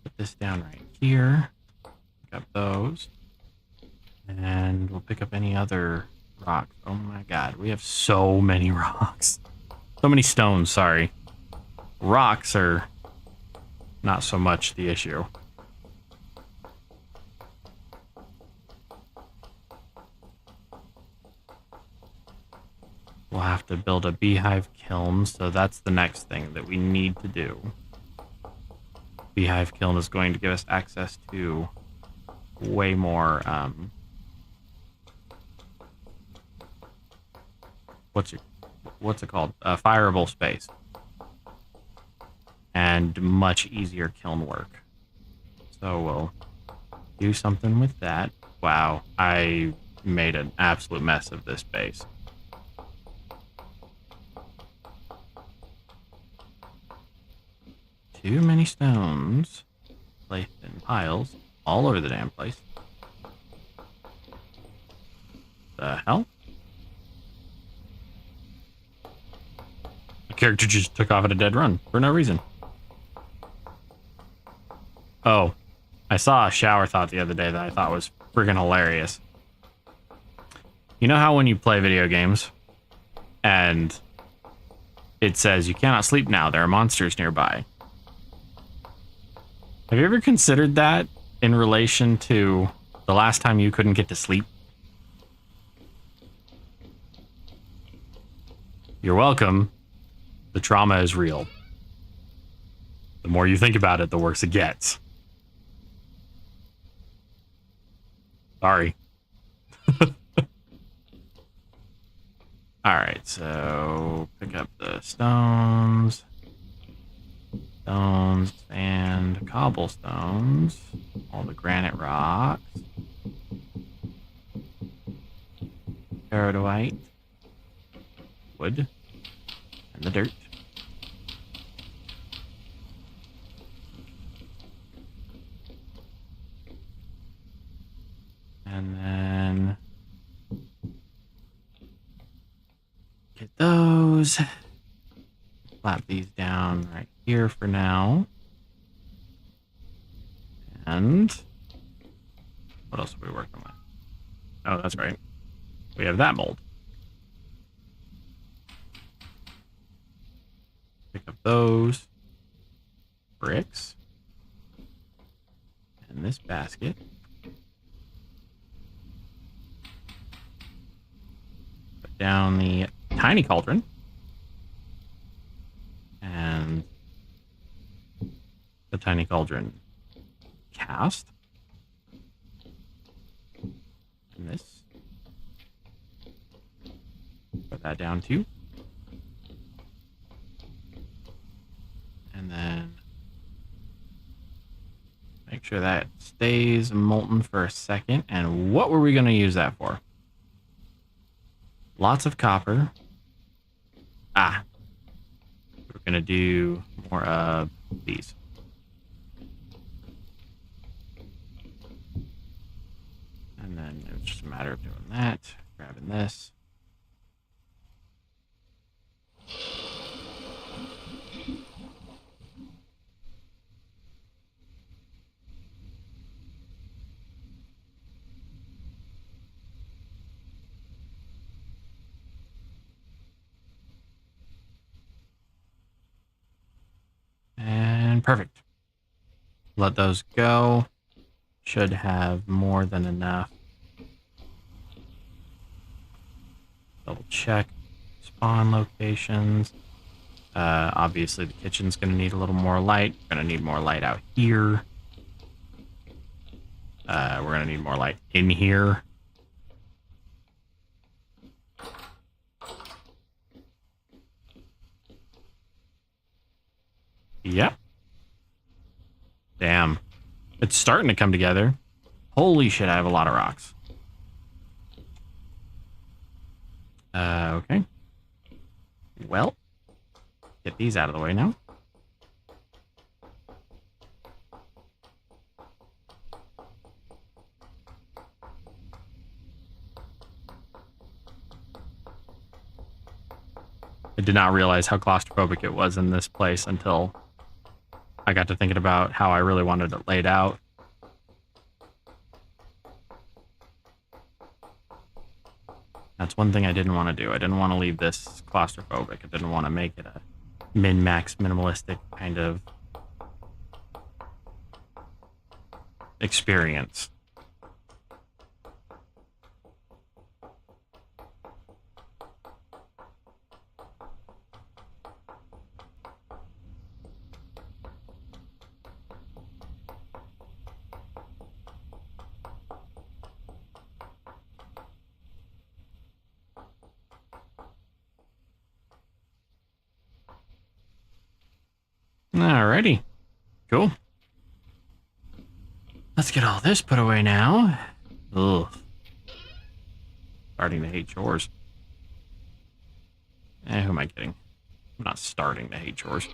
Put this down right here. Pick up those. And we'll pick up any other rocks. Oh my god, we have so many rocks. So many stones, sorry. Rocks are not so much the issue. We'll have to build a beehive kiln, so that's the next thing that we need to do. Beehive kiln is going to give us access to way more, what's it called? Fireable space. And much easier kiln work. So we'll do something with that. Wow, I made an absolute mess of this base. Too many stones placed in piles all over the damn place. The hell? The character just took off at a dead run for no reason. Oh, I saw a shower thought the other day that I thought was friggin' hilarious. You know how when you play video games and it says you cannot sleep now, there are monsters nearby. Have you ever considered that in relation to the last time you couldn't get to sleep? You're welcome. The trauma is real. The more you think about it, the worse it gets. Sorry. Alright, so pick up the stones. Stones and cobblestones. All the granite rocks. Peridotite. Wood. And the dirt. And then those. Slap these down right here for now. And what else are we working with? Oh, that's right. We have that mold. Pick up those bricks and this basket. Put down the tiny cauldron and the tiny cauldron cast. And this. Put that down too. And then make sure that stays molten for a second. And what were we going to use that for? Lots of copper. Ah. We're going to do more of these. And then it's just a matter of doing that. Grabbing this. And perfect. Let those go. Should have more than enough. Double check spawn locations. Obviously the kitchen's going to need a little more light. We're going to need more light out here. We're going to need more light in here. Yep. Damn. It's starting to come together. Holy shit, I have a lot of rocks. Okay. Well, get these out of the way now. I did not realize how claustrophobic it was in this place until I got to thinking about how I really wanted it laid out. That's one thing I didn't want to do. I didn't want to leave this claustrophobic. I didn't want to make it a min-max minimalistic kind of experience. Alrighty. Cool. Let's get all this put away now. Ugh. Starting to hate chores. Who am I kidding? I'm not starting to hate chores.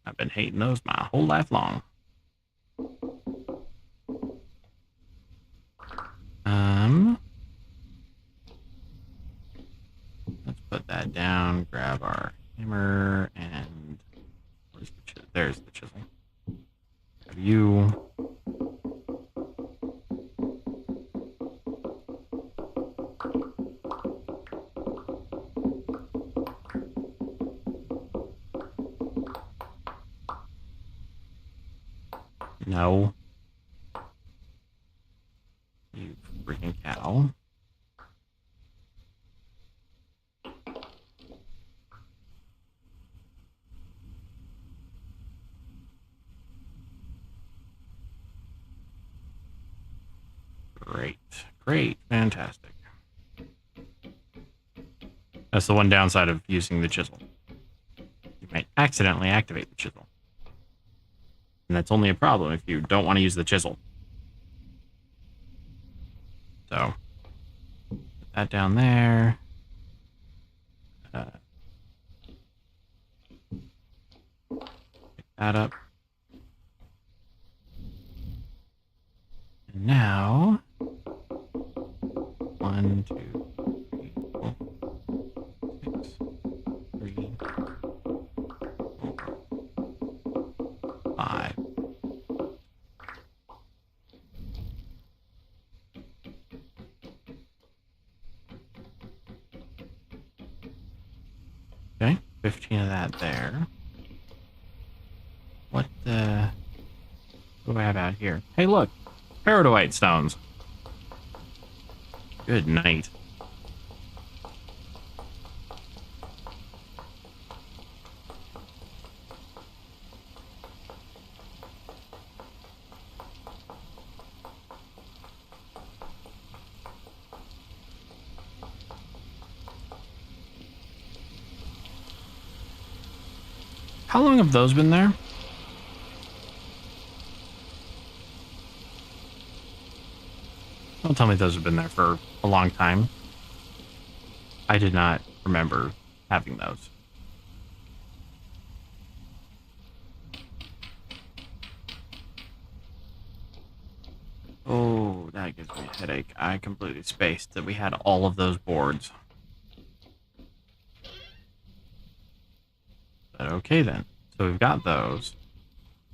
I've been hating those my whole life long. Let's put that down, grab our hammer, and where's the chisel? There's the chisel. Grab you. No. You freaking cow. Great. Great. Fantastic. That's the one downside of using the chisel. You might accidentally activate the chisel. And that's only a problem if you don't want to use the chisel. So, put that down there. Pick that up. And now, 1, 2, 3, 4, 6, 15 of that there. What do I have out here? Hey, look. Peridotite stones. Good night. How long have those been there? Don't tell me those have been there for a long time. I did not remember having those. Oh, that gives me a headache. I completely spaced that we had all of those boards. But okay then. So we've got those.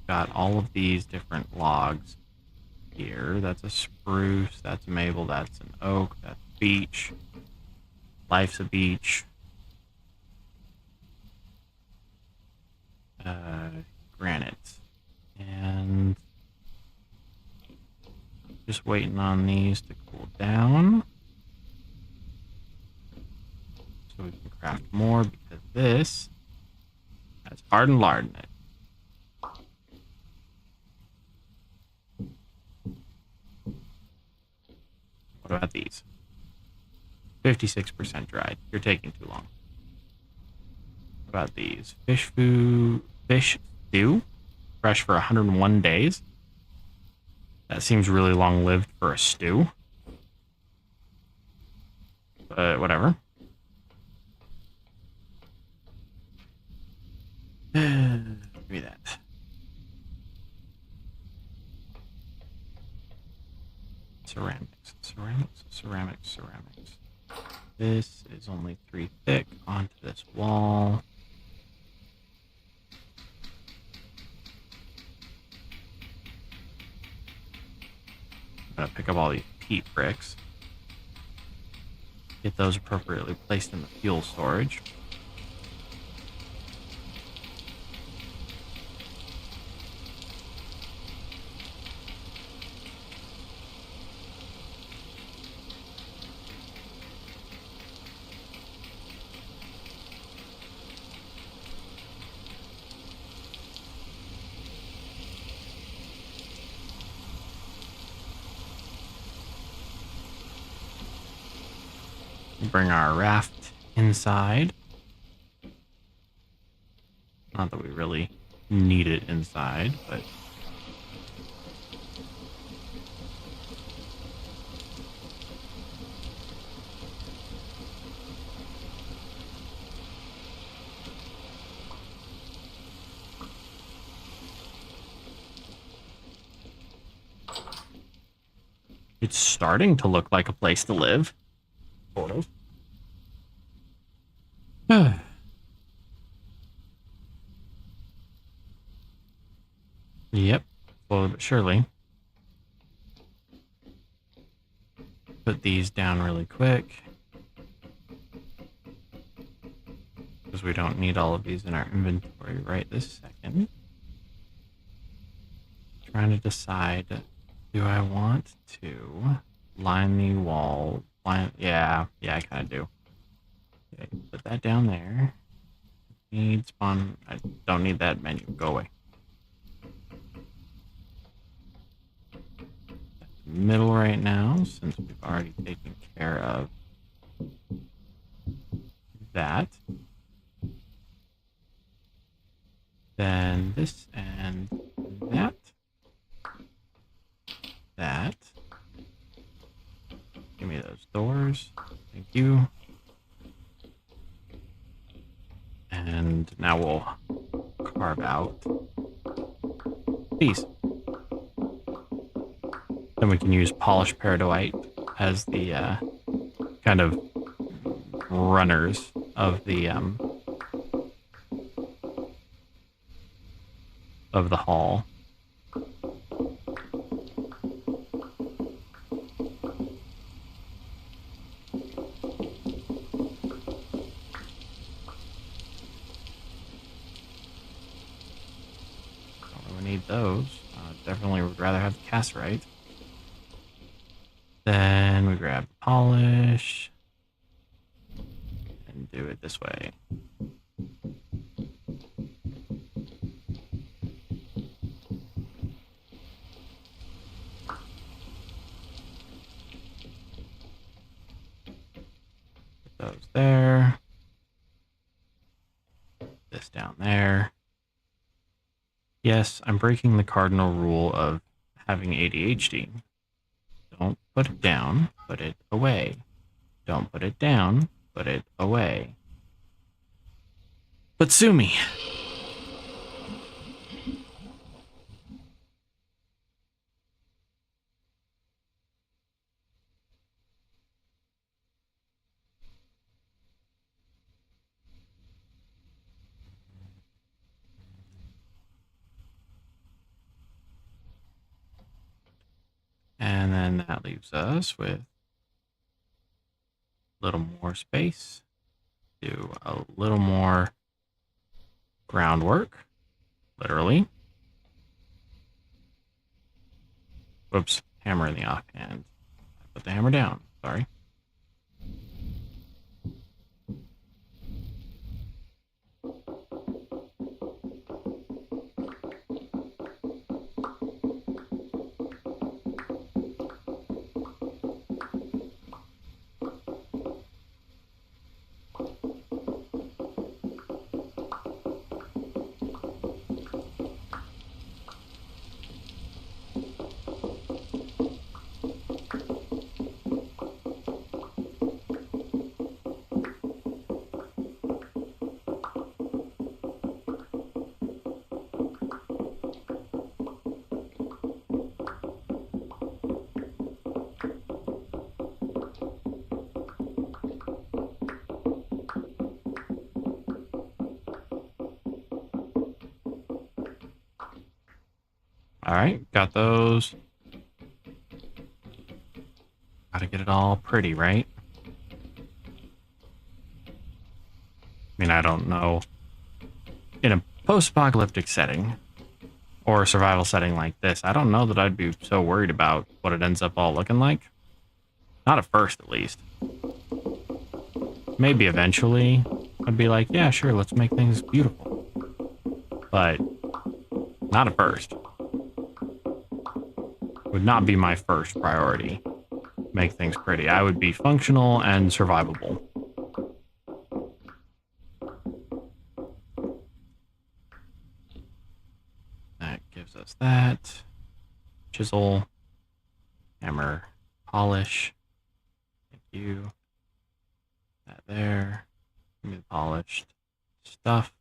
Got all of these different logs here. That's a spruce, that's a maple, that's an oak, that's beech. Life's a beech. Granite. And just waiting on these to cool down. So we can craft more because this has hardened lard in it. What about these? 56% dried. You're taking too long. What about these? Fish stew? Fresh for 101 days? That seems really long-lived for a stew. But whatever. Give me that. Ceramics. This is only 3 thick onto this wall. I'm gonna pick up all these peat bricks. Get those appropriately placed in the fuel storage. Bring our raft inside. Not that we really need it inside, but it's starting to look like a place to live. Sort of. Yep, slowly but surely. Put these down really quick, because we don't need all of these in our inventory right this second. Trying to decide, do I want to line the wall? Yeah, I kind of do. Okay, put that down there. Need spawn. I don't need that menu. Go away. Middle right now, since we've already taken care of that. Then this and that. That. Give me those doors. Thank you. And now we'll carve out these. Then we can use polished peridotite as the kind of runners of the hall. definitely would rather have the cassiterite. Then we grab the polish and do it this way. Put those there. This down there. Yes, I'm breaking the cardinal rule of having ADHD. Don't put it down, put it away. Don't put it down, put it away. But sue me. And then that leaves us with a little more space. Do a little more groundwork, literally. Whoops, hammer in the offhand. I put the hammer down, sorry. All right, got those. Gotta get it all pretty, right? I mean, I don't know. In a post-apocalyptic setting or a survival setting like this, I don't know that I'd be so worried about what it ends up all looking like. Not at first, at least. Maybe eventually I'd be like, yeah, sure, let's make things beautiful. But not at first. Would not be my first priority. Make things pretty. I would be functional and survivable. That gives us that. Chisel. Hammer. Polish. Thank you. That there. Give me the polished stuff.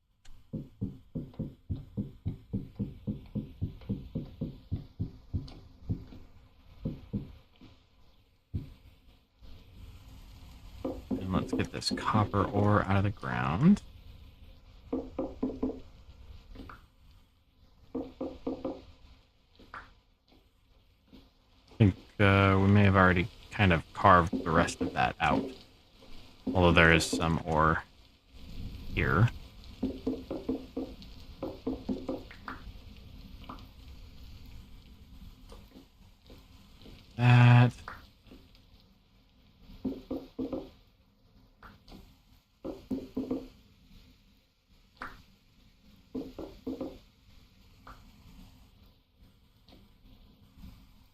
And let's get this copper ore out of the ground. I think we may have already kind of carved the rest of that out. Although there is some ore here. That.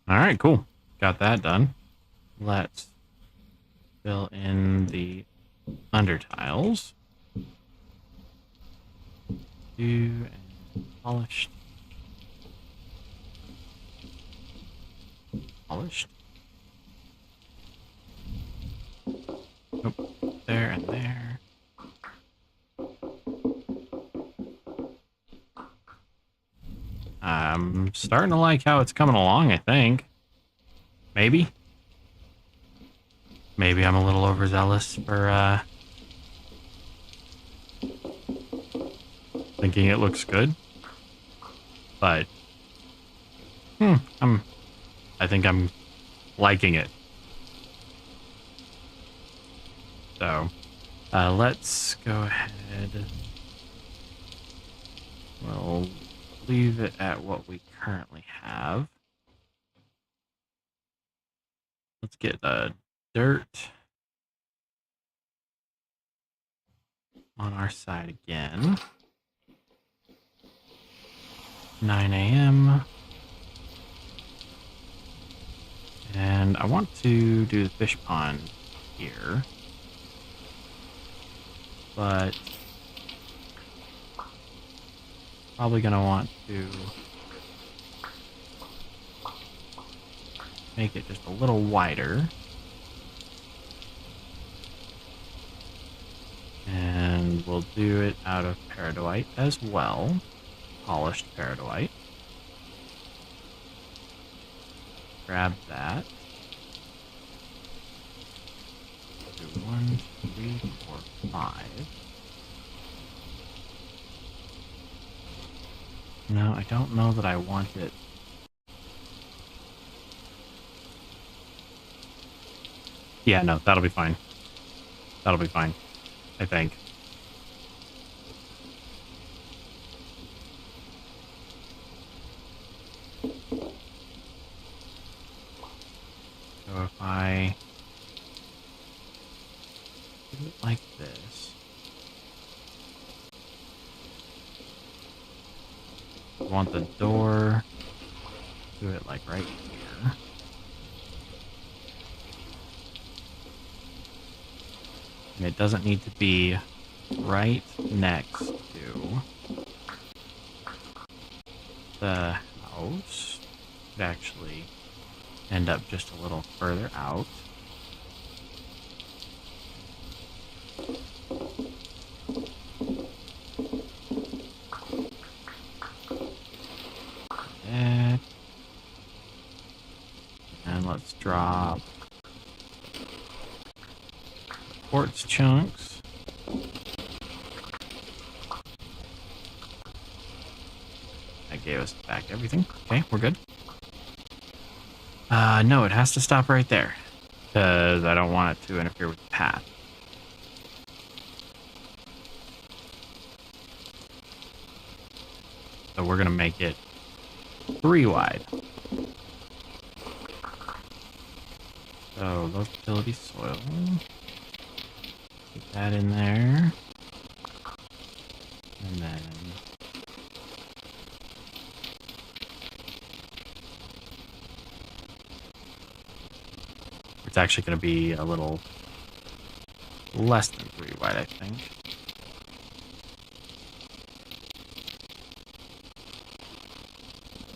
All right, cool. Got that done. Let's fill in the under tiles. And polished. Polished. Nope. There and there. I'm starting to like how it's coming along, I think. Maybe. Maybe I'm a little overzealous for thinking it looks good. But I think I'm liking it. So let's go ahead. We'll leave it at what we currently have. Let's get dirt on our side again. 9 a.m. And I want to do the fish pond here. But probably going to want to make it just a little wider. And we'll do it out of peridotite as well. Polished peridotite. Grab that. Do 1, 2, 3, 4, 5. No, I don't know that I want it. Yeah, no, that'll be fine. That'll be fine, I think. So if I do it like this, I want the door, do it like right here. And it doesn't need to be right next to the house. It could actually end up just a little further out. And let's drop quartz chunks. That gave us back everything. Okay, we're good. No, it has to stop right there because I don't want it to interfere with the path. So we're going to make it 3 wide. So low fertility soil. Put that in there. And then it's actually going to be a little less than 3 wide, I think.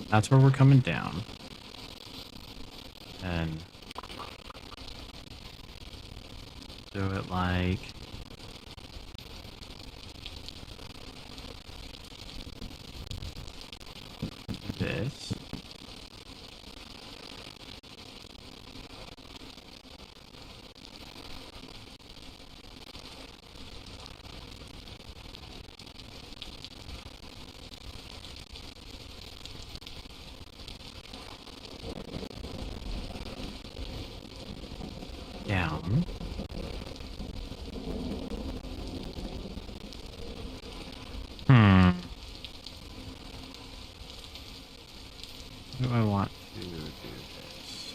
That's where we're coming down. And do it like this. Down. How do I want to do this?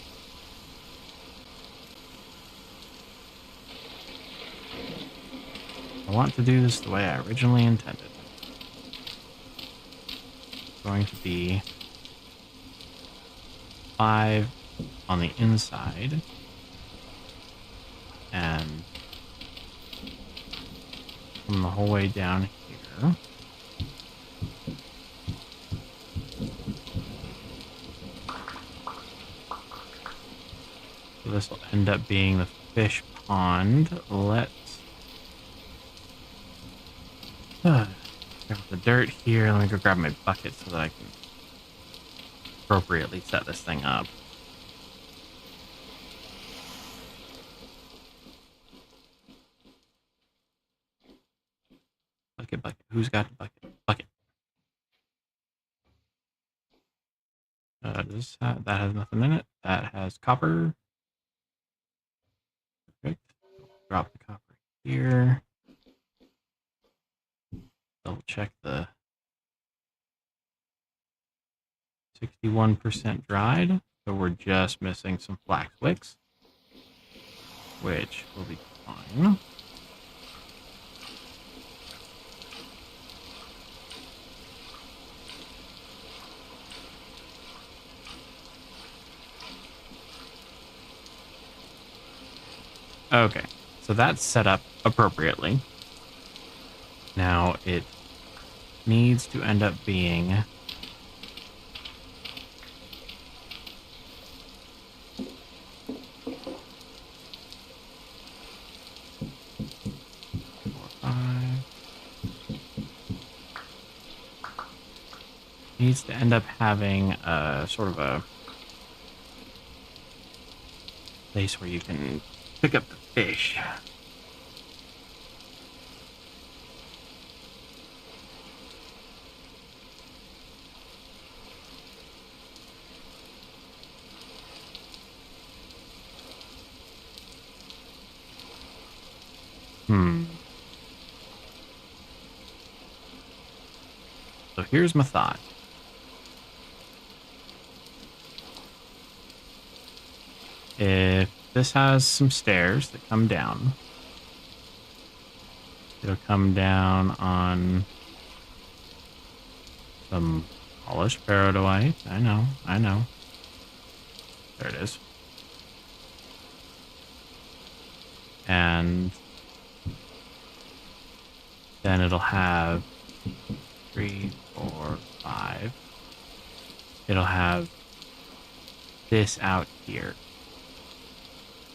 I want to do this the way I originally intended. It's going to be 5 on the inside. And come the whole way down here. So this will end up being the fish pond. Let's grab the dirt here. Let me go grab my bucket so that I can appropriately set this thing up. Bucket. Who's got a bucket? Bucket. That has nothing in it. That has copper. Perfect. Drop the copper here. Double check the 61% dried. So we're just missing some flax wicks, which will be fine. Okay, so that's set up appropriately. Now it needs to end up being needs to end up having a sort of a place where you can pick up the fish. So here's my thought. If this has some stairs that come down, it'll come down on some polished peridotite. I know. There it is. And then it'll have 3, 4, 5. It'll have this out here,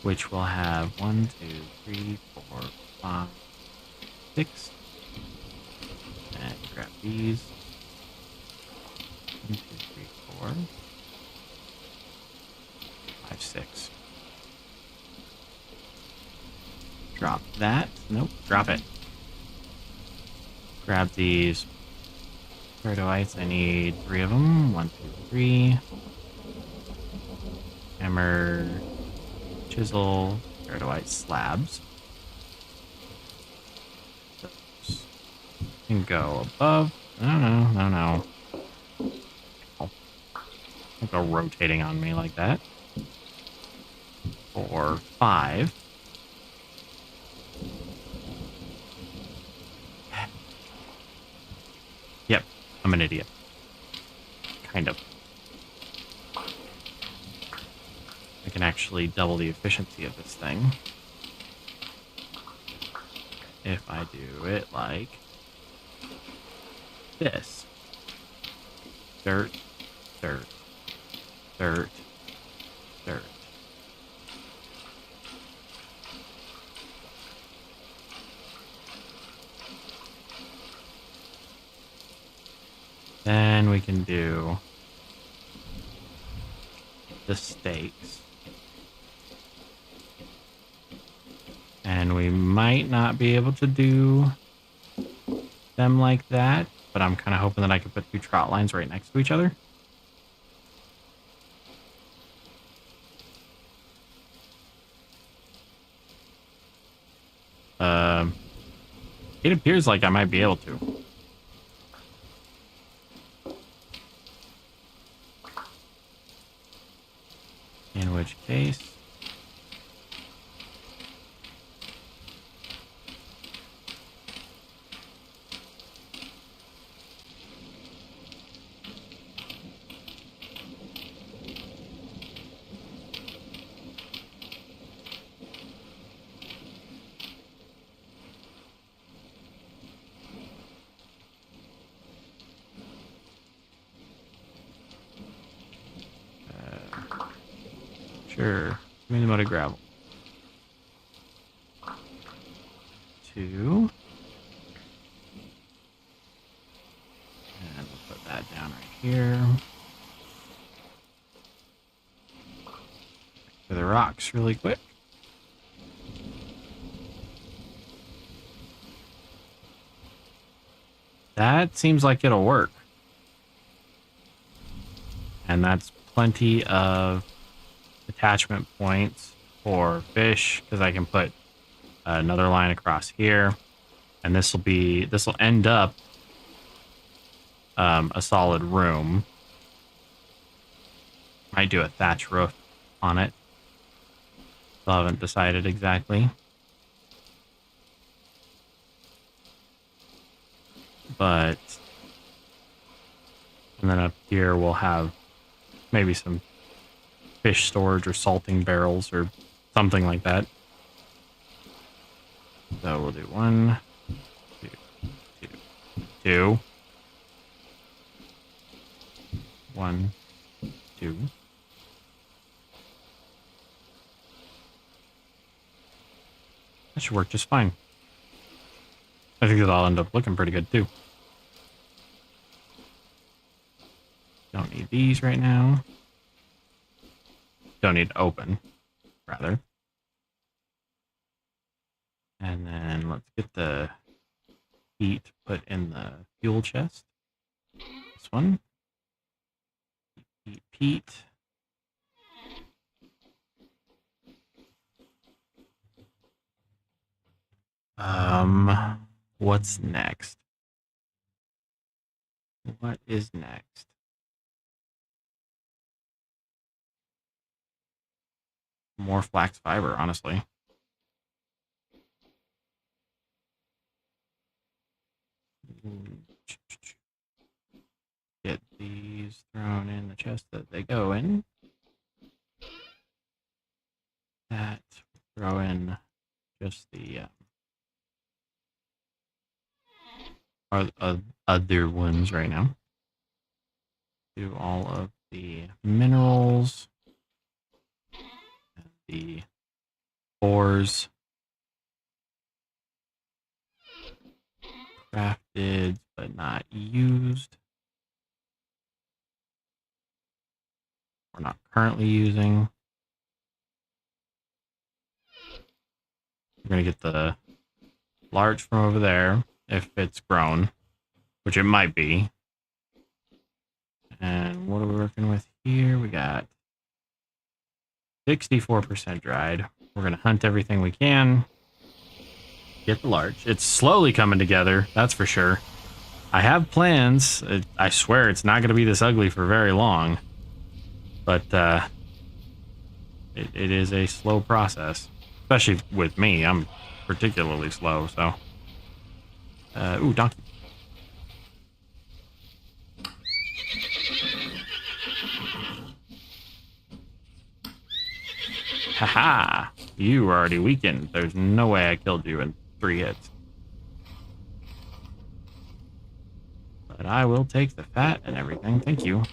which will have 1, 2, 3, 4, 5, 6. And grab these. 1, 2, 3, 4, 5, 6. Drop that. Nope, drop it. Grab these peridotites. I need 3 of them. 1, 2, 3. Hammer, chisel, peridotite slabs. Those can go above. No. Don't go rotating on me like that. 4, 5. Yep, I'm an idiot. Kind of. I can actually double the efficiency of this thing if I do it like this. Dirt, dirt, dirt, dirt. Then we can do the stakes. And we might not be able to do them like that, but I'm kind of hoping that I could put 2 trot lines right next to each other. It appears like I might be able to. In which case, sure, give me the mud of gravel. 2. And we'll put that down right here. To the rocks really quick. That seems like it'll work. And that's plenty of attachment points for fish, because I can put another line across here, and this will end up a solid room. Might do a thatch roof on it. Still haven't decided exactly. But, and then up here we'll have maybe some fish storage or salting barrels or something like that. So we'll do 1, 2, 2, 2. 1, 2. That should work just fine. I think that'll end up looking pretty good too. Don't need these right now. Don't need to open, rather. And then let's get the heat put in the fuel chest. This one. Heat. What's next? What is next? More flax fiber, honestly. Get these thrown in the chest that they go in. That, throw in just the other ones right now. Do all of the minerals. And the ores. Crafted, but not used. We're not currently using. We're going to get the larch from over there, if it's grown, which it might be. And what are we working with here? We got 64% dried. We're going to hunt everything we can. Get the larch. It's slowly coming together, that's for sure. I have plans. I swear it's not going to be this ugly for very long. But it is a slow process. Especially with me. I'm particularly slow, so. Ooh, donkey. Haha! You were already weakened. There's no way I killed you in 3 hits. But I will take the fat and everything. Thank you.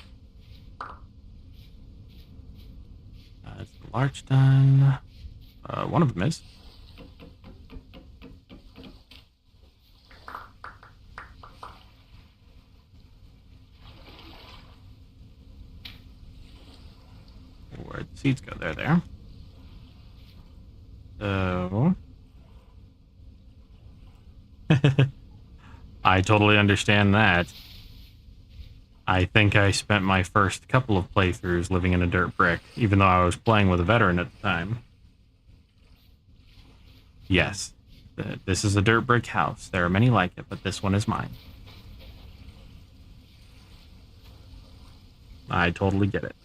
That's the larch done. One of them is. Where'd the seeds go? There. So... I totally understand that. I think I spent my first couple of playthroughs living in a dirt brick, even though I was playing with a veteran at the time. Yes, this is a dirt brick house. There are many like it, but this one is mine. I totally get it.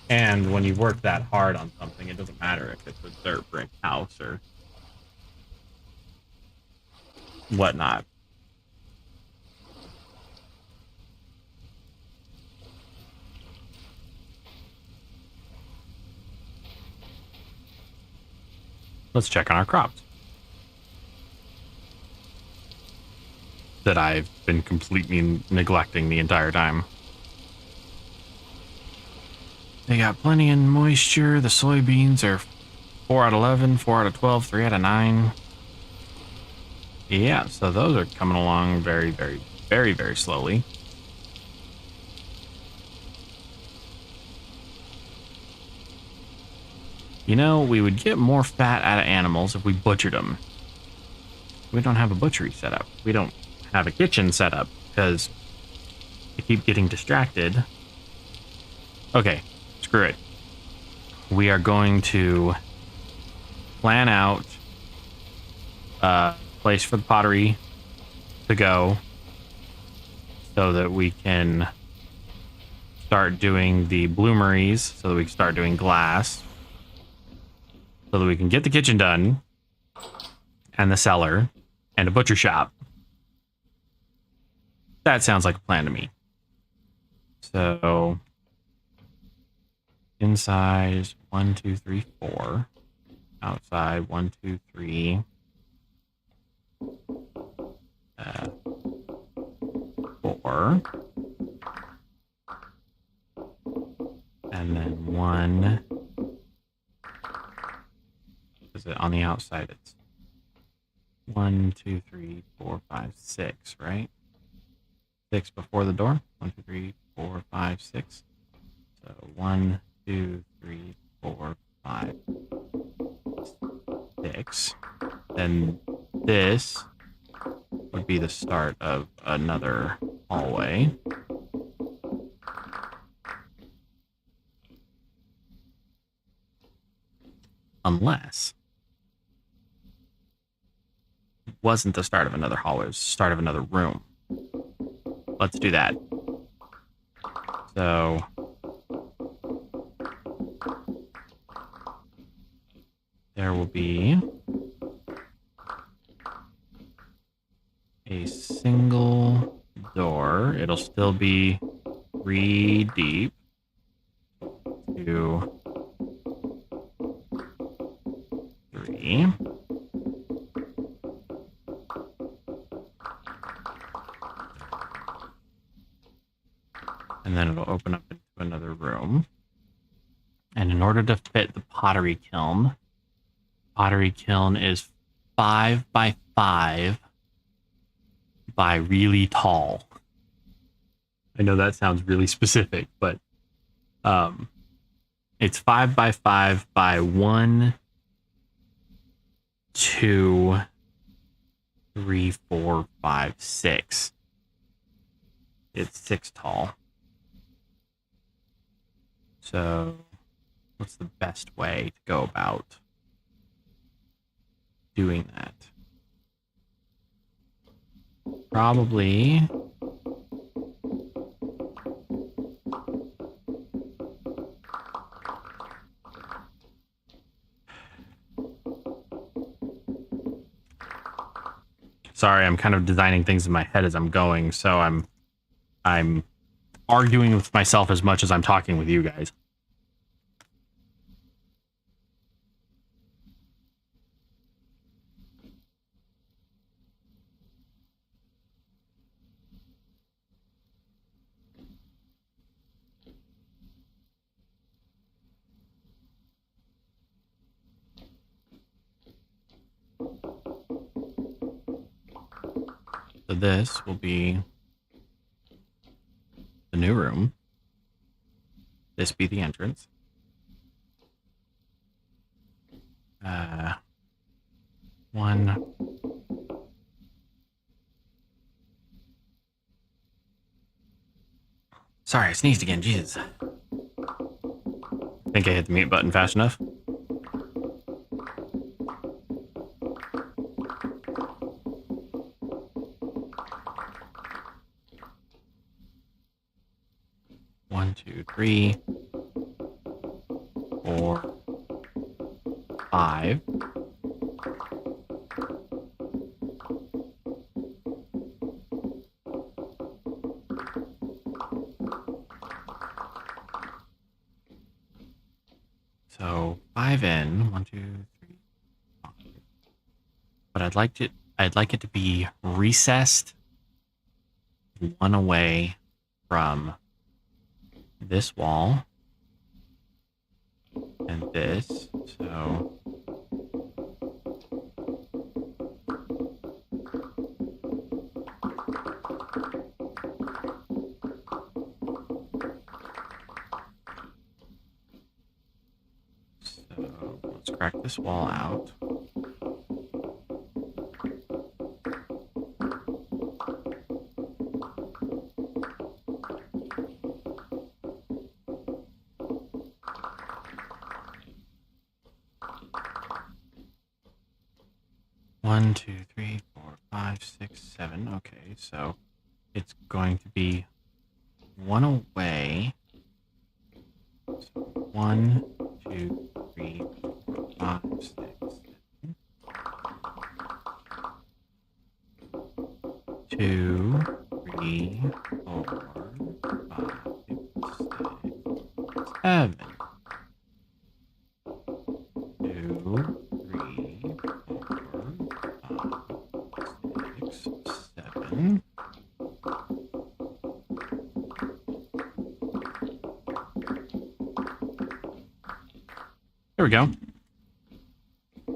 And when you work that hard on something, it doesn't matter if it's a dirt brick house or whatnot. Let's check on our crops that I've been completely neglecting the entire time. They got plenty of moisture. The soybeans are 4 out of 11, 4 out of 12, 3 out of 9. Yeah, so those are coming along very, very, very, very slowly. You know, we would get more fat out of animals if we butchered them. We don't have a butchery set up. We don't have a kitchen set up because I keep getting distracted. Okay, screw it. We are going to plan out a place for the pottery to go so that we can start doing the bloomeries so that we can start doing glass. So that we can get the kitchen done. And the cellar. And a butcher shop. That sounds like a plan to me. So inside 1, 2, 3, 4. Outside 1, 2, 3. 4. And then 1. Is it on the outside? It's 1, 2, 3, 4, 5, 6, right? 6 before the door. 1, 2, 3, 4, 5, 6. So 1, 2, 3, 4, 5, 6. Then this would be the start of another hallway. Unless it wasn't the start of another hallway, it was the start of another room. Let's do that. So there will be a single door. It'll still be 3 deep. 2, 3. And then it'll open up into another room. And in order to fit the pottery kiln is 5 by 5 by really tall. I know that sounds really specific, but it's 5 by 5 by 1, 2, 3, 4, 5, 6. It's 6 tall. So what's the best way to go about doing that? Probably sorry, I'm kind of designing things in my head as I'm going, so I'm arguing with myself as much as I'm talking with you guys. So this will be the new room. This be the entrance. One. Sorry, I sneezed again. Jesus. I think I hit the mute button fast enough. One, 2, 3, 4, 5. So 5 in, 1, 2, 3, 5. But I'd like it to be recessed 1 away from this wall and this. So let's crack this wall out. One, 2, 3, 4, 5, 6, 7. Okay, so it's going to be 1 away 1, 2, 3, 4, 5, 6, 7. 2, 3, 4, 5, 6, 7. 2, 3, 4, 5, 6, 7. There we go.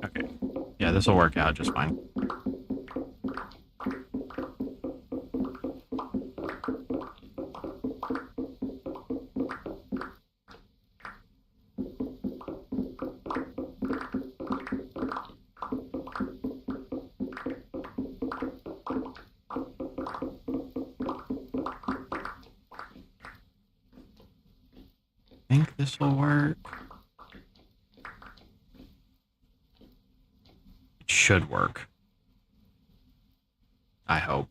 Okay. Yeah, this will work out just fine. I think this will work. It should work. I hope.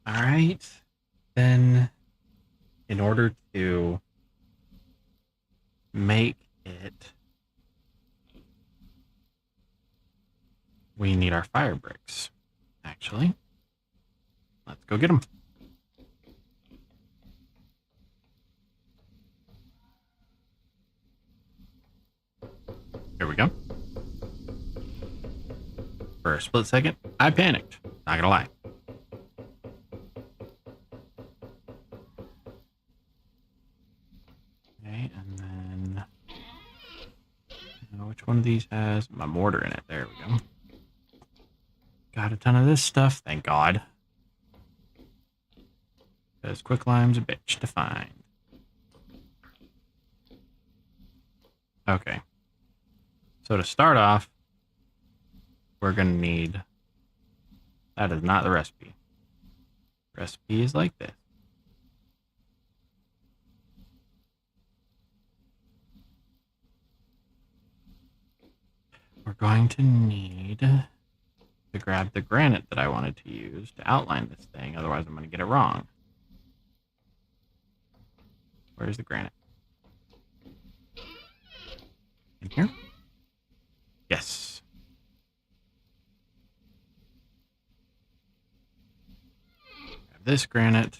All right. Then, in order to make it, we need our fire bricks, actually. Let's go get them. Here we go. For a split second, I panicked. Not gonna lie. Okay, and then which one of these has my mortar in it? There we go. Got a ton of this stuff, thank God. Because quicklime's a bitch to find. Okay. So to start off, we're going to need... That is not the recipe. The recipe is like this. We're going to need to grab the granite that I wanted to use to outline this thing. Otherwise, I'm going to get it wrong. Where's the granite? In here? Yes. Grab this granite,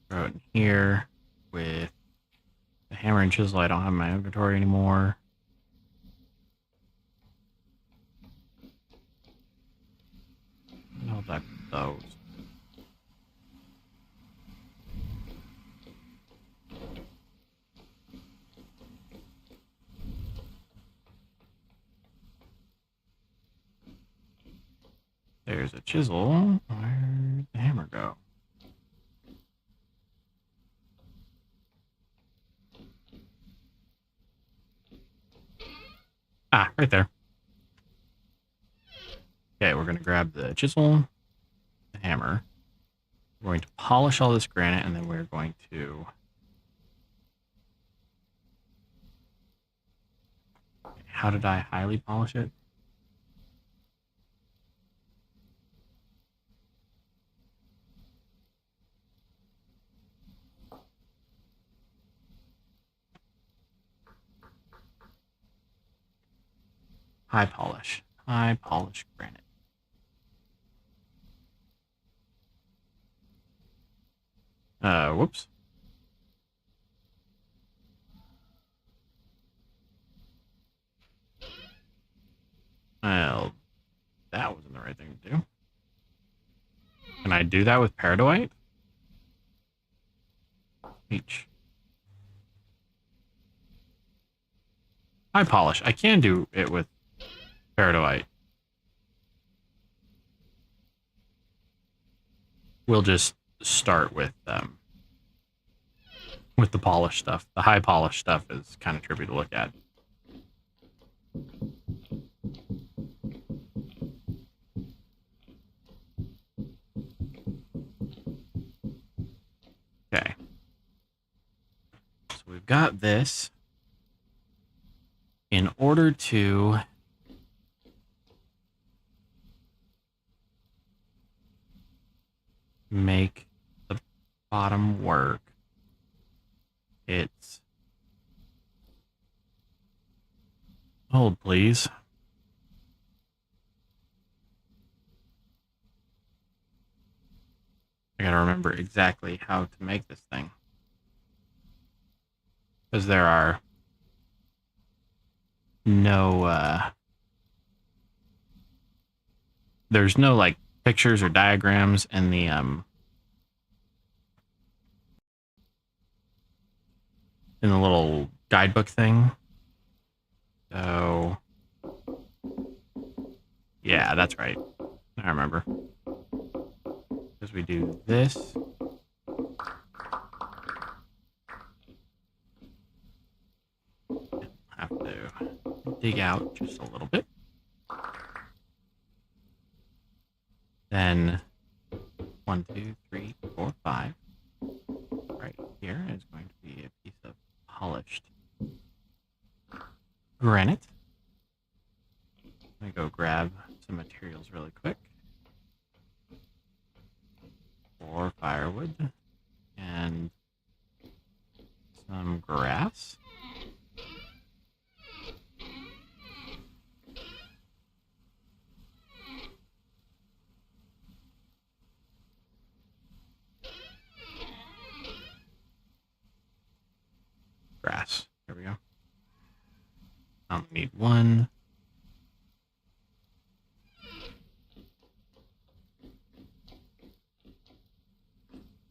throw it in here with the hammer and chisel I don't have in my inventory anymore. I'll back those. There's a chisel. Where'd the hammer go? Ah, right there. Okay, we're going to grab the chisel, the hammer. We're going to polish all this granite, and then we're going to... How did I highly polish it? High polish. High polish granite. Whoops. Well, that wasn't the right thing to do. Can I do that with peridotite? H. High polish. I can do it with peridotite. We'll just start with the polished stuff. The high polished stuff is kind of trippy to look at. Okay. So we've got this. In order to make the bottom work, it's... Hold, please. I gotta remember exactly how to make this thing. Because there are no, there's no, like, pictures or diagrams in the, little guidebook thing. So, yeah, that's right. I remember. Because we do this. Have to dig out just a little bit. Then 1, 2, 3, 4, 5. Right here is going to be a piece of polished granite. I'm going to go grab some materials really quick. 4 firewood and some grass. Grass. There we go. I only need 1.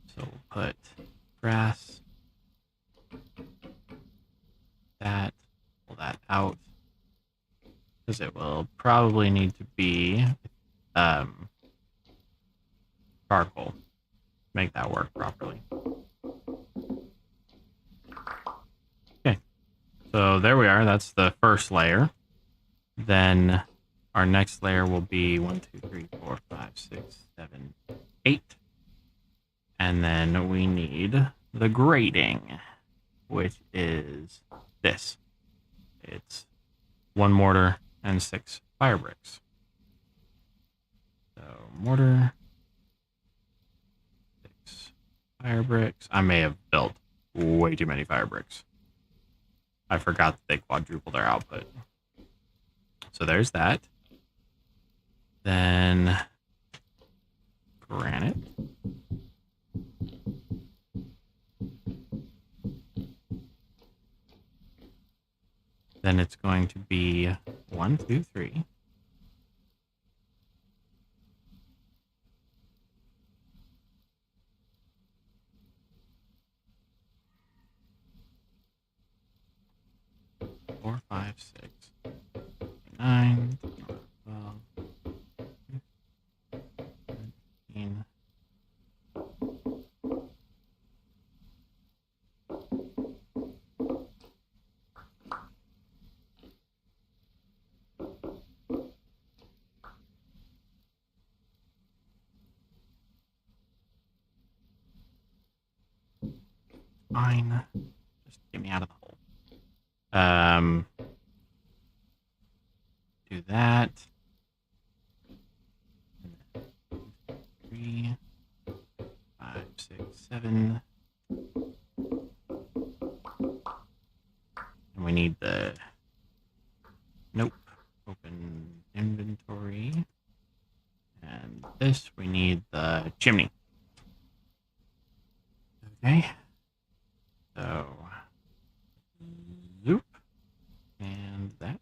So we'll put grass. That. Pull that out. Because it will probably need to be charcoal. Make that work properly. So there we are. That's the first layer. Then our next layer will be 1, 2, 3, 4, 5, 6, 7, 8. And then we need the grading, which is this. It's 1 mortar and 6 fire bricks. So mortar, 6 fire bricks. I may have built way too many fire bricks. I forgot that they quadruple their output. So there's that. Then granite. Then it's going to be 1, 2, 3. Four, 5, 6, 9, 12, 13. Fine. Just get me out of the hole. Do that. 3, 5, 6, 7. And we need the... Nope. Open chimney. Okay. So, zoop. And that.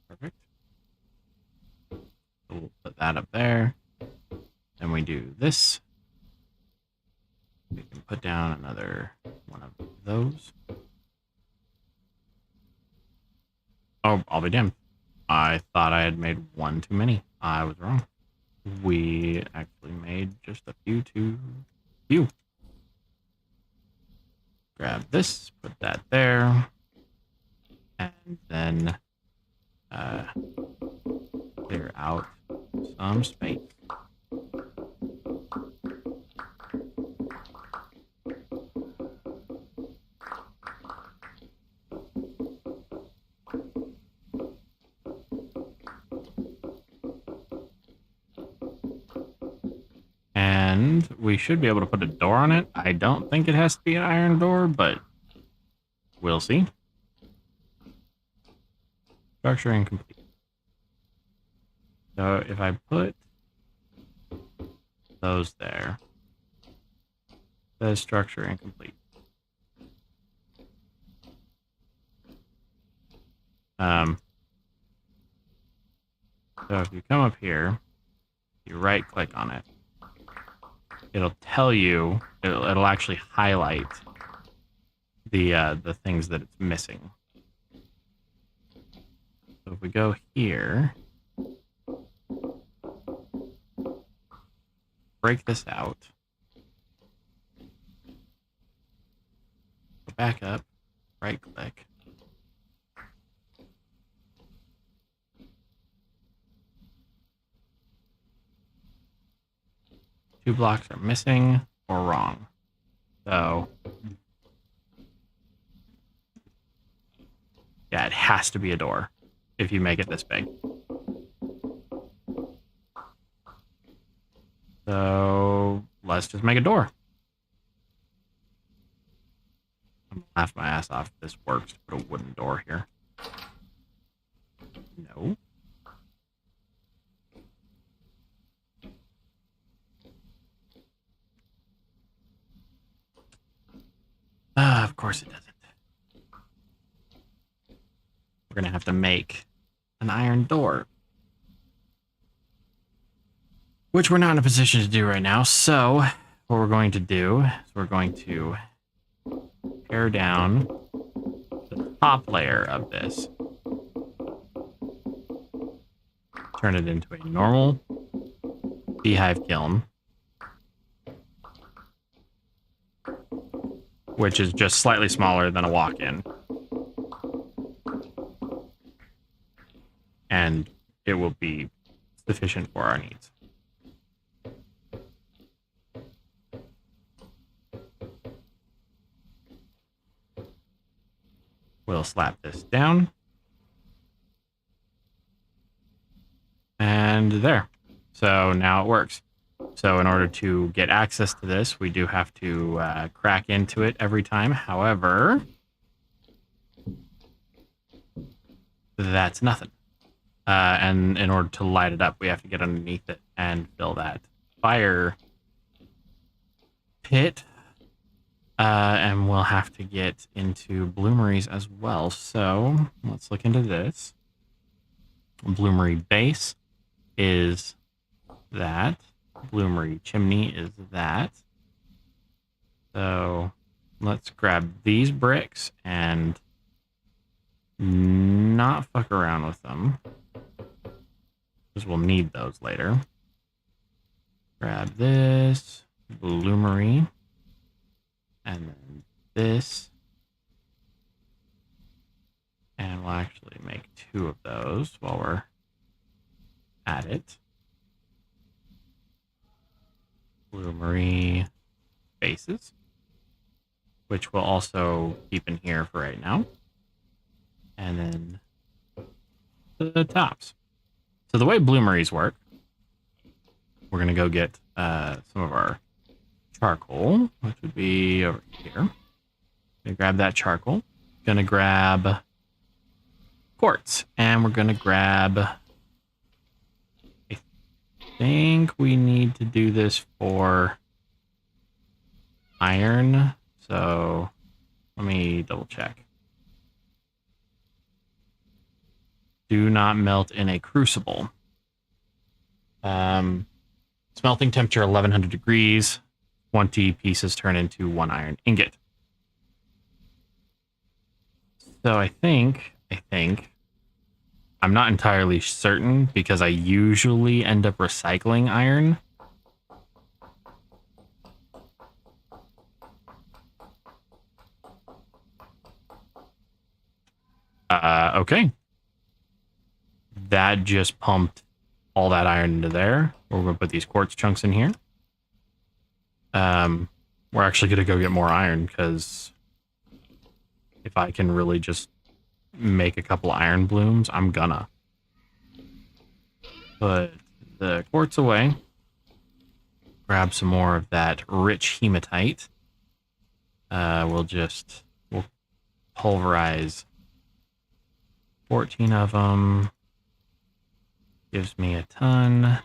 Perfect. So we'll put that up there. Then we do this. We can put down another one of those. Oh, I'll be damned. I thought I had made one too many. I was wrong. We actually made just a few too few. Grab this, put that there, and then clear out some space. And we should be able to put a door on it. I don't think it has to be an iron door, but we'll see. Structure incomplete. So if I put those there, it says structure incomplete. So if you come up here, you right click on it, it'll tell you, it'll actually highlight the things that it's missing. So if we go here, break this out, go back up, right click, two blocks are missing or wrong. So yeah, it has to be a door if you make it this big. So let's just make a door. I'm gonna laugh my ass off if this works to put a wooden door here. No. Of course it doesn't. We're going to have to make an iron door, which we're not in a position to do right now. So what we're going to do is we're going to tear down the top layer of this, turn it into a normal beehive kiln, which is just slightly smaller than a walk-in. And it will be sufficient for our needs. We'll slap this down. And there. So now it works. So in order to get access to this, we do have to crack into it every time. However, that's nothing. And in order to light it up, we have to get underneath it and fill that fire pit. And we'll have to get into bloomeries as well. So let's look into this. Bloomery base is that. Bloomery chimney is that. So let's grab these bricks and not fuck around with them, because we'll need those later. Grab this bloomery and then this, and we'll actually make two of those while we're at it. Bloomery bases, which we'll also keep in here for right now. And then the tops. So the way bloomeries work, we're going to go get some of our charcoal, which would be over here. Gonna grab that charcoal. Gonna grab quartz, and we're gonna grab a think we need to do this for iron. So let me double check. Do not melt in a crucible. Smelting temperature 1100 degrees. 20 pieces turn into 1 iron ingot. So I think I'm not entirely certain because I usually end up recycling iron. Okay. That just pumped all that iron into there. We're going to put these quartz chunks in here. We're actually going to go get more iron because if I can really just make a couple iron blooms, I'm gonna. Put the quartz away. Grab some more of that rich hematite. We'll pulverize 14 of them. Gives me a ton.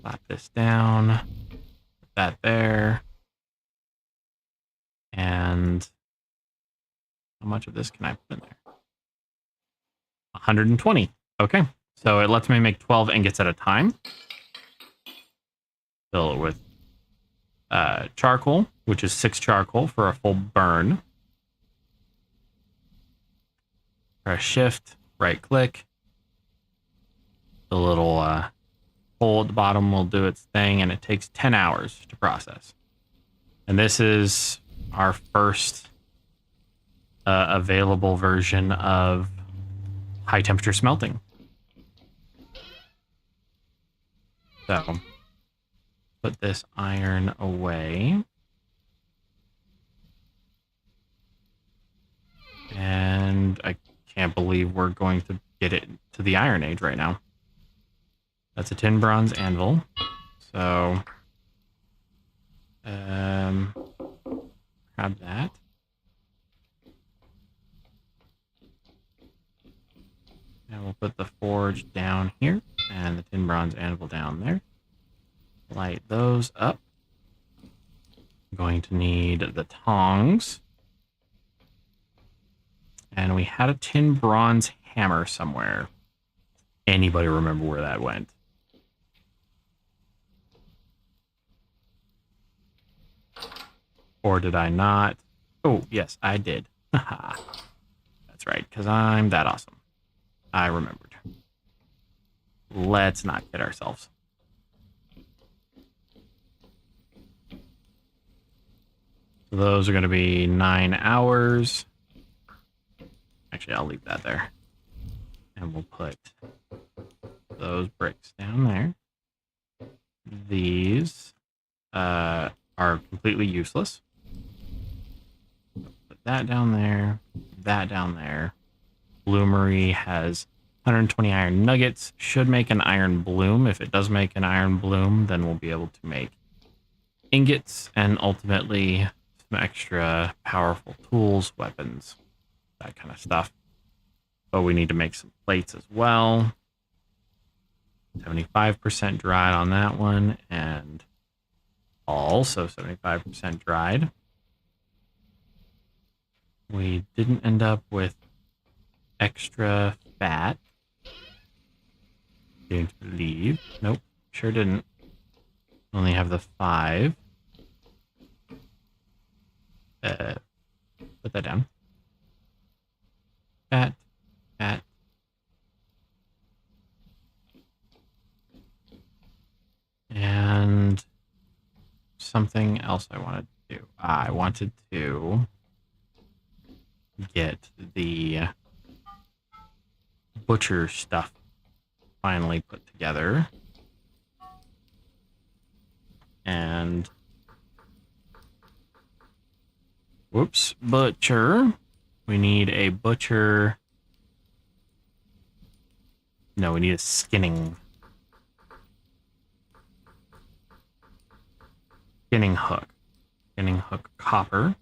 Slap this down. Put that there. And how much of this can I put in there? 120. Okay. So it lets me make 12 ingots at a time. Fill it with charcoal, which is 6 charcoal for a full burn. Press shift, right click. The little hole at the bottom will do its thing, and it takes 10 hours to process. And this is our first available version of high temperature smelting. So put this iron away. And I can't believe we're going to get it to the Iron Age right now. That's a tin bronze anvil. So grab that. And we'll put the forge down here and the tin bronze anvil down there. Light those up. I'm going to need the tongs. And we had a tin bronze hammer somewhere. Anybody remember where that went? Or did I not? Oh, yes, I did. That's right, because I'm that awesome. I remembered. Let's not kid ourselves. So those are going to be 9 hours. Actually, I'll leave that there. And we'll put those bricks down there. These are completely useless. Put that down there. That down there. Bloomery has 120 iron nuggets. Should make an iron bloom. If it does make an iron bloom, then we'll be able to make ingots and ultimately some extra powerful tools, weapons, that kind of stuff. But we need to make some plates as well. 75% dried on that one, and also 75% dried. We didn't end up with extra fat. Didn't believe. Nope, sure didn't. Only have the 5. Put that down. Fat. And something else I wanted to do. I wanted to get the butcher stuff finally put together. And whoops, butcher. We need a butcher. No, we need a skinning hook. Skinning hook copper.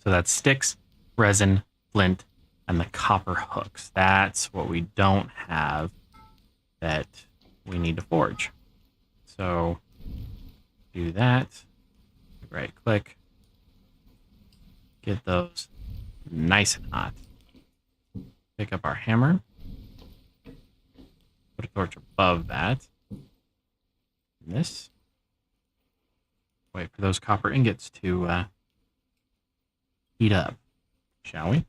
So that's sticks, resin, flint, and the copper hooks. That's what we don't have that we need to forge. So do that. Right click. Get those nice and hot. Pick up our hammer. Put a torch above that. And this. Wait for those copper ingots to heat up, shall we?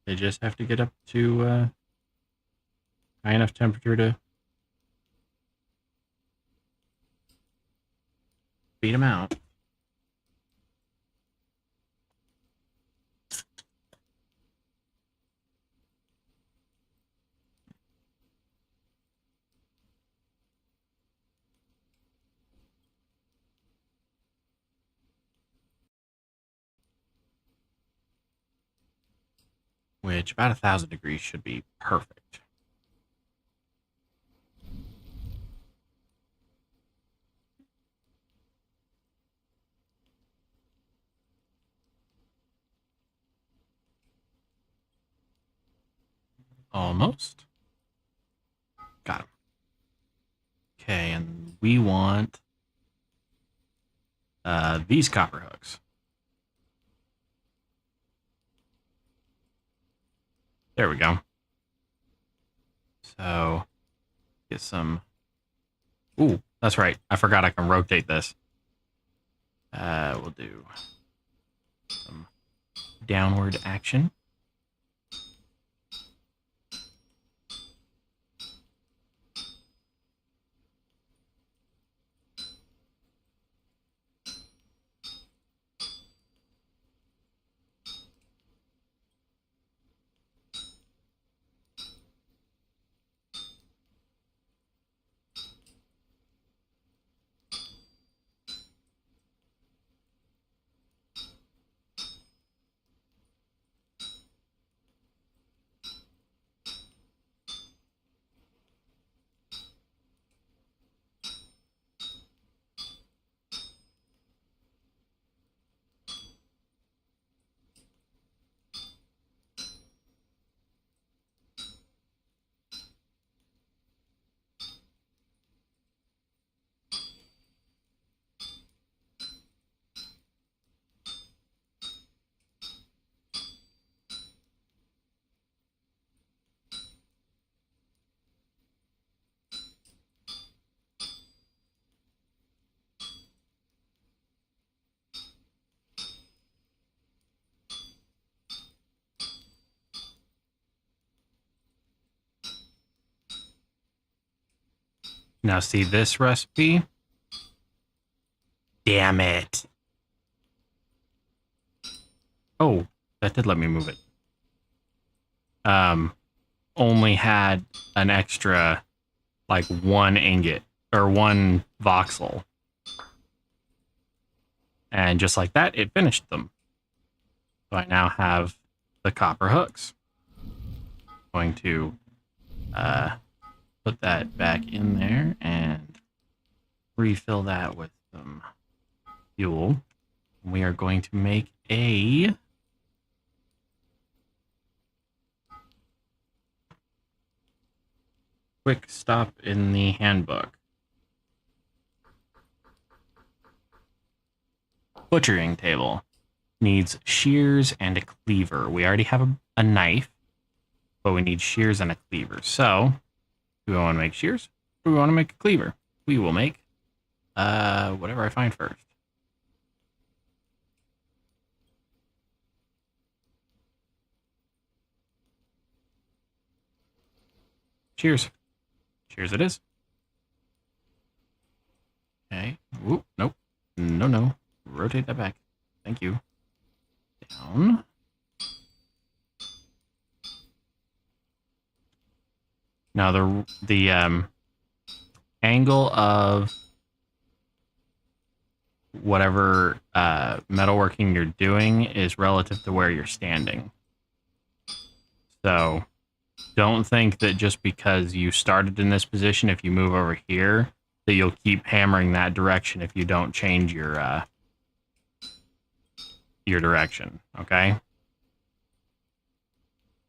They just have to get up to high enough temperature to beat them out. Which about 1,000 degrees should be perfect. Almost. Got him. Okay, and we want these copper hooks. There we go. So, get some... Ooh, that's right. I forgot I can rotate this. We'll do some downward action. Now see this recipe? Damn it. Oh, that did let me move it. Only had an extra, like, 1 ingot, or 1 voxel. And just like that, it finished them. So I now have the copper hooks. Going to put that back in there and refill that with some fuel. We are going to make a quick stop in the handbook. Butchering table needs shears and a cleaver. We already have a knife, but we need shears and a cleaver. So, do we want to make shears? Or do we want to make a cleaver? We will make whatever I find first. Shears. Shears it is. Okay. Whoop, nope. No. Rotate that back. Thank you. Down. Now the angle of whatever metalworking you're doing is relative to where you're standing. So don't think that just because you started in this position, if you move over here, that you'll keep hammering that direction if you don't change your direction, okay?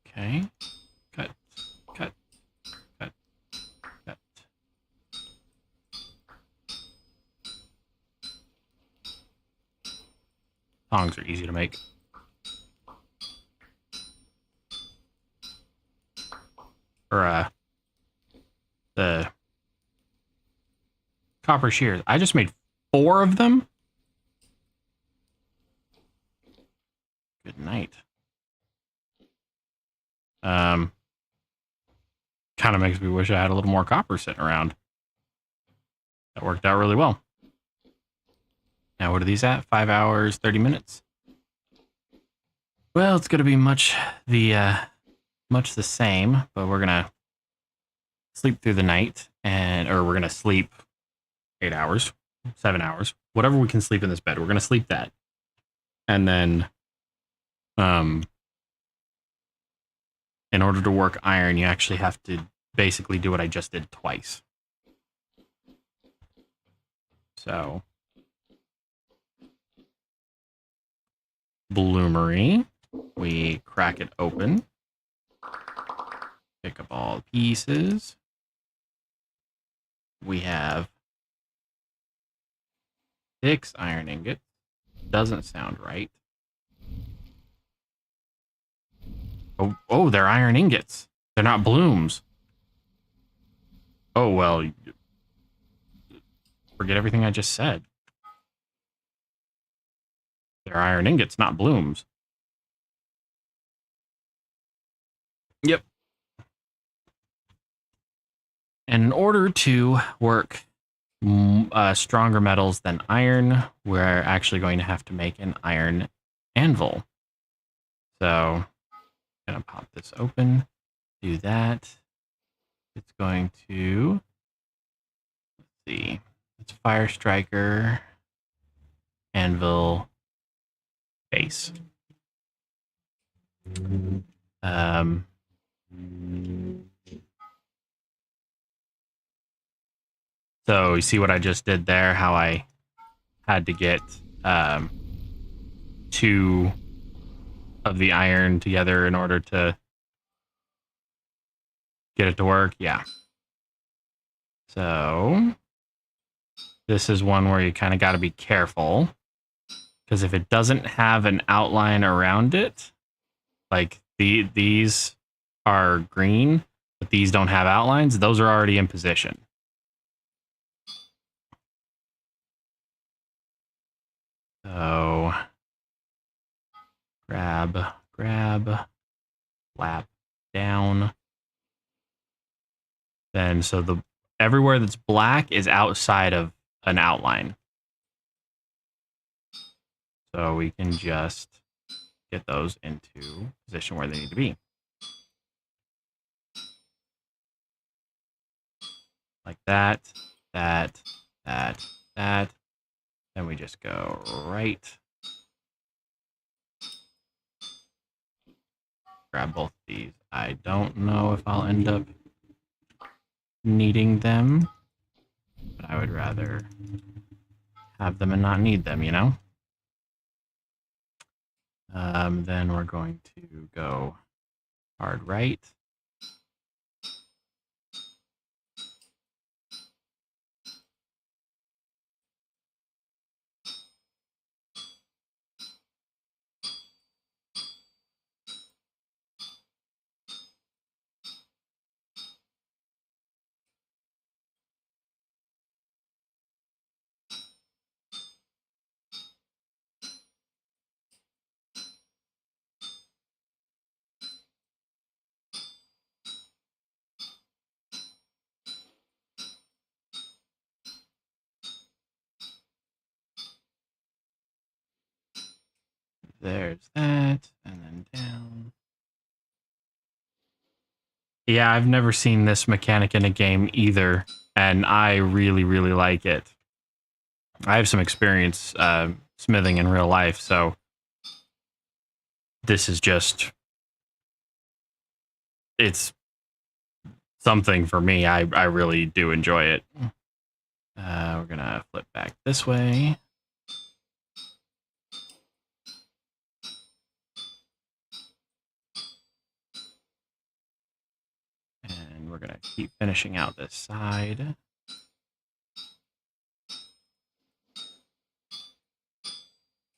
Okay. Cut, cut, cut, cut. Tongs are easy to make. Or the copper shears. I just made 4 of them. Good night. Kind of makes me wish I had a little more copper sitting around. That worked out really well. Now, what are these at? 5 hours, 30 minutes? Well, it's going to be much the same, but we're going to sleep through the night, or we're going to sleep 8 hours, 7 hours, whatever we can sleep in this bed. We're going to sleep that. And then, in order to work iron, you actually have to basically do what I just did twice. So, bloomery, we crack it open, pick up all the pieces. We have 6 iron ingots. Doesn't sound right. Oh, they're iron ingots. They're not blooms. Oh, well, forget everything I just said. They're iron ingots, not blooms. Yep. And in order to work stronger metals than iron, we're actually going to have to make an iron anvil. So, I'm going to pop this open, do that. It's going to, let's see, it's Fire Striker, anvil, base. So you see what I just did there, how I had to get 2 of the iron together in order to get it to work? Yeah. So this is one where you kind of got to be careful, because if it doesn't have an outline around it, like these are green, but these don't have outlines, those are already in position. So grab, lap down. Then so everywhere that's black is outside of an outline. So we can just get those into position where they need to be. Like that. Then we just go right. Grab both these. I don't know if I'll end up needing them, but I would rather have them and not need them, you know? Then we're going to go hard right. There's that, and then down. Yeah, I've never seen this mechanic in a game either, and I really, really like it. I have some experience smithing in real life, so this is just, it's something for me. I really do enjoy it. We're gonna flip back this way. And we're gonna keep finishing out this side.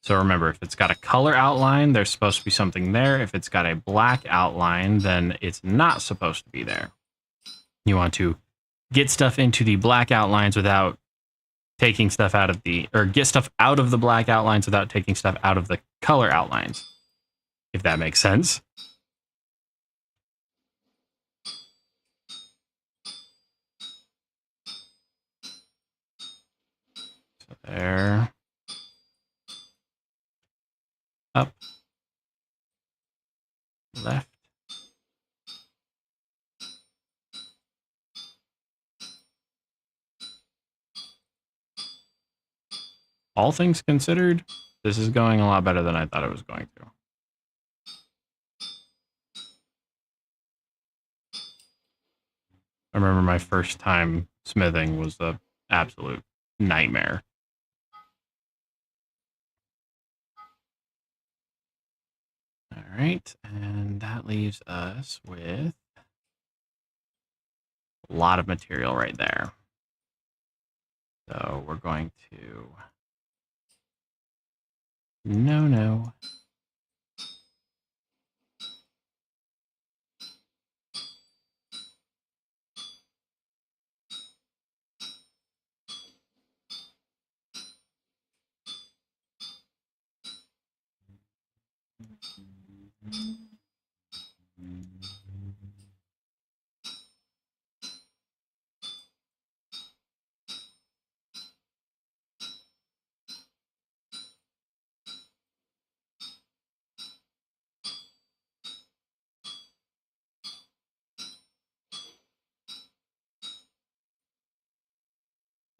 So remember, if it's got a color outline, there's supposed to be something there. If it's got a black outline, then it's not supposed to be there. You want to get stuff into the black outlines without taking stuff out of the, or get stuff out of the black outlines without taking stuff out of the color outlines, if that makes sense. So there. Up. Left. All things considered, this is going a lot better than I thought it was going to. I remember my first time smithing was an absolute nightmare. All right, and that leaves us with a lot of material right there. So we're going to... No.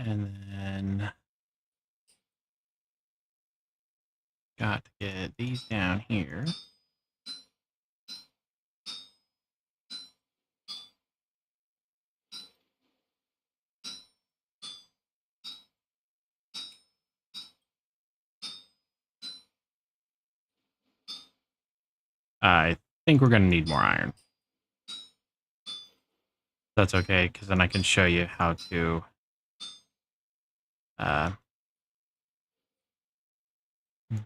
And then got to get these down here. I think we're going to need more iron. That's okay, because then I can show you how to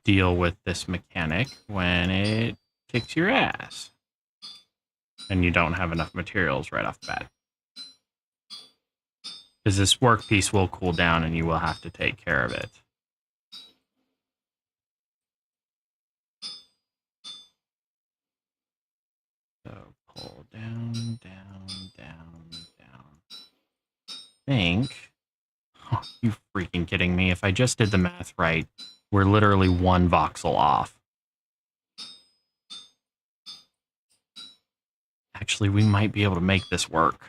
deal with this mechanic when it kicks your ass and you don't have enough materials right off the bat. Because this workpiece will cool down and you will have to take care of it. So pull down. Think, oh, you freaking kidding me? If I just did the math right, we're literally one voxel off. Actually, we might be able to make this work.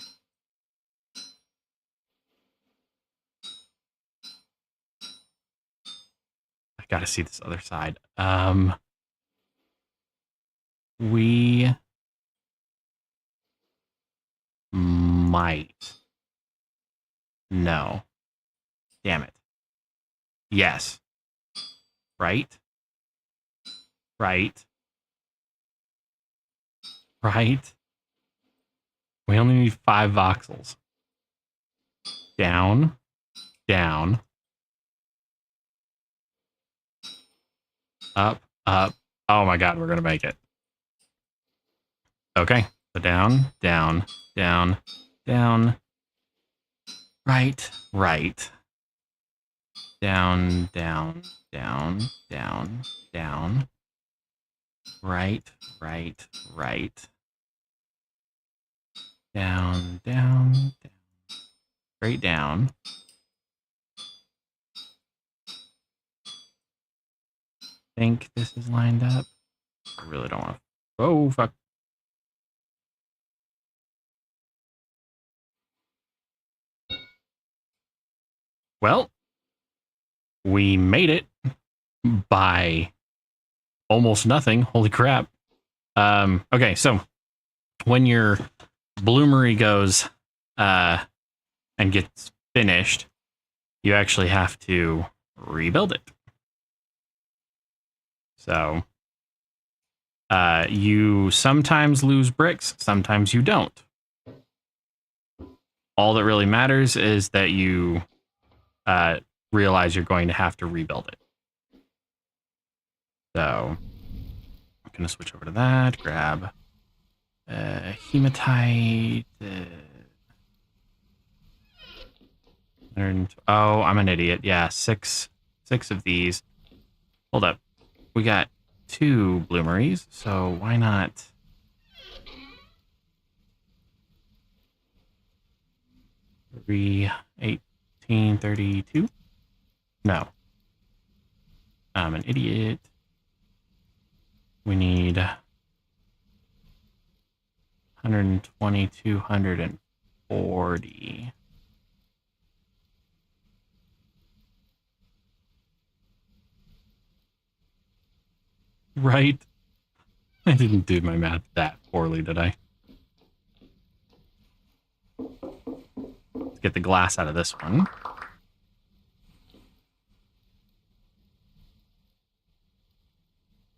I gotta see this other side. We might. No. Damn it. Yes. Right? Right. We only need 5 voxels. Down. Up. Oh my god, we're gonna make it. Okay. So down. Right. Down. Right. Down. Straight down. Think this is lined up. I really don't want to. Oh, fuck. Well, we made it. by almost nothing. Holy crap. Okay, so when your bloomery goes and gets finished, you actually have to rebuild it. So you sometimes lose bricks, sometimes you don't. All that really matters is that you realize you're going to have to rebuild it. So I'm going to switch over to that, grab hematite. Oh, I'm an idiot. Yeah, six of these. Hold up. We got 2 bloomeries, so why not? 3, 18, 32? No. I'm an idiot. We need 120, 240. Right? I didn't do my math that poorly, did I? Let's get the glass out of this one.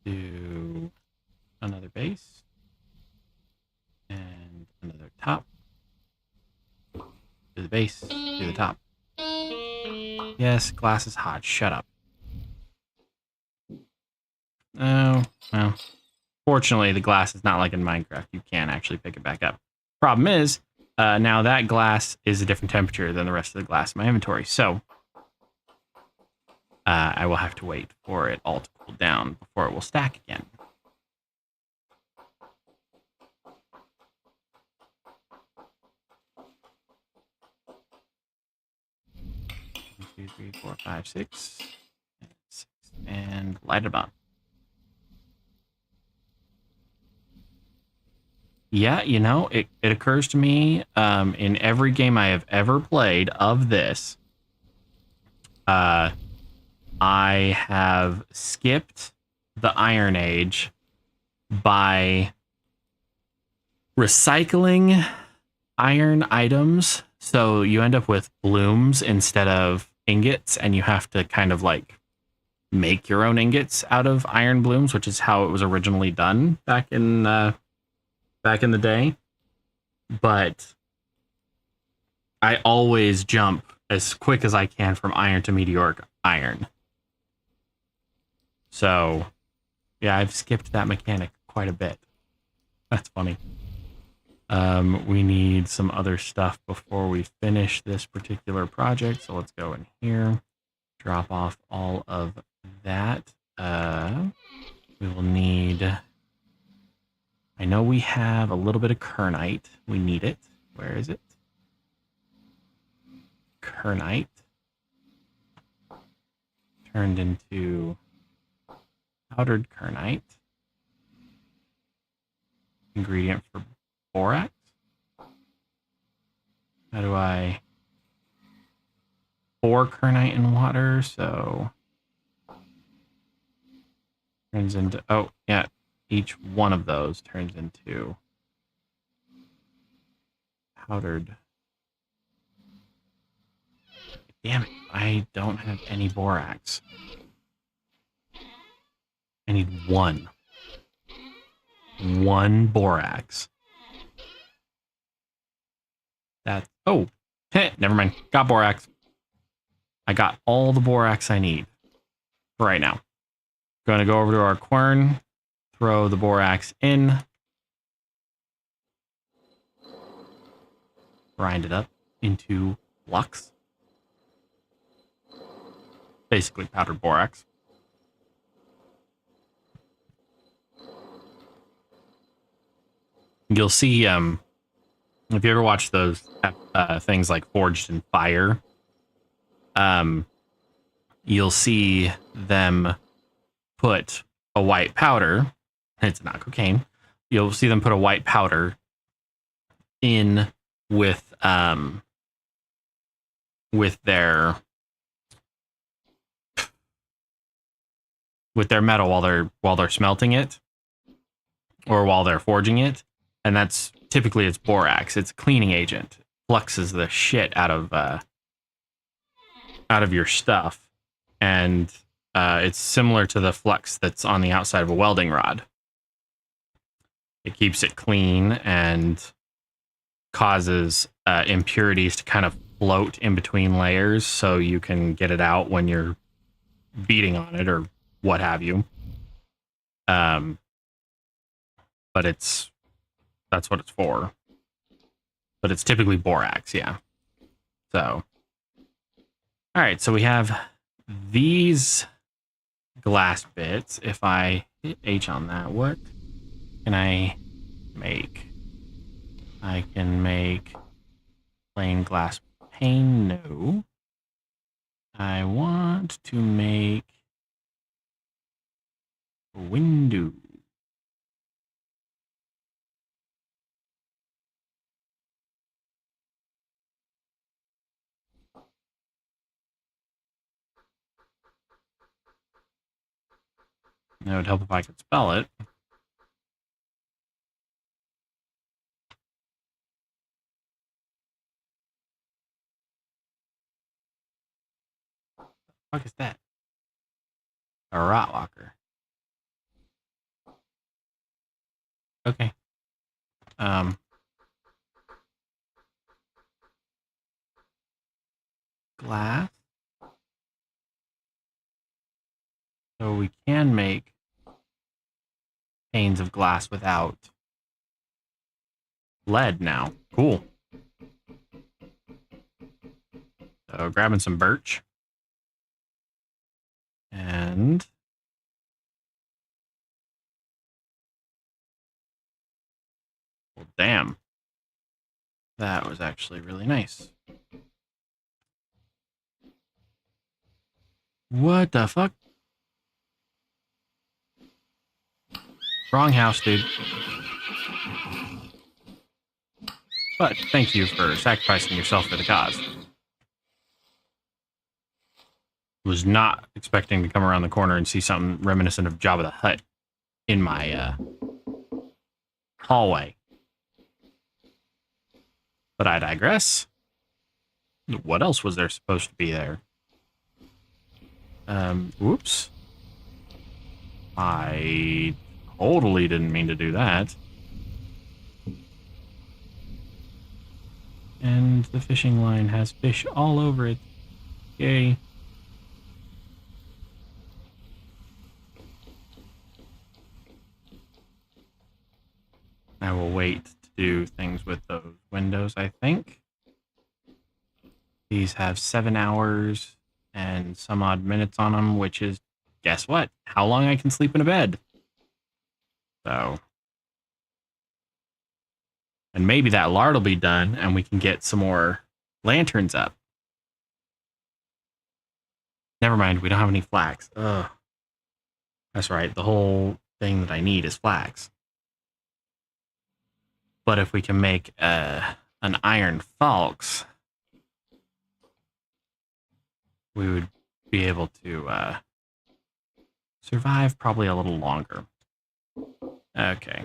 Do another base. And another top. Do the base. Do the top. Yes, glass is hot. Shut up. Oh, well. Fortunately, the glass is not like in Minecraft. You can actually pick it back up. Problem is, now that glass is a different temperature than the rest of the glass in my inventory. So, I will have to wait for it all to cool down before it will stack again. One, 2, 3, 4, 5, 6. And light it up. Yeah, you know, it occurs to me in every game I have ever played of this, I have skipped the Iron Age by recycling iron items. So you end up with blooms instead of ingots, and you have to kind of like make your own ingots out of iron blooms, which is how it was originally done back in the day. But I always jump as quick as I can from iron to meteoric iron. So, yeah, I've skipped that mechanic quite a bit. That's funny. We need some other stuff before we finish this particular project. So let's go in here, drop off all of that. We will need... I know we have a little bit of kernite. We need it. Where is it? Kernite. Turned into powdered kernite. Ingredient for borax. How do I... 4 kernite in water, so... Turns into... Oh, yeah. Each one of those turns into powdered. Damn it, I don't have any borax. I need 1. 1 borax. That's... Oh, never mind. Got borax. I got all the borax I need for right now. Going to go over to our quern, throw the borax in, grind it up into flux. Basically powdered borax. You'll see, if you ever watch those things like Forged in Fire, you'll see them put a white powder. It's not cocaine. You'll see them put a white powder in with their with their metal while they're smelting it or while they're forging it, and that's typically it's borax. It's a cleaning agent. Fluxes the shit out of your stuff, and it's similar to the flux that's on the outside of a welding rod. It keeps it clean and causes impurities to kind of float in between layers, so you can get it out when you're beating on it or what have you. But that's what it's for. But it's typically borax, yeah. So, all right, so we have these glass bits. If I hit H on that, what can I make? I can make plain glass pane. No. I want to make a window. It would help if I could spell it. What the fuck is that? A Rotwalker. Okay. Glass. So we can make panes of glass without lead now. Cool. So grabbing some birch. And well, damn. That was actually really nice. What the fuck? Wrong house, dude. But thank you for sacrificing yourself for the cause. Was not expecting to come around the corner and see something reminiscent of Jabba the Hutt in my hallway. But I digress. What else was there supposed to be there? Whoops. I totally didn't mean to do that. And the fishing line has fish all over it. Yay. I will wait to do things with those windows, I think. These have 7 hours and some odd minutes on them, which is, guess what? How long I can sleep in a bed. So. And maybe that lard will be done and we can get some more lanterns up. Never mind, we don't have any flax. Ugh. That's right, the whole thing that I need is flax. But if we can make an iron falx, we would be able to survive probably a little longer. Okay.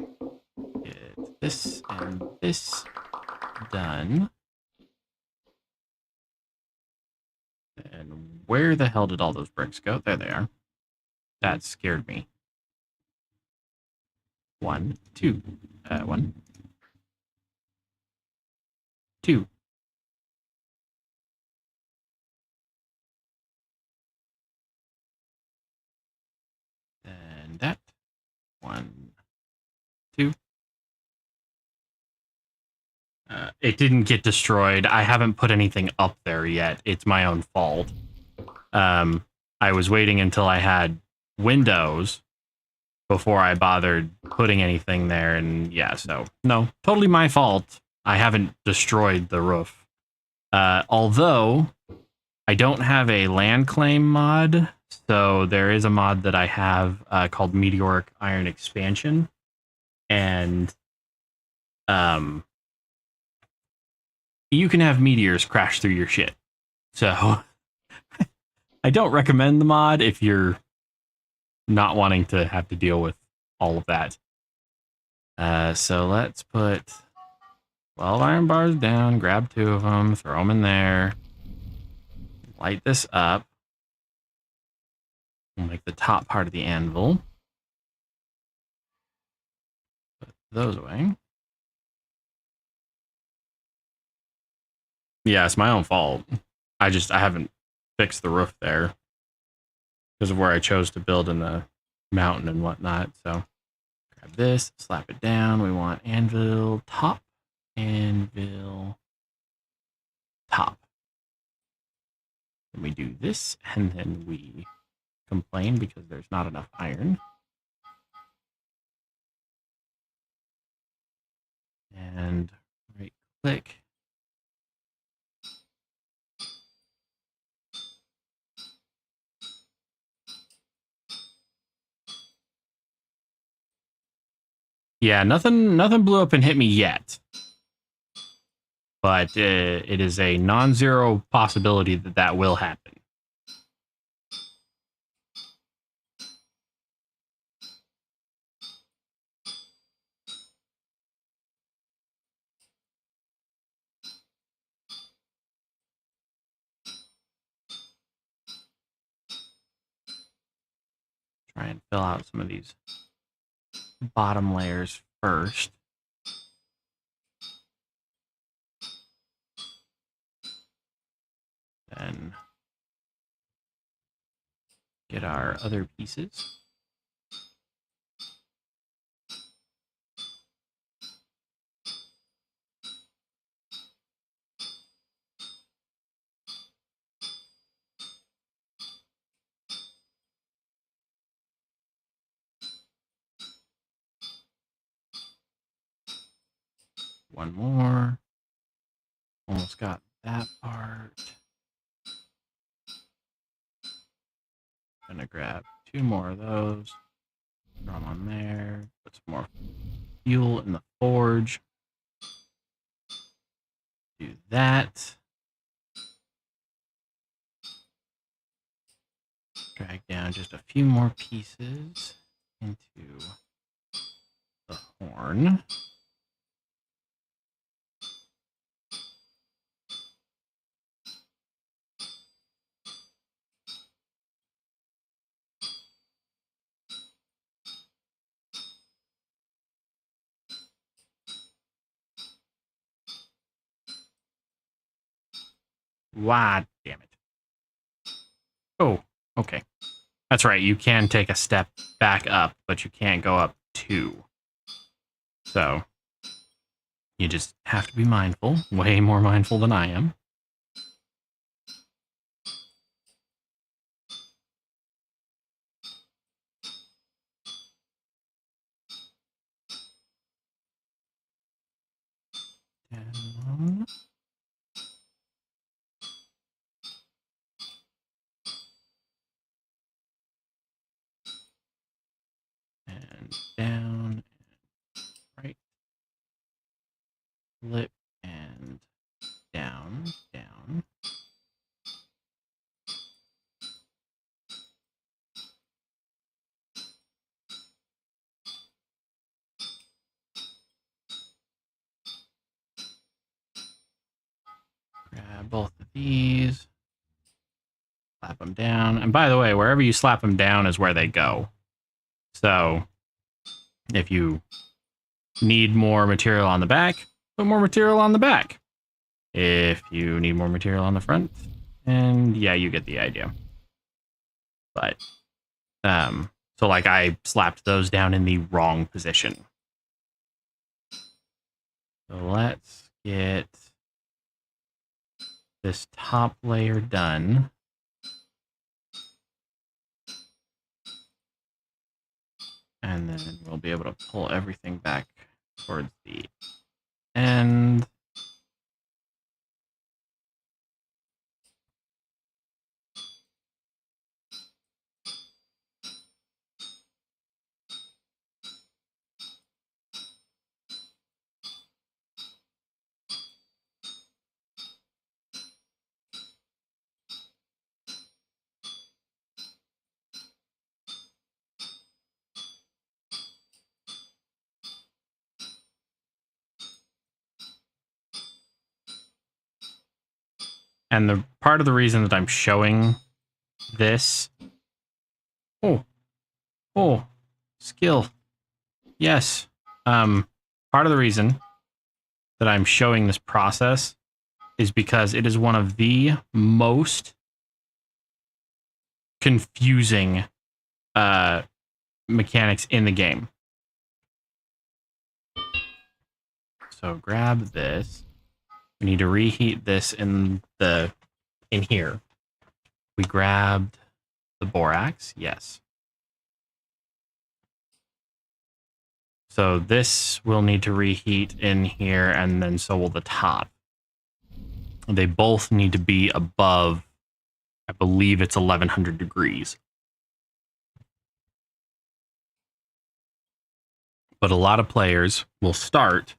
Get this and this done. And where the hell did all those bricks go? There they are. That scared me. 1, 2. 1, 2. And that. 1, 2. It didn't get destroyed. I haven't put anything up there yet. It's my own fault. I was waiting until I had windows before I bothered putting anything there. And yeah, so no, totally my fault. I haven't destroyed the roof. Although I don't have a land claim mod. So there is a mod that I have called Meteoric Iron Expansion. And you can have meteors crash through your shit. So I don't recommend the mod if you're not wanting to have to deal with all of that. So let's put 12 iron bars down, grab 2 of them, throw them in there, light this up. We'll make the top part of the anvil. Put those away. Yeah, it's my own fault. I haven't fixed the roof there because of where I chose to build in the mountain and whatnot. So grab this, slap it down. We want anvil top, anvil top. Then we do this, and then we complain because there's not enough iron. And right click. Yeah, nothing blew up and hit me yet. But it is a non-zero possibility that that will happen. Try and fill out some of these bottom layers first. Then get our other pieces. One more. Almost got that part. Gonna grab 2 more of those. Throw them on there. Put some more fuel in the forge. Do that. Drag down just a few more pieces into the horn. Why, damn it. Oh, okay. That's right. You can take a step back up, but you can't go up 2. So you just have to be mindful, way more mindful than I am. Down. And down, and right, flip, and down, down. Grab both of these, slap them down. And by the way, wherever you slap them down is where they go. So if you need more material on the back, put more material on the back. If you need more material on the front, and yeah, you get the idea. But, so like I slapped those down in the wrong position. So let's get this top layer done. And then we'll be able to pull everything back towards the end. And the part of the reason that I'm showing this... Oh, skill. Yes. Part of the reason that I'm showing this process is because it is one of the most confusing mechanics in the game. So grab this. We need to reheat this in here. We grabbed the borax. Yes. So this will need to reheat in here, and then so will the top. They both need to be above, I believe it's 1100 degrees. But a lot of players will start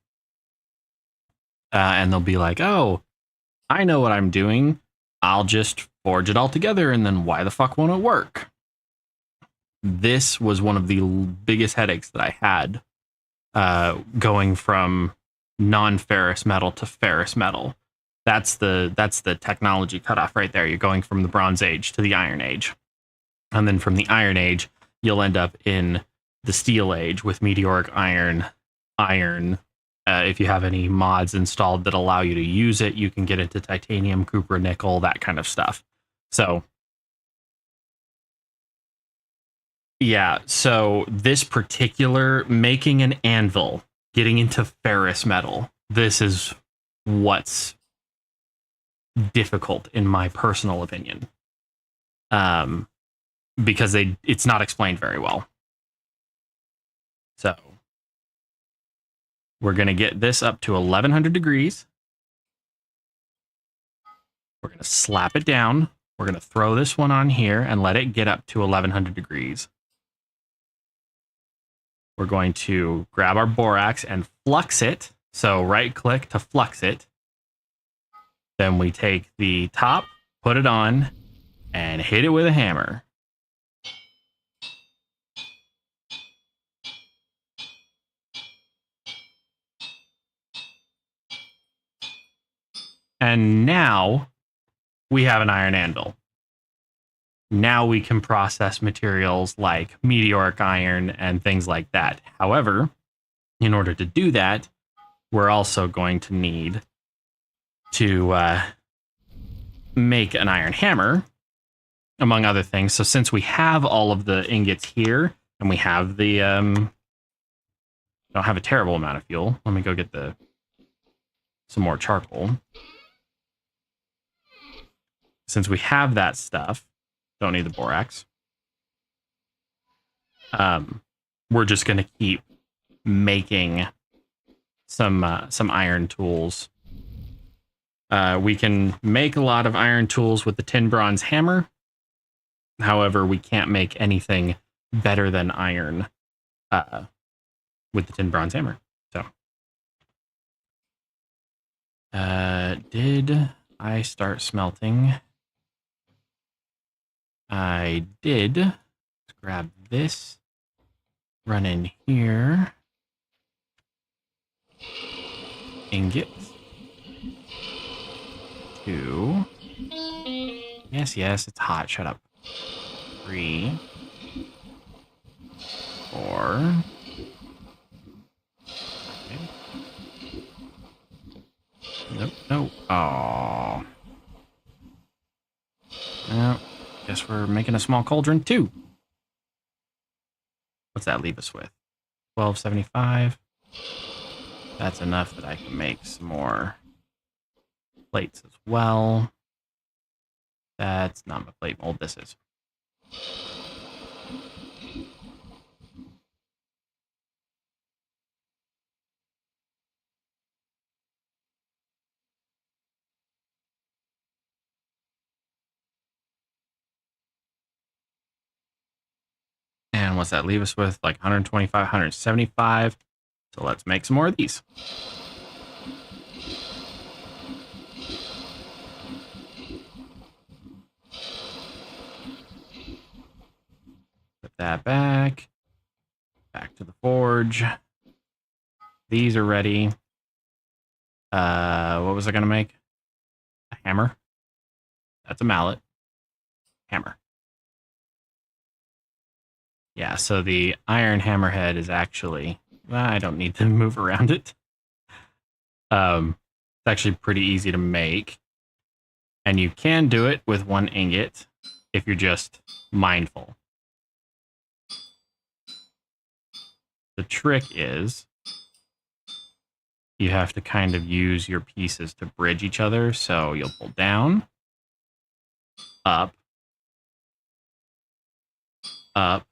and they'll be like, oh, I know what I'm doing. I'll just forge it all together, and then why the fuck won't it work? This was one of the biggest headaches that I had going from non-ferrous metal to ferrous metal. That's the technology cutoff right there. You're going from the Bronze Age to the Iron Age. And then from the Iron Age, you'll end up in the Steel Age with meteoric iron. If you have any mods installed that allow you to use it, you can get into titanium, copper, nickel, that kind of stuff. So, yeah. So this particular, making an anvil, getting into ferrous metal, this is what's difficult in my personal opinion. Because it's not explained very well. So we're going to get this up to 1100 degrees. We're going to slap it down. We're going to throw this one on here and let it get up to 1100 degrees. We're going to grab our borax and flux it. So right click to flux it. Then we take the top, put it on, and hit it with a hammer. And now we have an iron anvil. Now we can process materials like meteoric iron and things like that. However, in order to do that, we're also going to need to make an iron hammer, among other things. So since we have all of the ingots here, and we have the don't have a terrible amount of fuel. Let me go get some more charcoal. Since we have that stuff, don't need the borax. We're just going to keep making some iron tools. We can make a lot of iron tools with the tin bronze hammer. However, we can't make anything better than iron with the tin bronze hammer. So, did I start smelting? I did. Let's grab this. Run in here. Ingot. 2. Yes, it's hot. Shut up. 3. 4. Okay. Nope. Oh. Well, guess we're making a small cauldron too. What's that leave us with? 1275. That's enough that I can make some more plates as well. That's not my plate mold. This is. And what's that leave us with? Like 125, 175. So let's make some more of these. Put that back. Back to the forge. These are ready. What was I going to make? A hammer. That's a mallet. Hammer. Yeah, so the iron hammerhead is actually... Well, I don't need to move around it. It's actually pretty easy to make. And you can do it with 1 ingot if you're just mindful. The trick is you have to kind of use your pieces to bridge each other. So you'll pull down, up, up,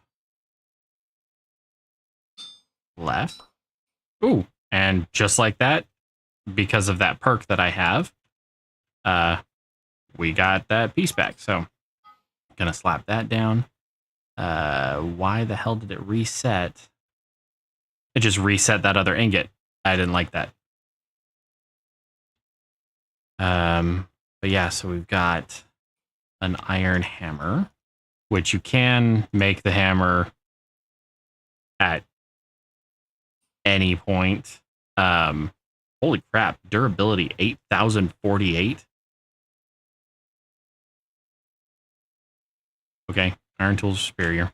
left. Ooh, and just like that, because of that perk that I have, we got that piece back. So I'm gonna slap that down. Why the hell did it reset? It just reset that other ingot. I didn't like that. But yeah, so we've got an iron hammer, which you can make the hammer at any point. Holy crap, durability 8,048. Okay, iron tools are superior.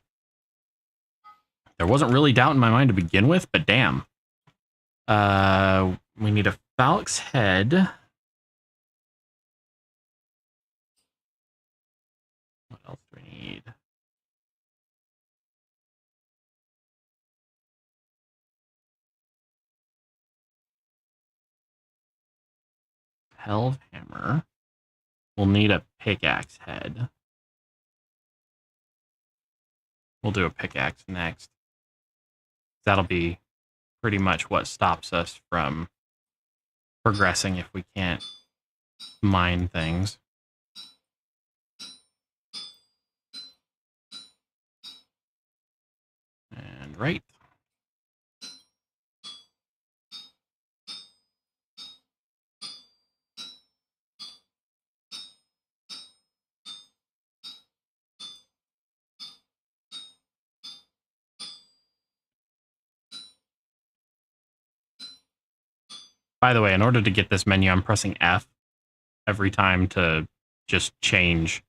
There wasn't really doubt in my mind to begin with, but damn. We need a phalanx head. What else do we need? Helve hammer. We'll need a pickaxe head. We'll do a pickaxe next. That'll be pretty much what stops us from progressing if we can't mine things. And right. By the way, in order to get this menu, I'm pressing F every time to just change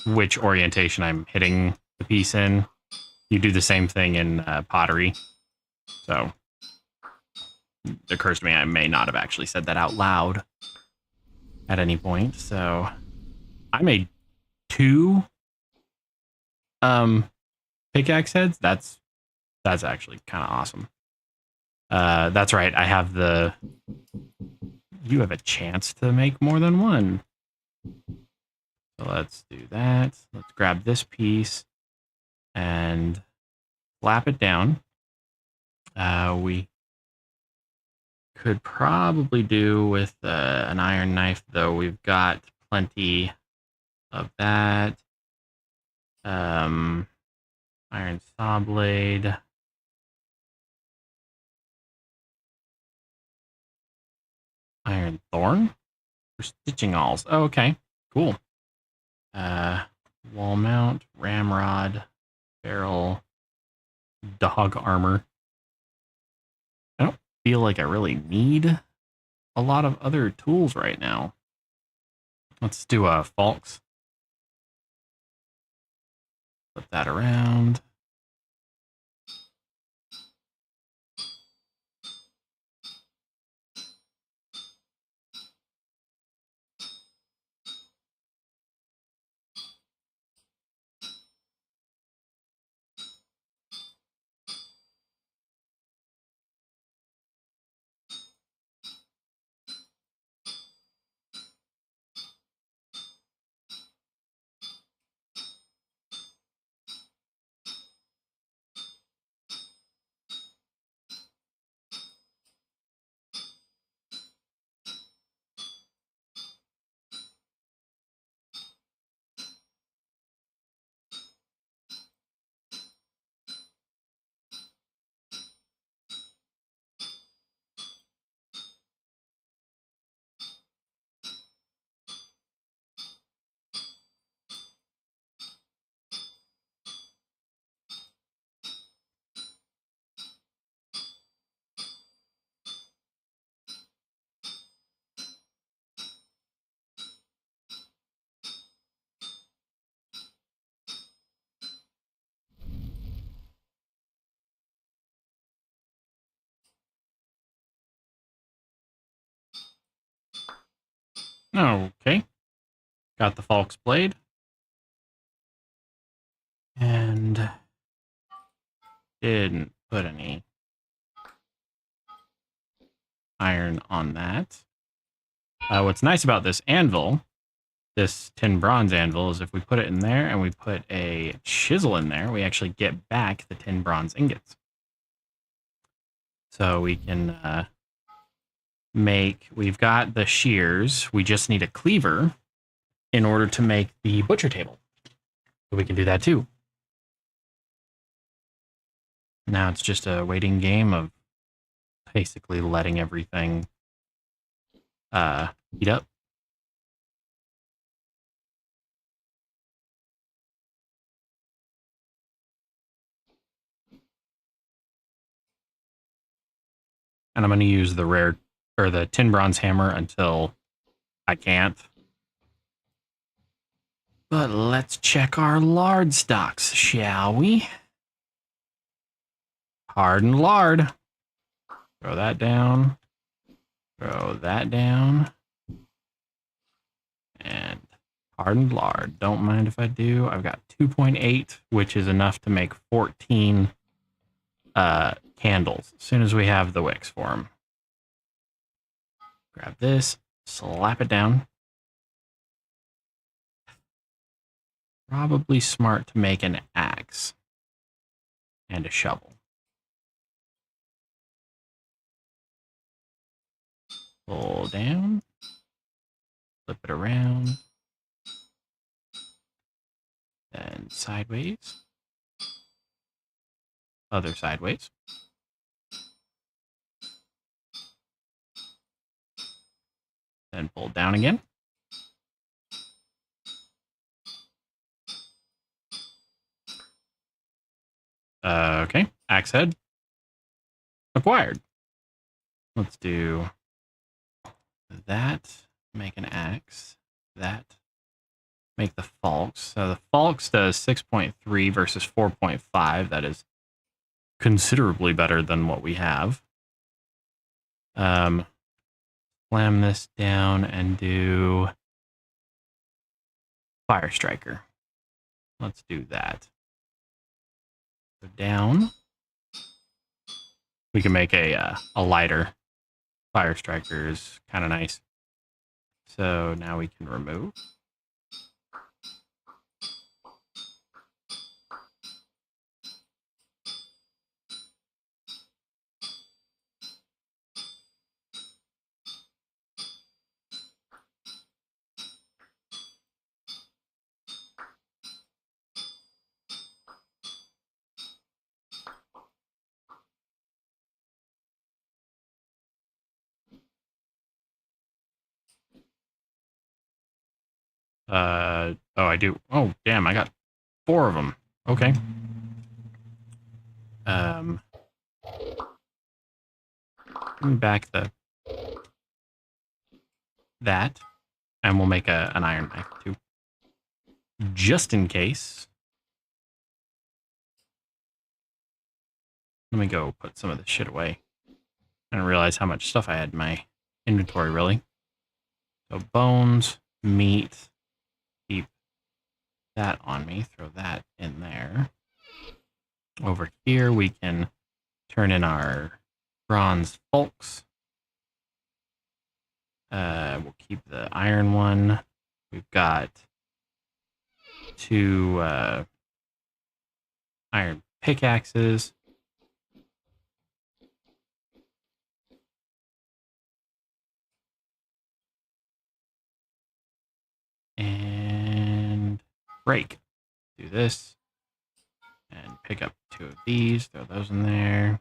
which orientation I'm hitting the piece in. You do the same thing in pottery. So it occurs to me I may not have actually said that out loud at any point. So I made 2 pickaxe heads. That's actually kind of awesome. That's right. I have the... You have a chance to make more than 1. So let's do that. Let's grab this piece and flap it down. We could probably do with an iron knife, though. We've got plenty of that. Iron saw blade. Iron thorn for stitching awls. Oh, okay, cool. Wall mount, ramrod, barrel, dog armor. I don't feel like I really need a lot of other tools right now. Let's do a falx. Flip that around. Okay. Got the falx blade. And didn't put any iron on that. What's nice about this anvil, this tin bronze anvil, is if we put it in there and we put a chisel in there, we actually get back the tin bronze ingots. So we can we've got the shears, we just need a cleaver in order to make the butcher table. So we can do that too. Now it's just a waiting game of basically letting everything heat up. And I'm going to use the tin bronze hammer until I can't. But let's check our lard stocks, shall we? Hardened lard. Throw that down. Throw that down. And hardened lard. Don't mind if I do. I've got 2.8, which is enough to make 14 candles as soon as we have the wicks for them. Grab this, slap it down. Probably smart to make an axe and a shovel. Pull down, flip it around, then sideways, other sideways. Then pull down again. Okay, axe head acquired. Let's do that, make an axe, that, make the falx. So the falx does 6.3 versus 4.5. That is considerably better than what we have. Slam this down and do fire striker. Let's do that. So down. We can make a lighter fire striker is kind of nice. So now we can remove. Oh, I do. Oh, damn, I got 4 of them. Okay. Give me back that, and we'll make an iron knife too, just in case. Let me go put some of this shit away. I didn't realize how much stuff I had in my inventory, really. So bones, meat, keep that on me. Throw that in there. Over here, we can turn in our bronze falx. We'll keep the iron one. We've got 2 iron pickaxes. And break. Do this. And pick up 2 of these. Throw those in there.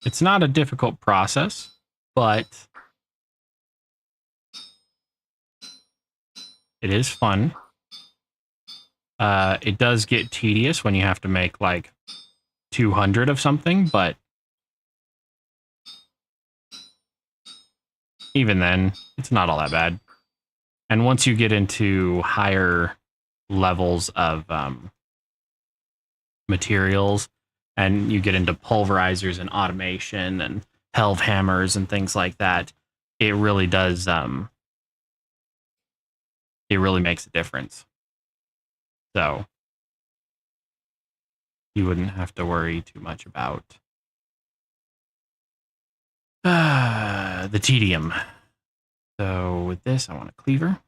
It's not a difficult process, but it is fun. It does get tedious when you have to make like 200 of something, but even then, it's not all that bad. And once you get into higher levels of materials, and you get into pulverizers and automation and helve hammers and things like that, it really does. It really makes a difference. So you wouldn't have to worry too much about the tedium. So with this, I want a cleaver.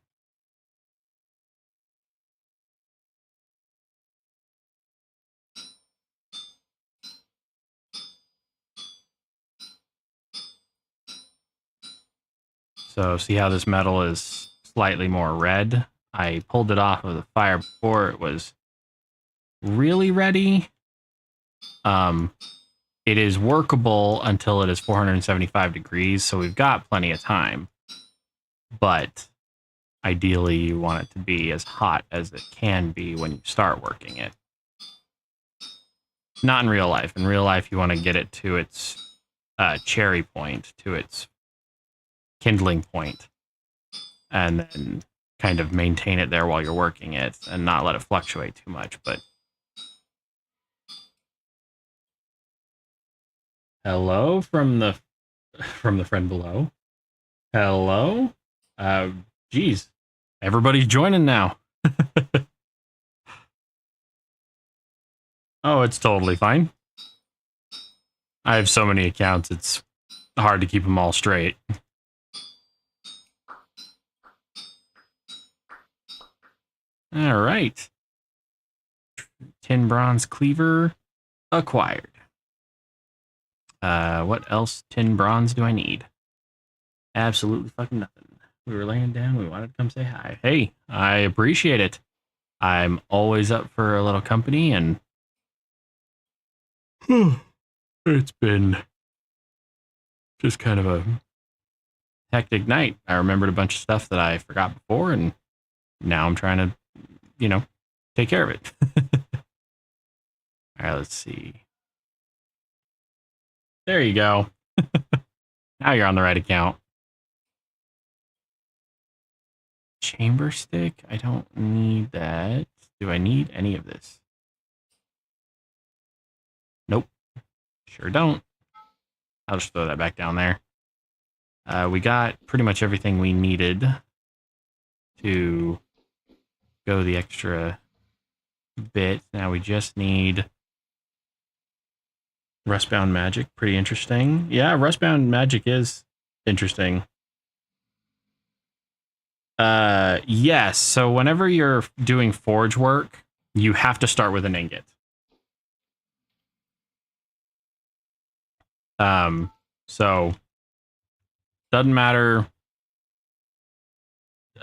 So see how this metal is slightly more red? I pulled it off of the fire before it was really ready. It is workable until it is 475 degrees, so we've got plenty of time. But ideally, you want it to be as hot as it can be when you start working it. Not in real life. In real life, you want to get it to its cherry point, to its kindling point, and then kind of maintain it there while you're working it and not let it fluctuate too much. But hello from the friend below. Hello. Geez, everybody's joining now. Oh, it's totally fine. I have so many accounts, it's hard to keep them all straight. All right. Tin bronze cleaver acquired. What else tin bronze do I need? Absolutely fucking nothing. We were laying down. We wanted to come say hi. Hey, I appreciate it. I'm always up for a little company, and it's been just kind of a hectic night. I remembered a bunch of stuff that I forgot before, and now I'm trying to, take care of it. All right, let's see. There you go. Now you're on the right account. Chamber stick? I don't need that. Do I need any of this? Nope. Sure don't. I'll just throw that back down there. We got pretty much everything we needed to go the extra bit. Now we just need Rustbound Magic. Pretty interesting. Yeah, Rustbound Magic is interesting. Yes. So whenever you're doing forge work, you have to start with an ingot. So doesn't matter.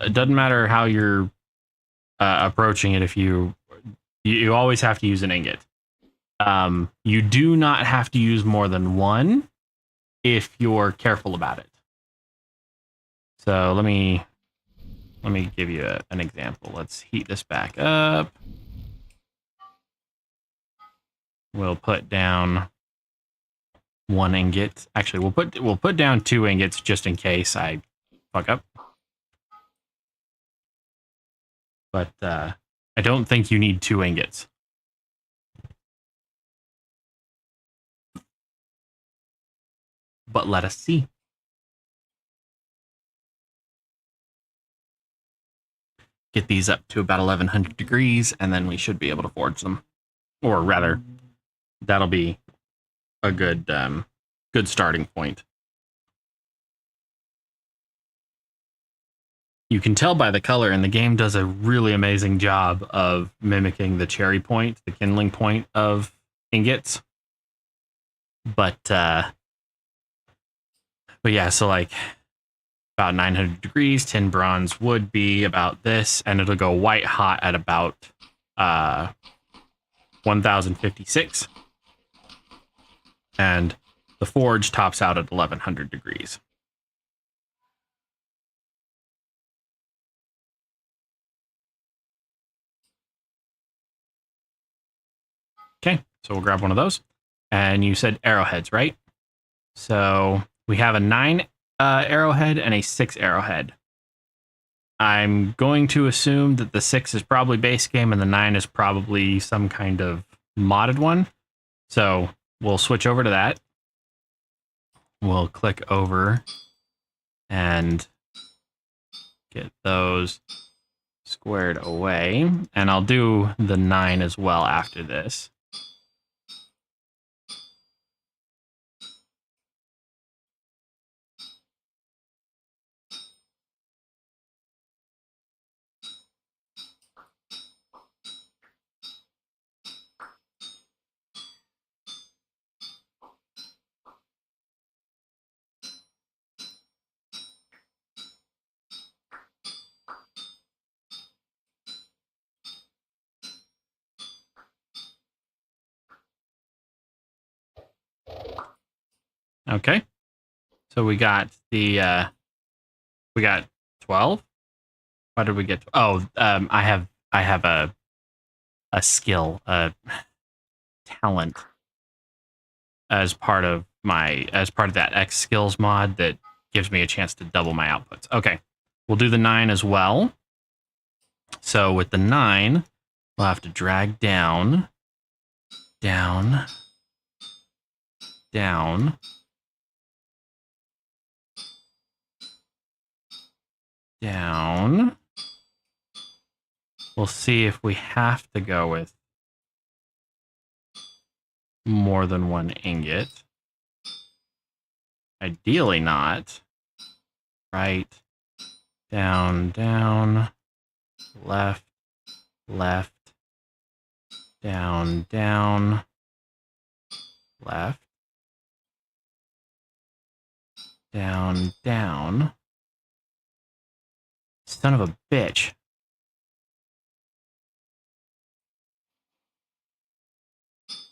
It doesn't matter how you're approaching it. If you always have to use an ingot. You do not have to use more than one if you're careful about it. So let me give you an example. Let's heat this back up. We'll put down one ingot. Actually, we'll put down 2 ingots just in case I fuck up. But I don't think you need 2 ingots. But let us see. Get these up to about 1100 degrees, and then we should be able to forge them. Or rather, that'll be a good good starting point. You can tell by the color, and the game does a really amazing job of mimicking the cherry point, the kindling point of ingots. But yeah, so like about 900 degrees, tin bronze would be about this, and it'll go white hot at about 1056. And the forge tops out at 1100 degrees. Okay, so we'll grab one of those. And you said arrowheads, right? So we have a 9 arrowhead and a 6 arrowhead. I'm going to assume that the 6 is probably base game and the 9 is probably some kind of modded one. So we'll switch over to that. We'll click over and get those squared away. And I'll do the 9 as well after this. Okay. So we got the we got 12. What did we get? Oh, I have a skill, a talent as part of that X skills mod that gives me a chance to double my outputs. Okay. We'll do the 9 as well. So with the 9, we'll have to drag down, down, down, down. We'll see if we have to go with more than one ingot. Ideally not. Right, down, down, left, left, down, down, left, down, down. Son of a bitch.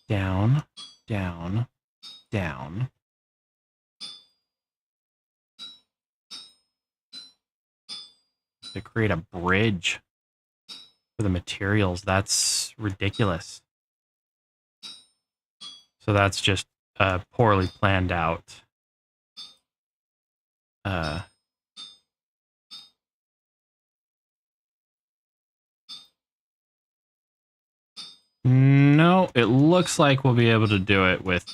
Down, down, down. To create a bridge for the materials. That's ridiculous. So that's just poorly planned out. No, it looks like we'll be able to do it with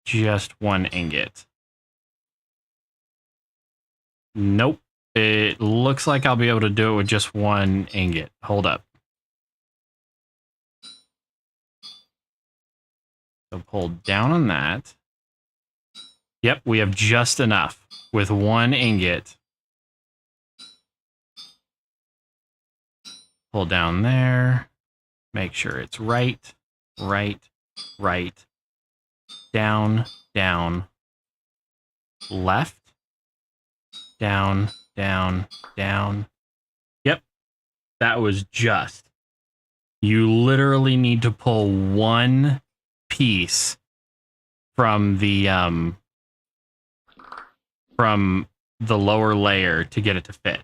just one ingot. Nope. It looks like I'll be able to do it with just one ingot. Hold up. So pull down on that. Yep, we have just enough with one ingot. Pull down there. Make sure it's right, right, right. Down, down. Left. Down, down, down. Yep, that was just. You literally need to pull one piece from the lower layer to get it to fit.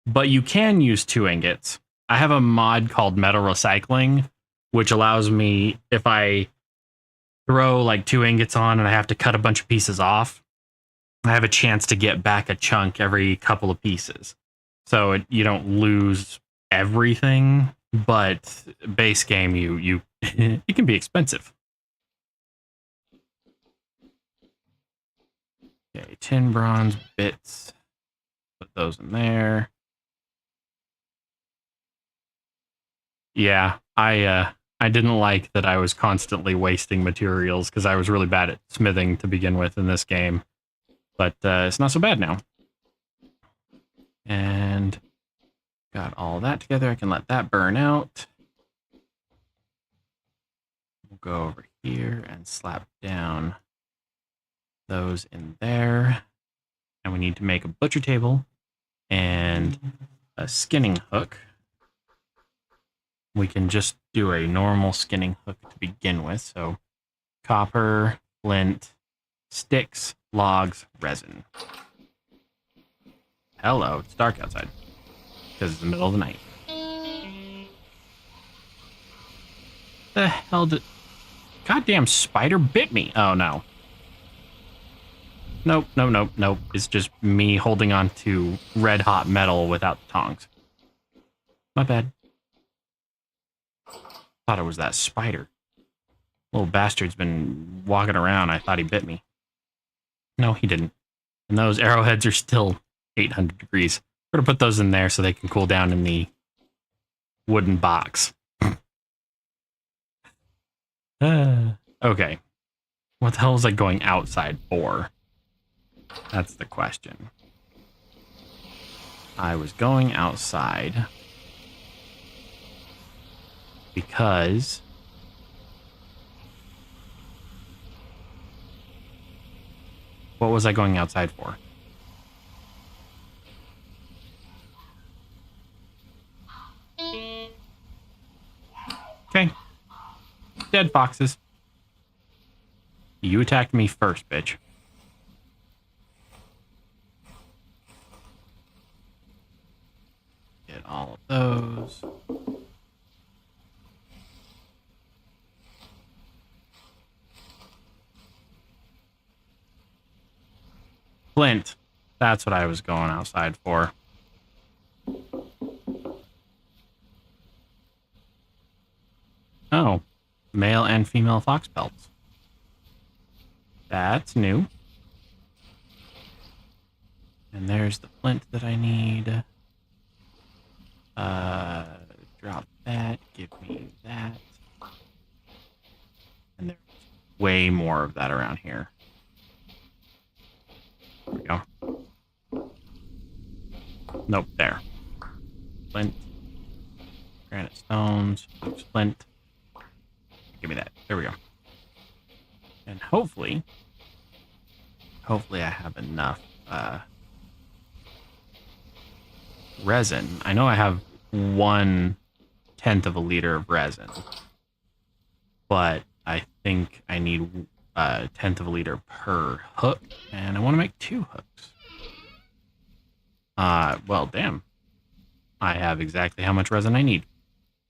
But you can use 2 ingots. I have a mod called metal recycling, which allows me, if I throw like 2 ingots on and I have to cut a bunch of pieces off, I have a chance to get back a chunk every couple of pieces. So you don't lose everything, but base game, you it can be expensive. Okay, tin bronze bits. Put those in there. Yeah, I didn't like that I was constantly wasting materials because I was really bad at smithing to begin with in this game. But it's not so bad now. And got all that together. I can let that burn out. We'll go over here and slap down those in there. And we need to make a butcher table and a skinning hook. We can just do a normal skinning hook to begin with. So copper, flint, sticks, logs, resin. Hello, it's dark outside because it's the middle of the night. The hell did... Goddamn spider bit me. Oh no. Nope, nope, nope, nope. It's just me holding on to red hot metal without the tongs. My bad. Thought it was that spider. Little bastard's been walking around. I thought he bit me. No, he didn't. And those arrowheads are still 800 degrees. We're gonna put those in there so they can cool down in the wooden box. Okay. What the hell is I going outside for? That's the question. I was going outside because what was I going outside for? Okay. Dead foxes. You attacked me first, bitch. Get all of those. Flint. That's what I was going outside for. Oh. Male and female fox pelts. That's new. And there's the flint that I need. Drop that. Give me that. And there's way more of that around here. There we go. Nope, there. Flint. Granite stones. Flint. Give me that. There we go. And hopefully I have enough resin. I know I have 1/10 of a liter of resin, but I think I need 1/10 of a liter per hook, and I want to make 2 hooks. Well, damn. I have exactly how much resin I need.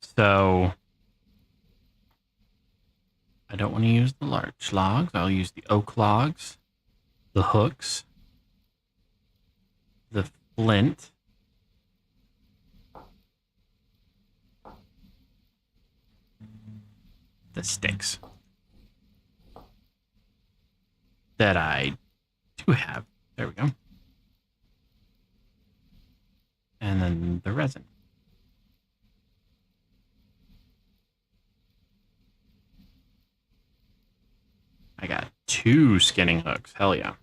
So I don't want to use the large logs. I'll use the oak logs, the hooks, the flint, the sticks that I do have. There we go. And then the resin. I got 2 skinning hooks. Hell yeah.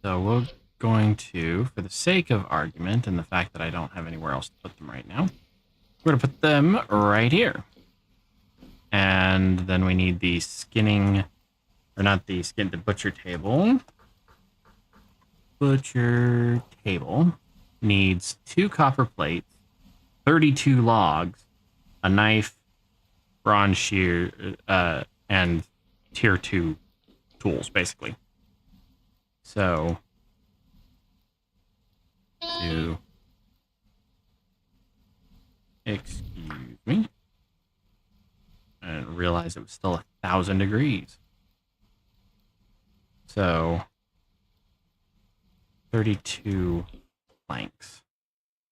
So we're going to, for the sake of argument and the fact that I don't have anywhere else to put them right now, we're going to put them right here. And then we need the skinning, or not the skin, the butcher table. Butcher table needs 2 copper plates, 32 logs, a knife, bronze shear, and tier 2 tools, basically. So, excuse me, I didn't realize it was still 1,000 degrees. So, 32 planks.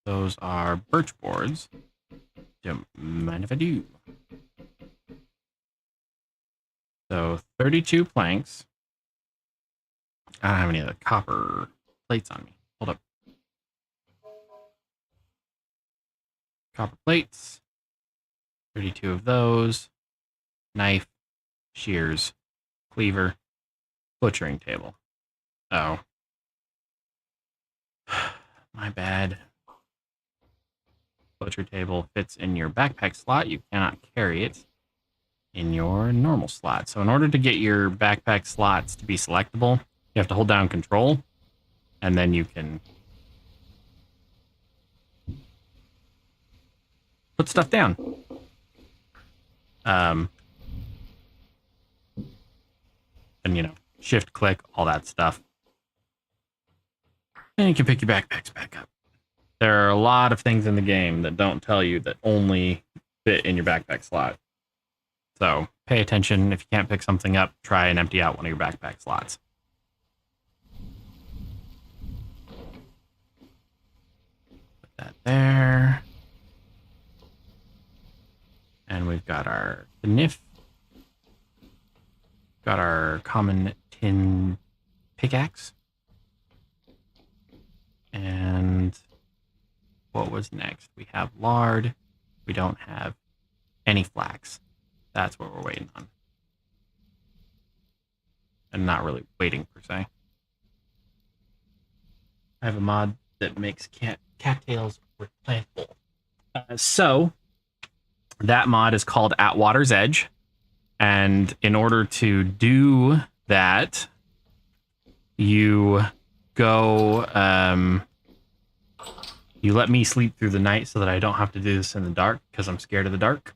Those are birch boards. Don't mind if I do. So 32 planks. I don't have any of the copper plates on me. Hold up. Copper plates. 32 of those. Knife, shears, cleaver, butchering table. Oh. My bad. Butcher table fits in your backpack slot. You cannot carry it in your normal slot. So in order to get your backpack slots to be selectable, you have to hold down Control, and then you can put stuff down. And you know, shift click, all that stuff. And you can pick your backpacks back up. There are a lot of things in the game that don't tell you that only fit in your backpack slot. So pay attention. If you can't pick something up, try and empty out one of your backpack slots. Put that there. And we've got our kniff. Got our common tin pickaxe. And what was next? We have lard. We don't have any flax. That's what we're waiting on. And not really waiting, per se. I have a mod that makes cattails replantable. So, that mod is called At Water's Edge. And in order to do that, you go... you let me sleep through the night so that I don't have to do this in the dark, because I'm scared of the dark.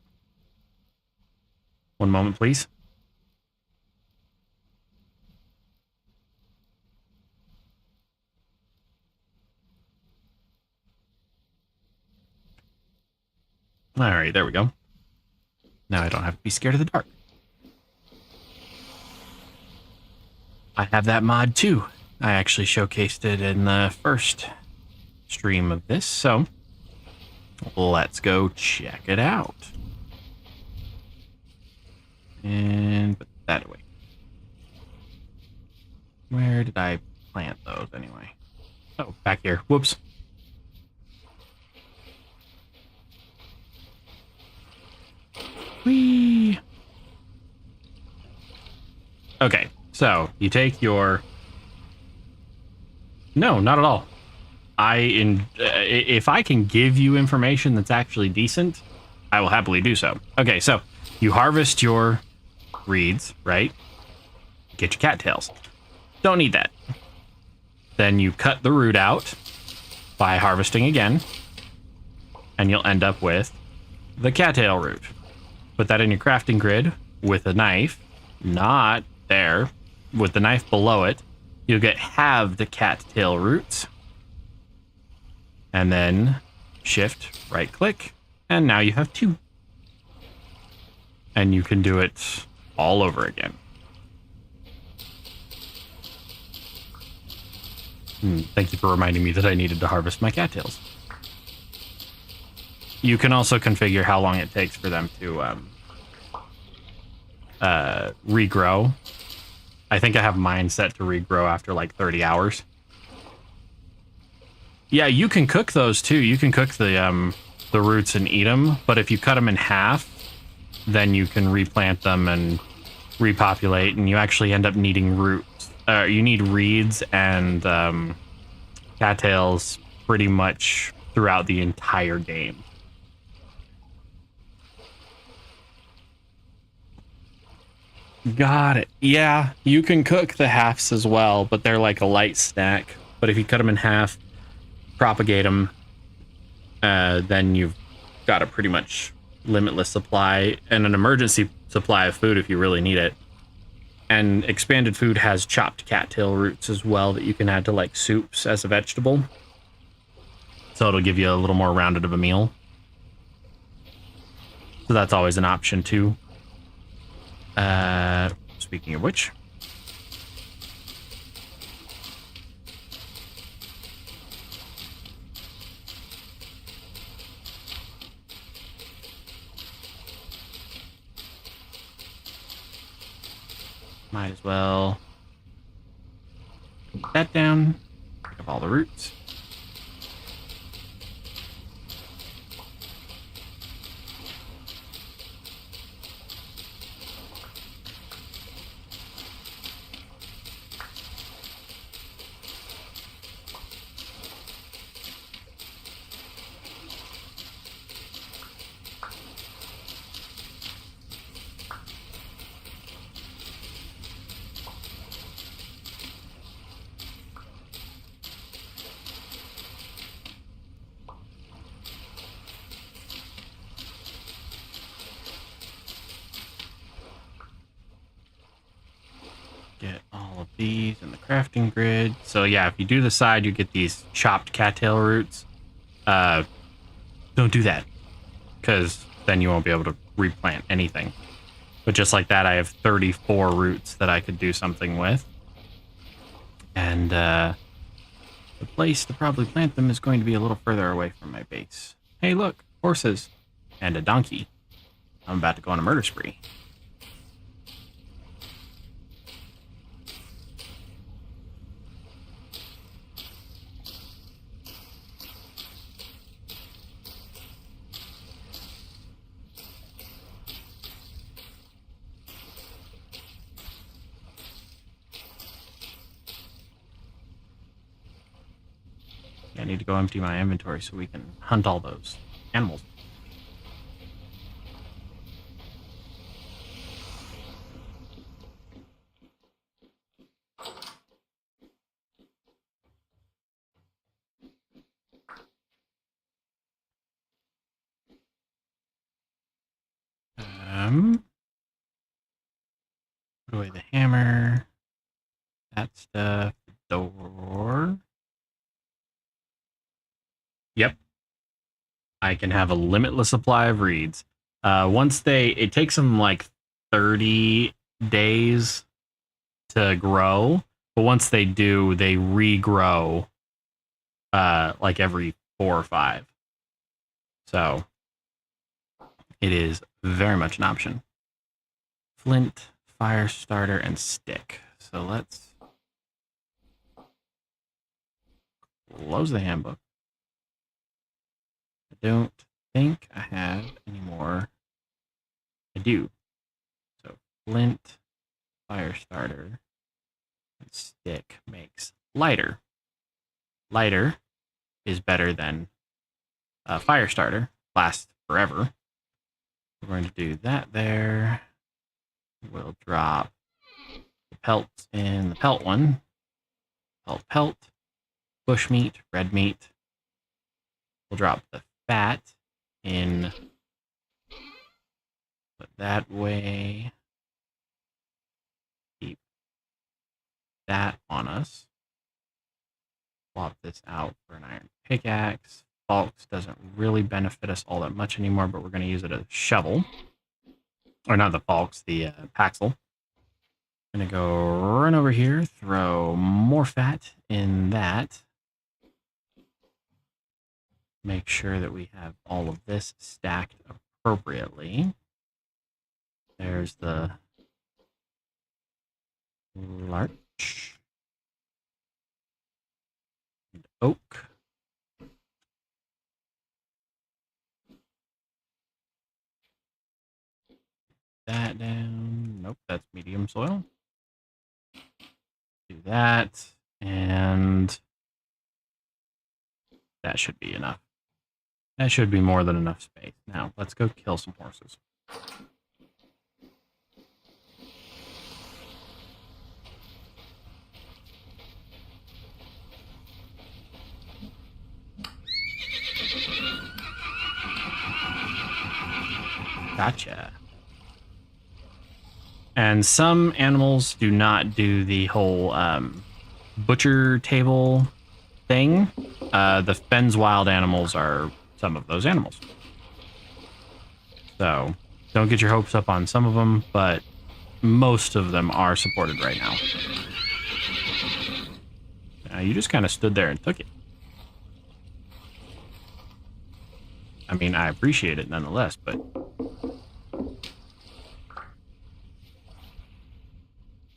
One moment, please. All right, there we go. Now I don't have to be scared of the dark. I have that mod too. I actually showcased it in the first stream of this, so let's go check it out. And put that away. Where did I plant those anyway? Oh, back here. Whoops. Whee! Okay, so you take your... No, not at all. If I can give you information that's actually decent, I will happily do so. Okay, so you harvest your reeds, right? Get your cattails. Don't need that. Then you cut the root out by harvesting again, and you'll end up with the cattail root. Put that in your crafting grid with a knife, not there, with the knife below it. You'll get halved cattail roots. And then shift, right click, and now you have 2. And you can do it all over again. Thank you for reminding me that I needed to harvest my cattails. You can also configure how long it takes for them to regrow. I think I have mine set to regrow after like 30 hours. Yeah, you can cook those too. You can cook the roots and eat them, but if you cut them in half, then you can replant them and repopulate, and you actually end up needing roots. You need reeds and cattails pretty much throughout the entire game. Got it. Yeah, you can cook the halves as well, but they're like a light snack. But if you cut them in half, propagate them, then you've got a pretty much limitless supply and an emergency supply of food if you really need it. And expanded food has chopped cattail roots as well that you can add to like soups as a vegetable. So it'll give you a little more rounded of a meal. So that's always an option too. Speaking of which, might as well put that down, pick up all the roots. Get all of these in the crafting grid. So yeah, if you do the side, you get these chopped cattail roots. Don't do that, because then you won't be able to replant anything. But just like that, I have 34 roots that I could do something with. And the place to probably plant them is going to be a little further away from my base. Hey, look, horses and a donkey. I'm about to go on a murder spree. I need to go empty my inventory so we can hunt all those animals. Put away the hammer. That stuff. The door. Yep. I can have a limitless supply of reeds. It takes them like 30 days to grow, but once they do, they regrow like every 4 or 5. So it is very much an option. Flint, fire starter, and stick. So let's close the handbook. I don't think I have any more. I do. So flint, fire starter, and stick makes lighter. Lighter is better than fire starter. Lasts forever. We're going to do that there. We'll drop the pelts in the pelt one. Pelt. Bush meat, red meat. We'll drop the fat in. Put that way. Keep that on us. Swap this out for an iron pickaxe. Falx doesn't really benefit us all that much anymore, but we're going to use it as a shovel. Or not the Falx, the Paxel. I'm going to go run over here, throw more fat in that. Make sure that we have all of this stacked appropriately. There's the larch and oak. That down. Nope, that's medium soil. Do that, and that should be enough. That should be more than enough space. Now, let's go kill some horses. Gotcha. And some animals do not do the whole butcher table thing. The Fenn's wild animals are some of those animals. So don't get your hopes up on some of them, but most of them are supported right now. You just kind of stood there and took it. I mean, I appreciate it nonetheless, but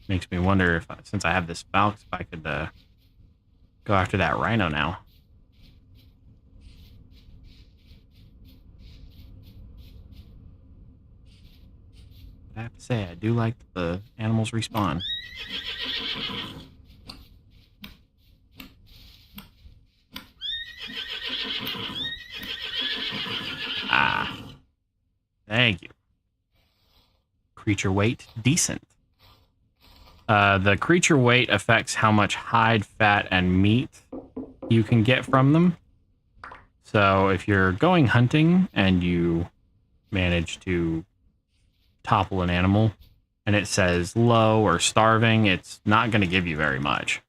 makes me wonder if, since I have this Falx, if I could go after that rhino now. I have to say, I do like the animals respawn. Ah. Thank you. Creature weight, decent. The creature weight affects how much hide, fat, and meat you can get from them. So if you're going hunting and you manage to topple an animal and it says low or starving, it's not going to give you very much.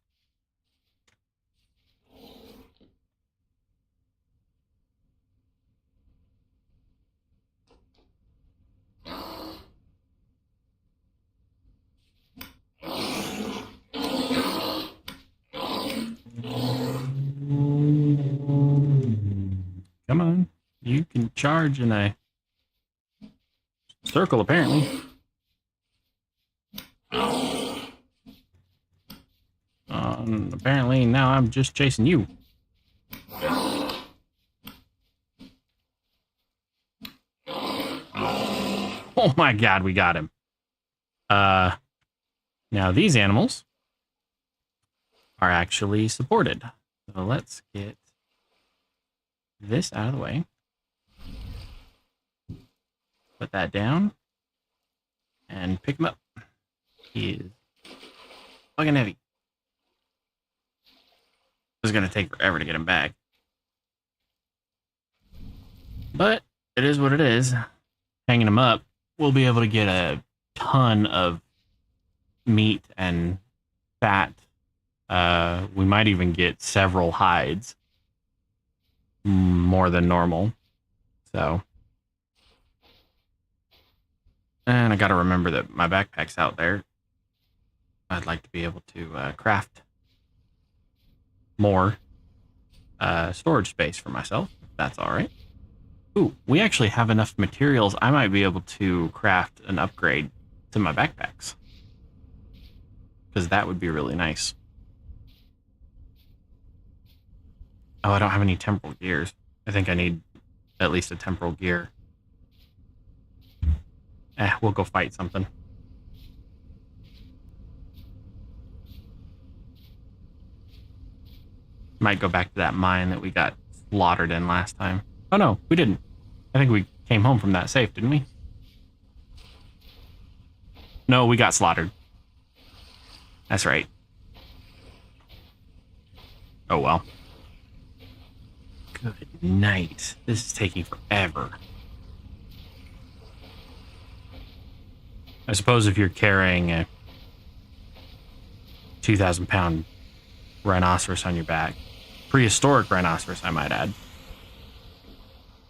charge in a circle, apparently. Apparently now I'm just chasing you. Oh my god, we got him. Now these animals are actually supported. So let's get this out of the way. Put that down. And pick him up. He is fucking heavy. It's going to take forever to get him back. But it is what it is. Hanging him up, we'll be able to get a ton of meat and fat. We might even get several hides. More than normal. So. And I got to remember that my backpack's out there. I'd like to be able to craft more storage space for myself, if that's all right. Ooh, we actually have enough materials. I might be able to craft an upgrade to my backpacks. Because that would be really nice. Oh, I don't have any temporal gears. I think I need at least a temporal gear. We'll go fight something. Might go back to that mine that we got slaughtered in last time. Oh no, we didn't. I think we came home from that safe, didn't we? No, we got slaughtered. That's right. Oh well. Good night. This is taking forever. I suppose if you're carrying a 2,000-pound rhinoceros on your back, prehistoric rhinoceros, I might add,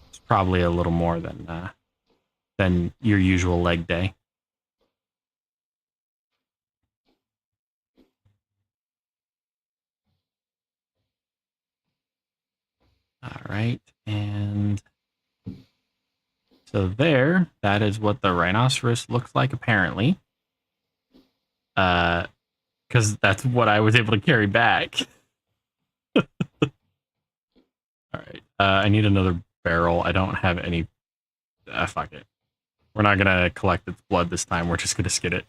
it's probably a little more than your usual leg day. All right, and so there, that is what the rhinoceros looks like, apparently. Because that's what I was able to carry back. All right, I need another barrel. I don't have any. Fuck it. We're not gonna collect its blood this time. We're just gonna skid it.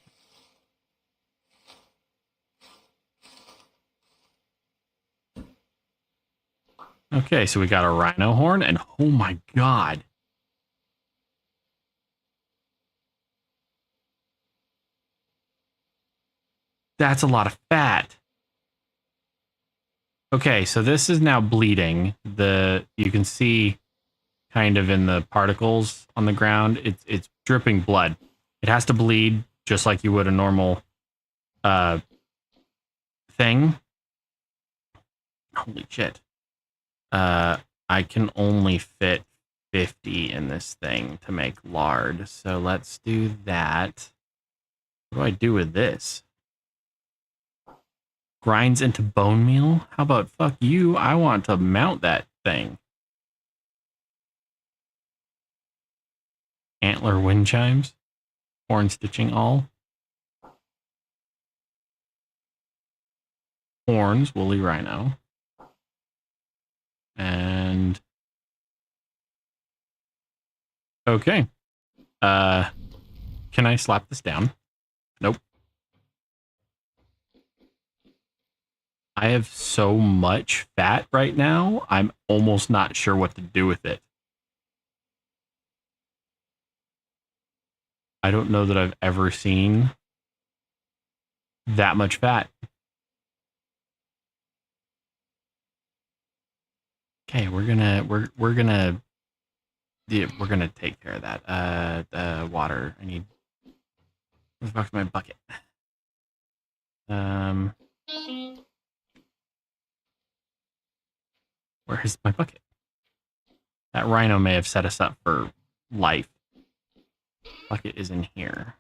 Okay, so we got a rhino horn, and oh my god. That's a lot of fat. Okay, so this is now bleeding. You can see kind of in the particles on the ground, it's dripping blood. It has to bleed just like you would a normal thing. Holy shit. I can only fit 50 in this thing to make lard. So let's do that. What do I do with this? Grinds into bone meal? How about fuck you? I want to mount that thing. Antler wind chimes. Horn stitching all. Horns, woolly rhino. And okay. Can I slap this down? Nope. I have so much fat right now, I'm almost not sure what to do with it. I don't know that I've ever seen that much fat. Okay, we're gonna take care of that. The water. I need. Where the fuck's my bucket? Where's my bucket? That rhino may have set us up for life. Bucket is in here.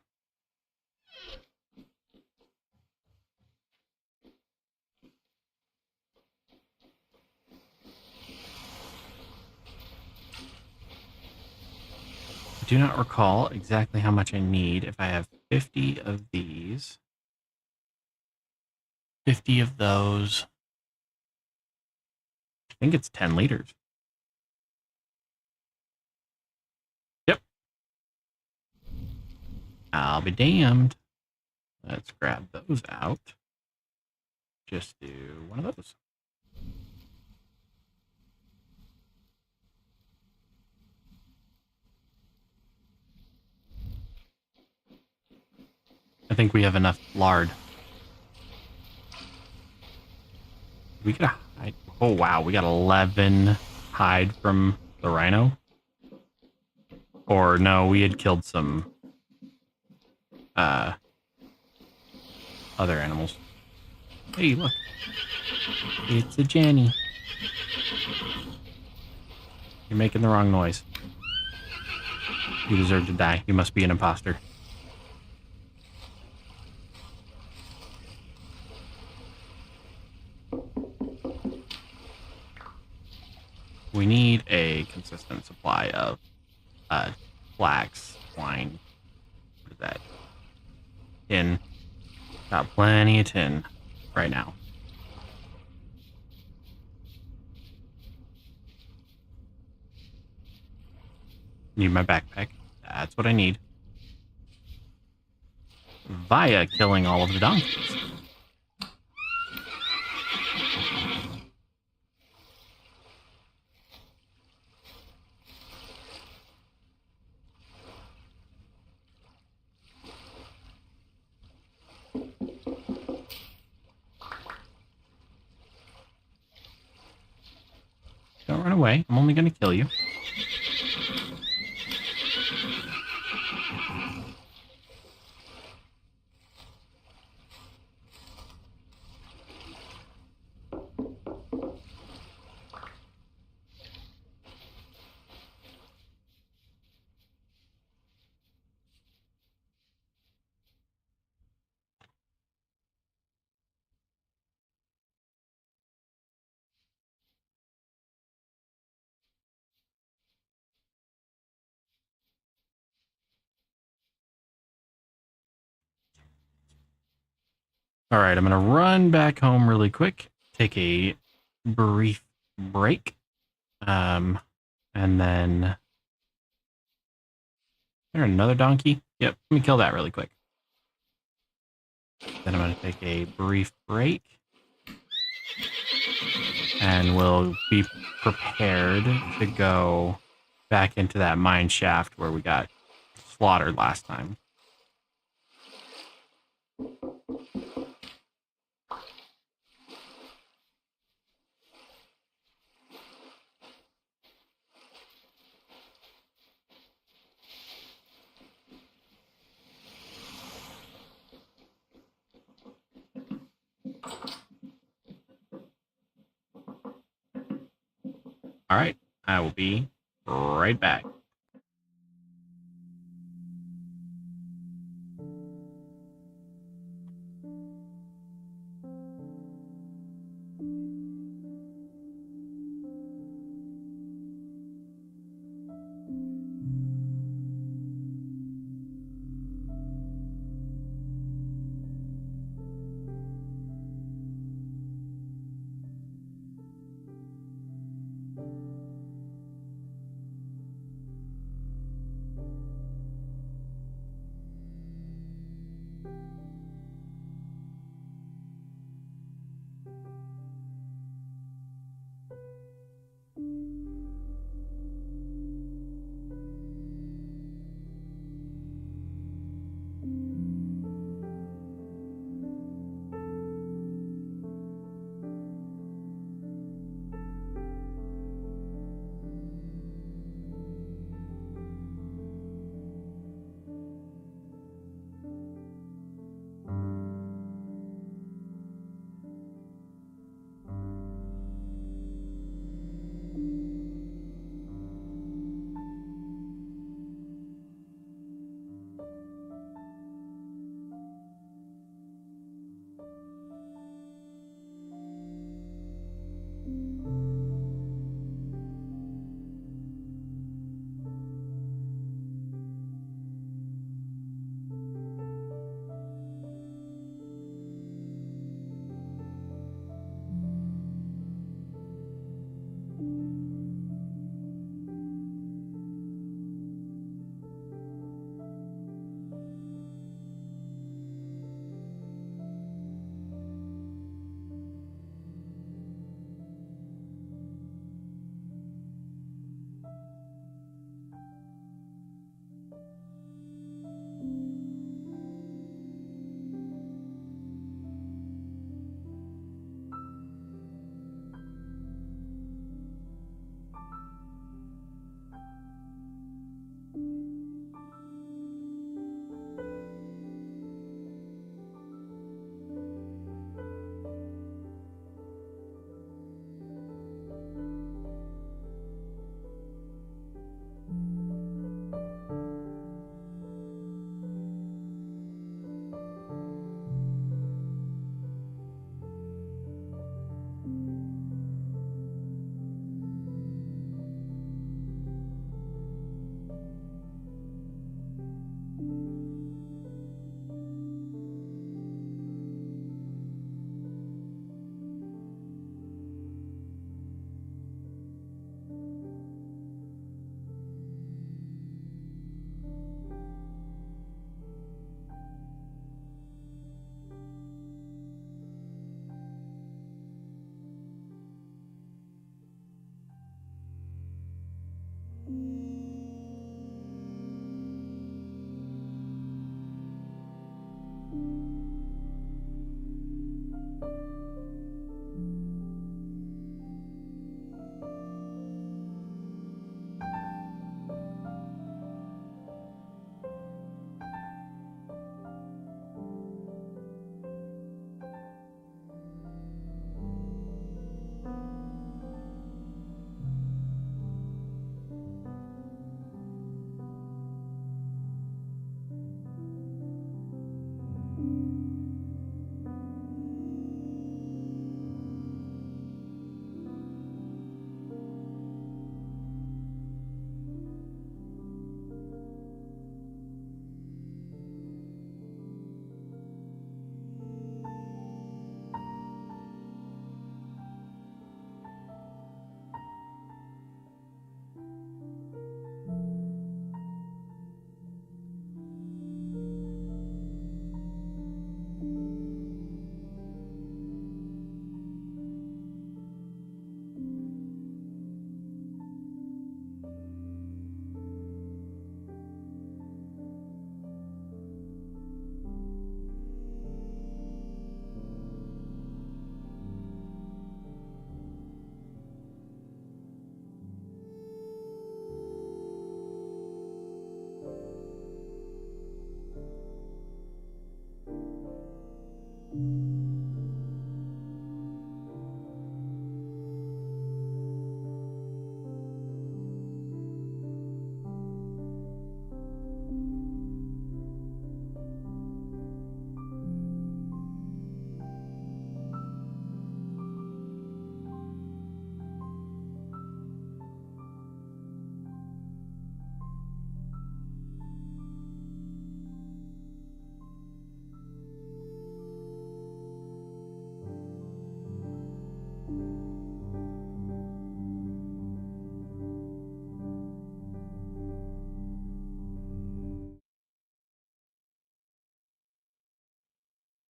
Do not recall exactly how much I need. If I have 50 of these, 50 of those, I think it's 10 liters. Yep. I'll be damned. Let's grab those out. Just do one of those. I think we have enough lard. We got a hide. Oh, wow. We got 11 hide from the rhino. Or no, we had killed some other animals. Hey, look. It's a Jenny. You're making the wrong noise. You deserve to die. You must be an imposter. We need a consistent supply of flax, twine. What is that? Tin. Got plenty of tin right now. Need my backpack. That's what I need. Via killing all of the donkeys. Don't run away. I'm only going to kill you. All right, I'm going to run back home really quick, take a brief break, and then... Is there another donkey? Yep, let me kill that really quick. Then I'm going to take a brief break, and we'll be prepared to go back into that mine shaft where we got slaughtered last time. All right, I will be right back.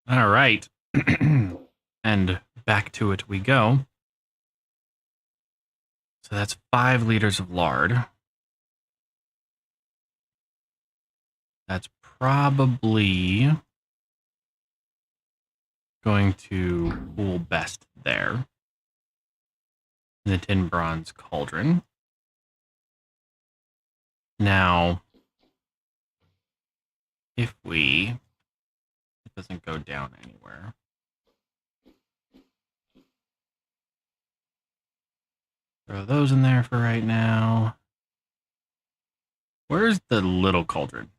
All right. And back to it we go. So that's 5 liters of lard. That's probably going to cool best there. In the tin bronze cauldron. Now, if it doesn't go down anywhere. Throw those in there for right now. Where's the little cauldron?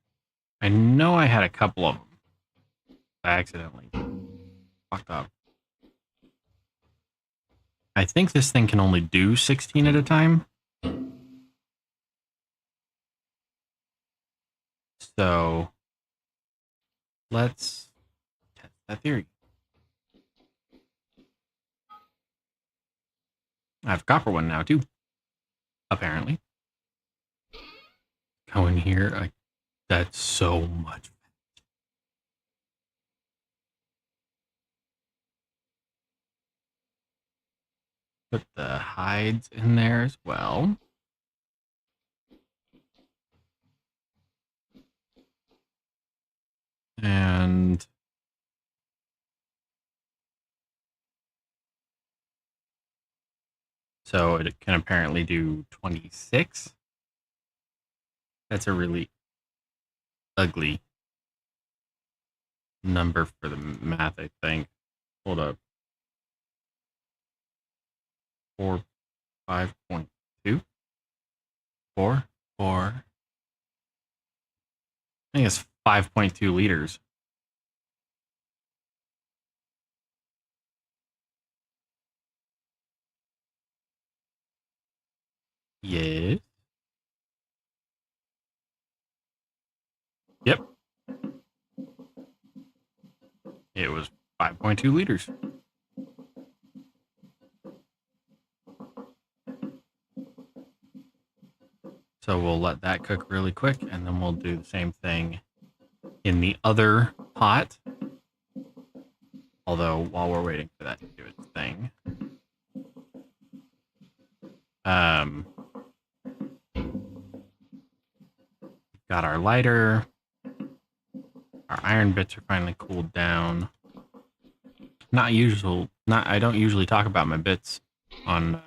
I know I had a couple of them. I accidentally fucked up. I think this thing can only do 16 at a time. So let's test that theory. I have a copper one now too, apparently. Go in here. That's so much. Put the hides in there as well. And so it can apparently do 26. That's a really ugly number for the math, I think. Hold up. 5.2? 4? I think it's 5.2 liters. Yes. Yep. It was 5.2 liters. So we'll let that cook really quick, and then we'll do the same thing in the other pot. Although, while we're waiting for that to do its thing. Got our lighter. Our iron bits are finally cooled down. I don't usually talk about my bits on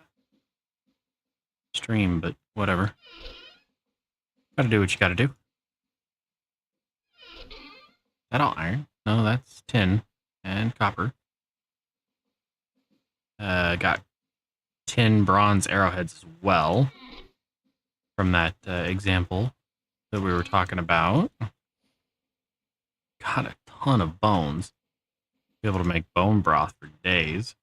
stream, but whatever. Gotta do what you gotta do. Is that all iron? No, that's tin and copper. Got tin bronze arrowheads as well from that example that we were talking about. Got a ton of bones. Be able to make bone broth for days.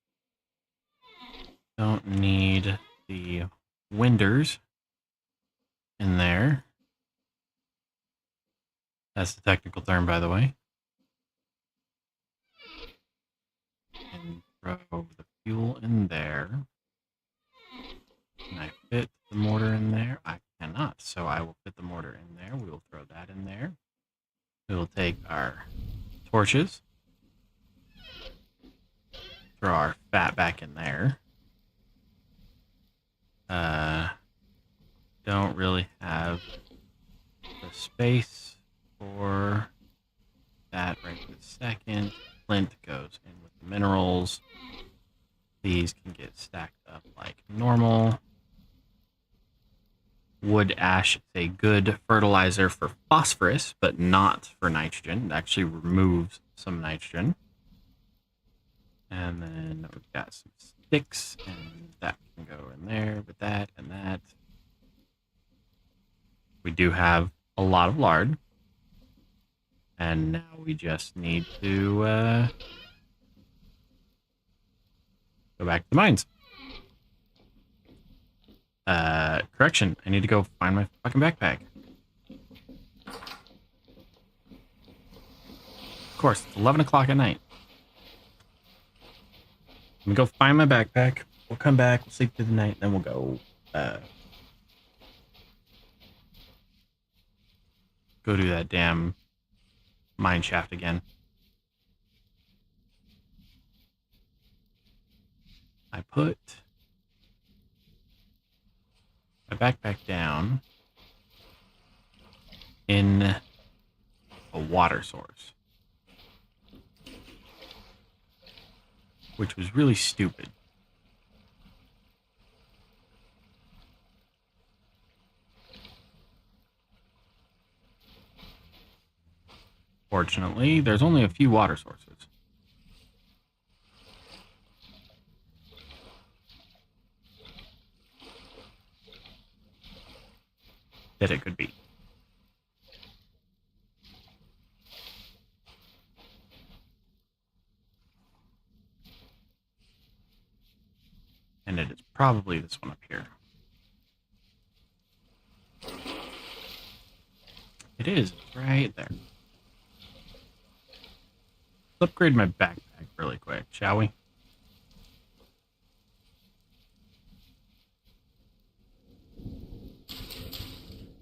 Don't need the winders in there. That's the technical term, by the way. And throw the fuel in there. Can I fit the mortar in there? I cannot, so I will fit the mortar in there. We will throw that in there. We will take our torches. Throw our fat back in there. Don't really have the space for that right this second. Flint goes in with the minerals. These can get stacked up like normal. Wood ash is a good fertilizer for phosphorus, but not for nitrogen. It actually removes some nitrogen. And then we've got some sticks, and that can go in there with that and that. We do have a lot of lard. And now we just need to go back to the mines. Correction, I need to go find my fucking backpack. Of course, it's 11 o'clock at night. I'm gonna go find my backpack. We'll come back, we'll sleep through the night, then we'll go do that damn mine shaft again. I put my backpack down in a water source, which was really stupid. Fortunately, there's only a few water sources that it could be. And it is probably this one up here. It is right there. Let's upgrade my backpack really quick, shall we?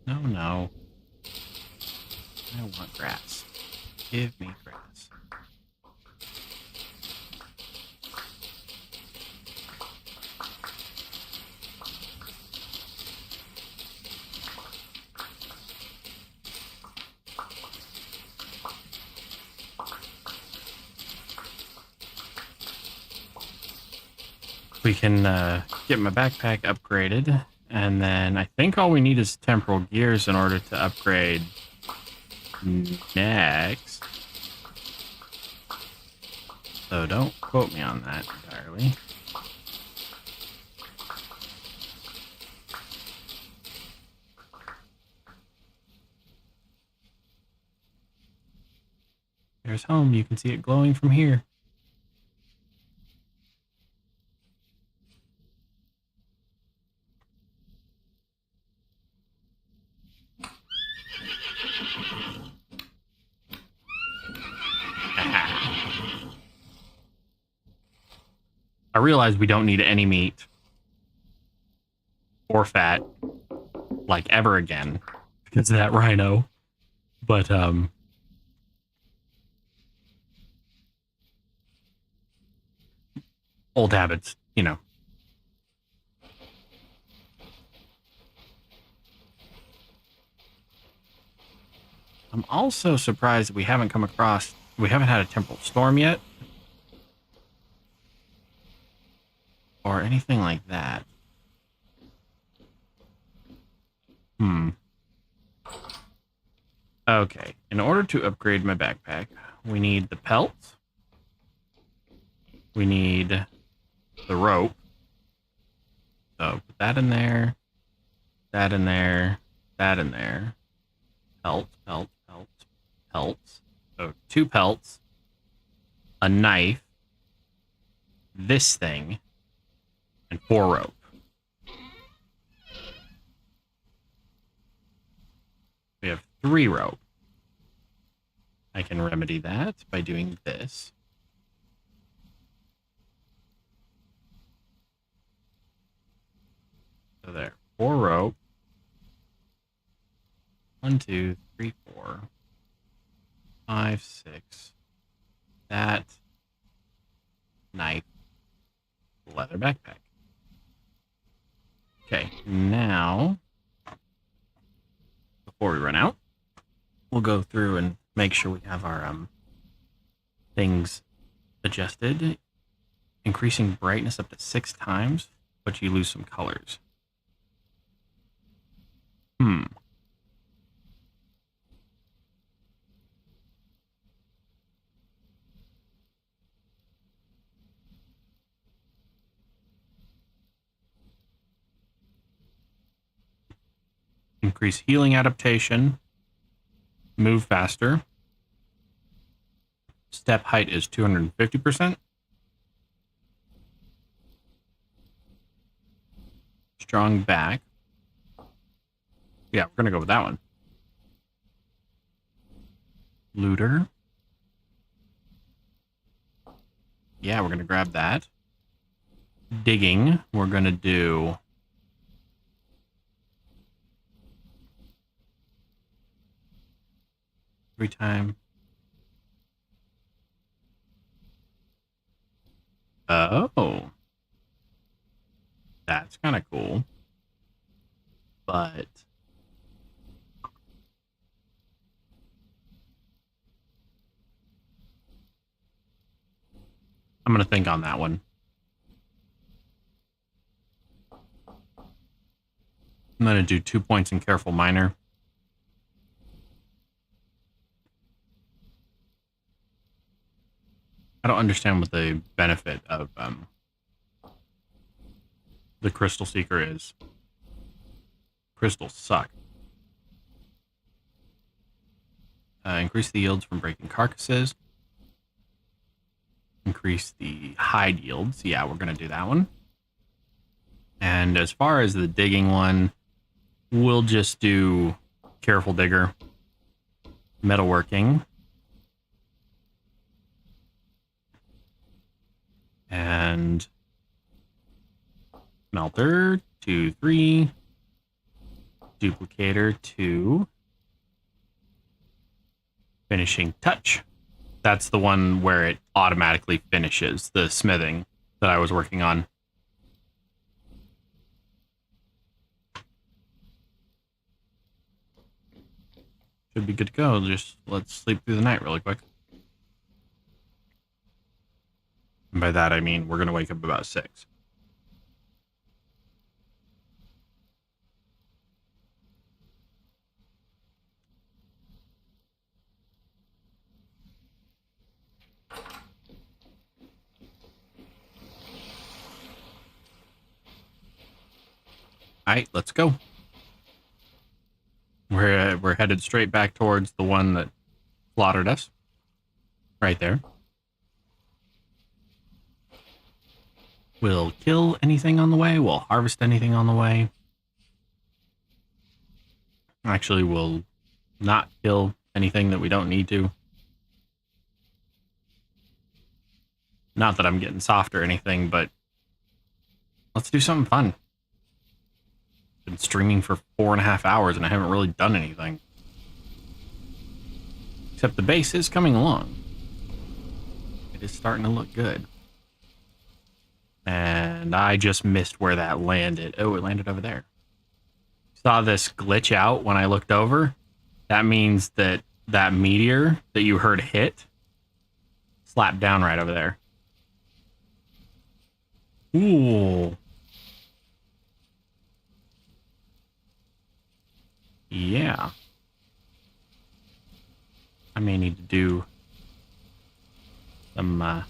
No, no. I want grass. Give me grass. We can get my backpack upgraded, and then I think all we need is temporal gears in order to upgrade next. So don't quote me on that entirely. There's home. You can see it glowing from here. I realize we don't need any meat or fat, like, ever again because of that rhino. But, old habits, you know. I'm also surprised that we haven't had a temporal storm yet. Or anything like that. Okay, in order to upgrade my backpack, we need the pelt. We need the rope. So put that in there, that in there, that in there. Pelt. Pelts. So 2 pelts, a knife, this thing, and 4 rope. We have 3 rope. I can remedy that by doing this. So there, 4 rope. 1, 2, 3, 4, 5, 6. That knife, leather backpack. Okay, now, before we run out, we'll go through and make sure we have our things adjusted. Increasing brightness up to 6 times, but you lose some colors. Increase healing adaptation. Move faster. Step height is 250%. Strong back. Yeah, we're going to go with that one. Looter. Yeah, we're going to grab that. Digging. We're going to do... every time. Oh. It's kind of cool. But I'm going to think on that one. I'm going to do 2 points in Careful Miner. I don't understand what the benefit of the Crystal Seeker is. Crystals suck. Increase the yields from breaking carcasses. Increase the hide yields. Yeah, we're going to do that one. And as far as the digging one, we'll just do Careful Digger, Metalworking, and Smelter, 2, 3, Duplicator, 2, Finishing Touch. That's the one where it automatically finishes the smithing that I was working on. Should be good to go. Just let's sleep through the night really quick. And by that, I mean we're going to wake up about 6. All right, let's go. We're headed straight back towards the one that slaughtered us. Right there. We'll kill anything on the way. We'll harvest anything on the way. Actually, we'll not kill anything that we don't need to. Not that I'm getting soft or anything, but let's do something fun. Been streaming for 4.5 hours and I haven't really done anything. Except the base is coming along. It is starting to look good. And I just missed where that landed. Oh, it landed over there. Saw this glitch out when I looked over. That means that that meteor that you heard hit slapped down right over there. Ooh. Yeah. I may need to do some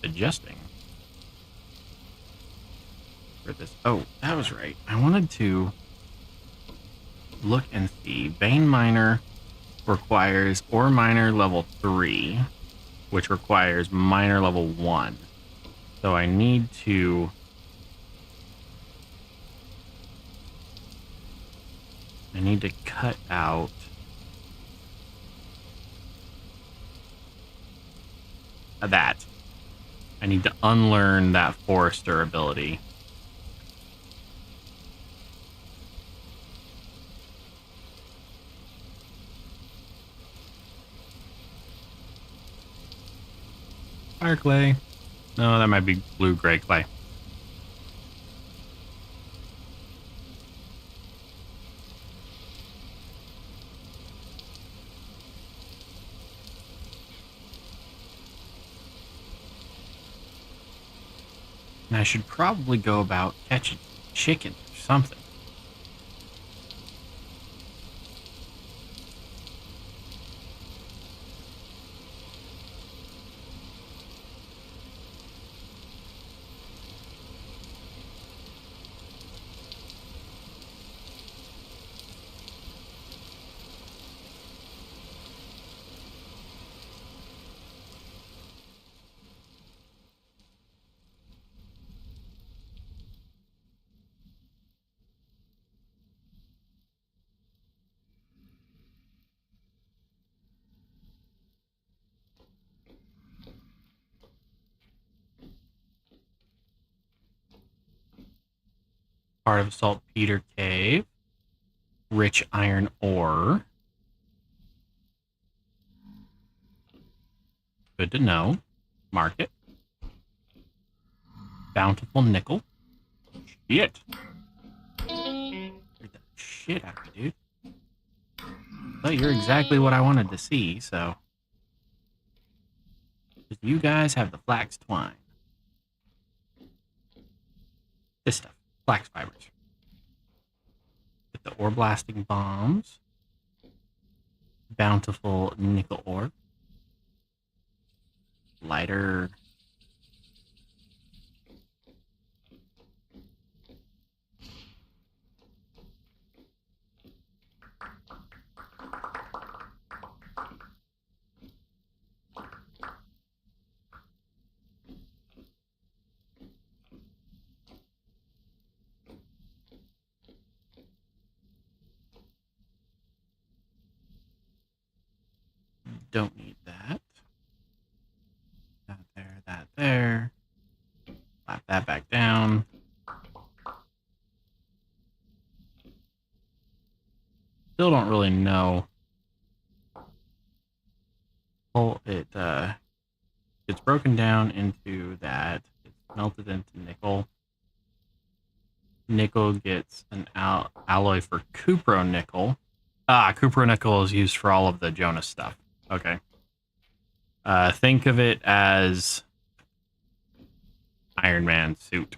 adjusting for this. Oh, that was right. I wanted to look and see. Vein Miner requires Ore Miner level 3, which requires Miner level 1. So I need to cut out that. I need to unlearn that Forester ability. Fire clay. No, that might be blue-gray clay. And I should probably go about catching chickens or something. Part of Saltpeter Cave. Rich iron ore. Good to know. Market. Bountiful nickel. Shit. Get the shit out of me, dude. But you're exactly what I wanted to see, so. You guys have the flax twine. This stuff. Flax fibers. Get the ore blasting bombs. Bountiful nickel ore. Lighter. Don't need that. That there, that there. Slap that back down. Still don't really know. Oh, it gets broken down into that. It's melted into nickel. Nickel gets an alloy for cupronickel. Cupronickel is used for all of the Jonas stuff. Okay. Think of it as Iron Man suit.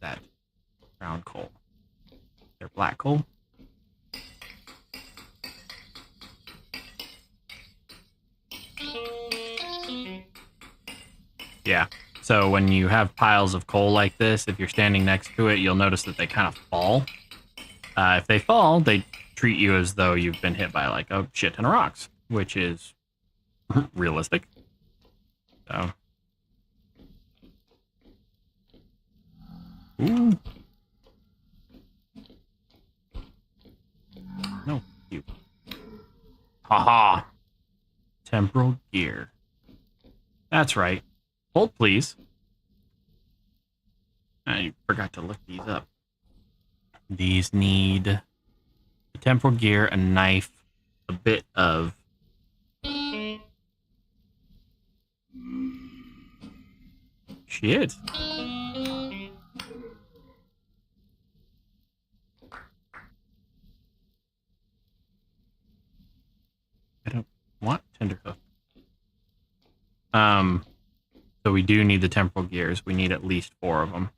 That brown coal. They're black coal. Yeah. So when you have piles of coal like this, if you're standing next to it, you'll notice that they kind of fall. If they fall, they treat you as though you've been hit by like a shit ton of rocks, which is realistic. So. Ooh. No, you. Haha. Temporal gear. That's right. Hold, please. I forgot to look these up. These need a temporal gear, a knife, a bit of shit. I don't want tenderhoof. So we do need the temporal gears. We need at least 4 of them.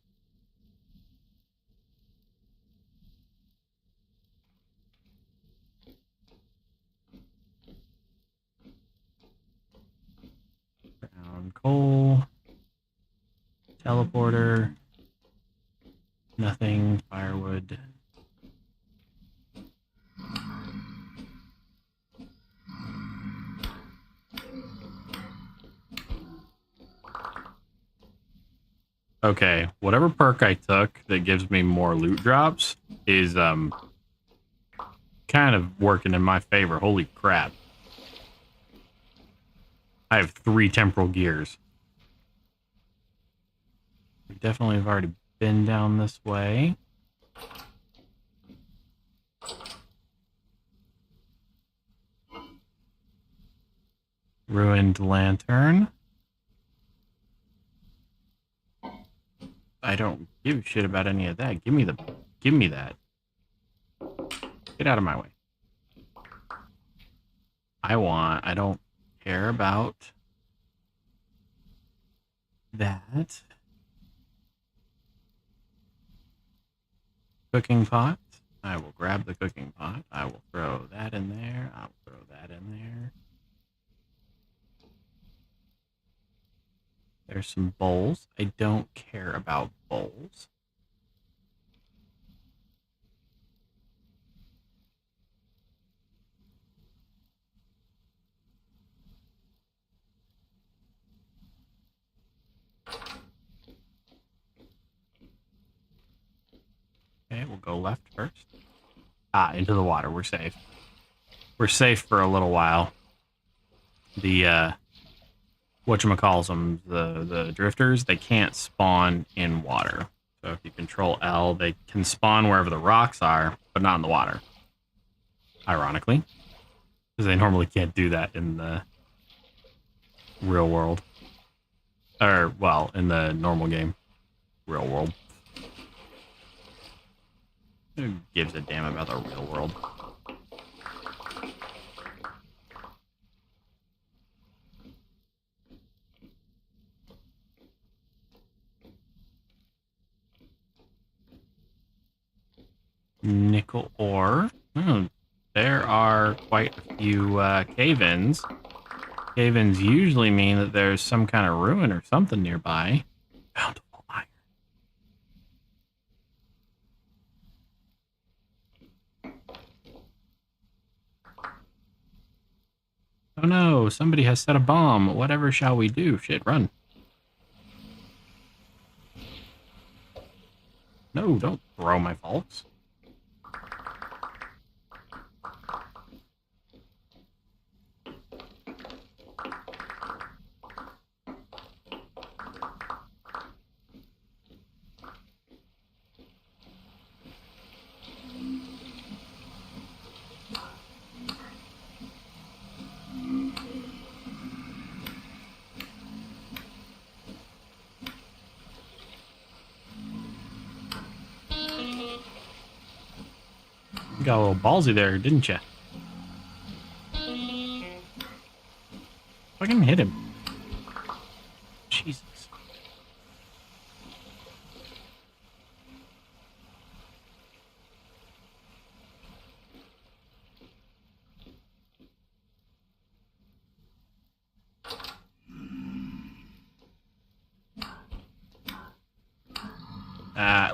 Brown coal. Teleporter. Nothing. Firewood. Okay, whatever perk I took that gives me more loot drops is kind of working in my favor. Holy crap. I have 3 temporal gears. We definitely have already been down this way. Ruined lantern. I don't give a shit about any of that. Give me that. Get out of my way. I don't care about that. Cooking pot. I will grab the cooking pot. I will throw that in there. I'll throw that in there. There's some bowls. I don't care about bowls. Okay, we'll go left first. Into the water. We're safe. We're safe for a little while. The whatchamacalls'em, the drifters, they can't spawn in water. So if you control L, they can spawn wherever the rocks are, but not in the water. Ironically. Because they normally can't do that in the real world. Or, well, in the normal game. Real world. Who gives a damn about the real world? Nickel ore. There are quite a few cave-ins. Cave-ins usually mean that there's some kind of ruin or something nearby. Bountiful iron. Oh no, somebody has set a bomb. Whatever shall we do? Shit, run. No, don't throw my faults. You got a little ballsy there, didn't you? Fucking hit him. Jesus.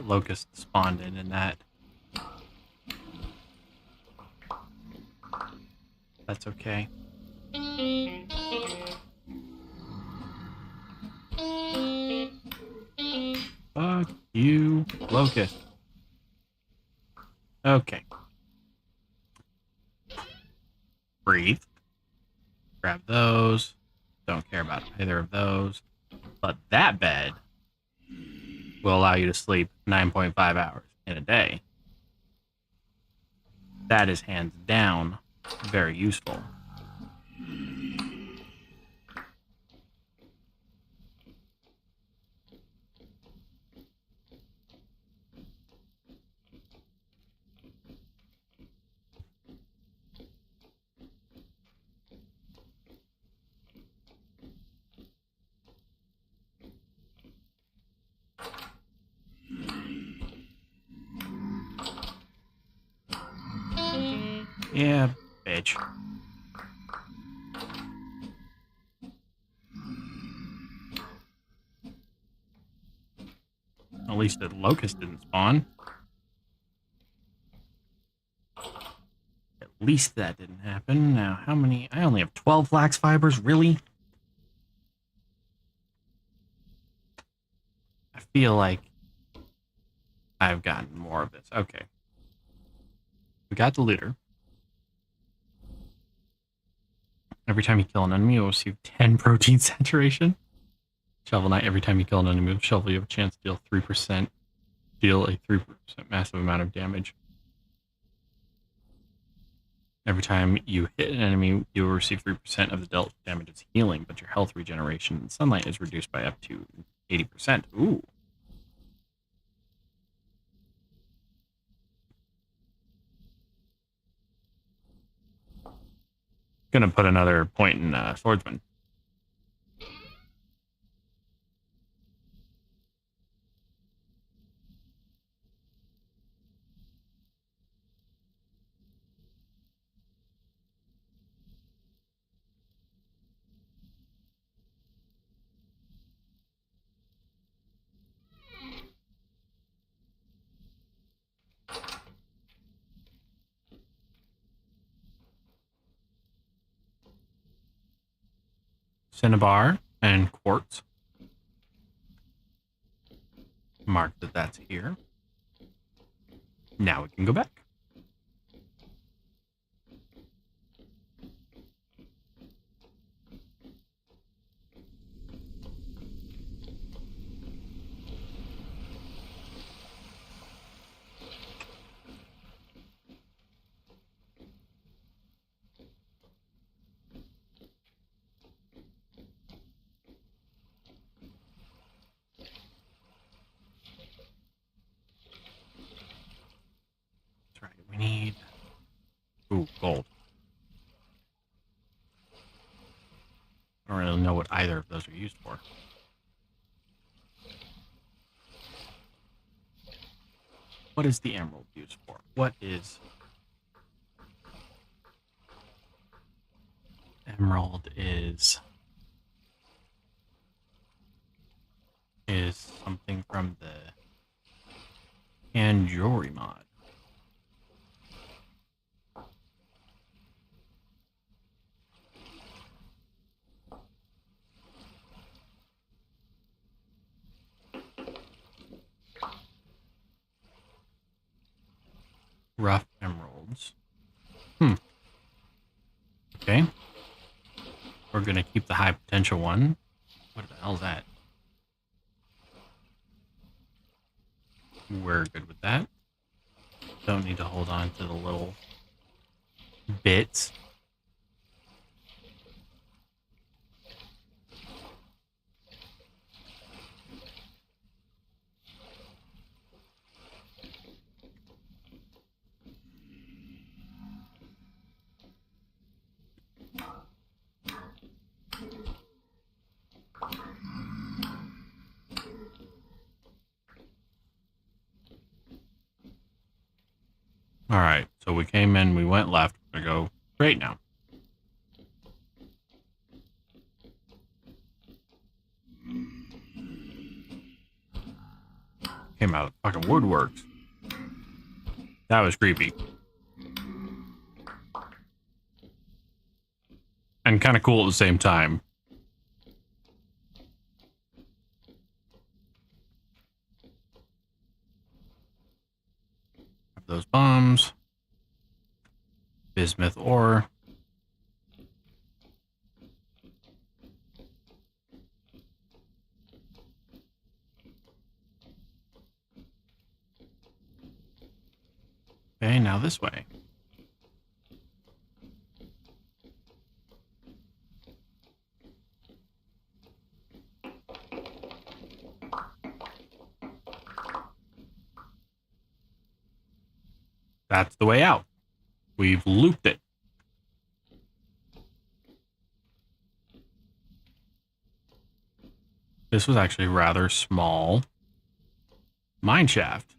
Locust spawned in that. That's okay. Fuck you, Locust. Okay. Breathe. Grab those. Don't care about either of those. But that bed will allow you to sleep 9.5 hours in a day. That is hands down very useful. Yeah, bitch. At least the locust didn't spawn. At least that didn't happen. Now, how many? I only have 12 flax fibers, really? I feel like I've gotten more of this. Okay. We got the looter. Every time you kill an enemy, you'll receive 10 protein saturation. Shovel Knight, every time you kill an enemy with a shovel, you have a chance to deal 3%. Deal a 3% massive amount of damage. Every time you hit an enemy, you will receive 3% of the dealt damage as healing, but your health regeneration in sunlight is reduced by up to 80%. Ooh. Gonna put another point in Swordsman. Cinnabar and quartz. Mark that that's here. Now we can go back. gold. I don't really know what either of those are used for. What is the emerald used for? What is... Emerald is something from the hand jewelry mod. Rough emeralds. Okay. We're going to keep the high potential one. What the hell is that? We're good with that. Don't need to hold on to the little bits. All right, so we came in, we went left. We're going to go straight now. Came out of the fucking woodworks. That was creepy. And kind of cool at the same time. Those bombs. Bismuth ore. Okay, now this way. That's the way out. We've looped it. This was actually a rather small mine shaft.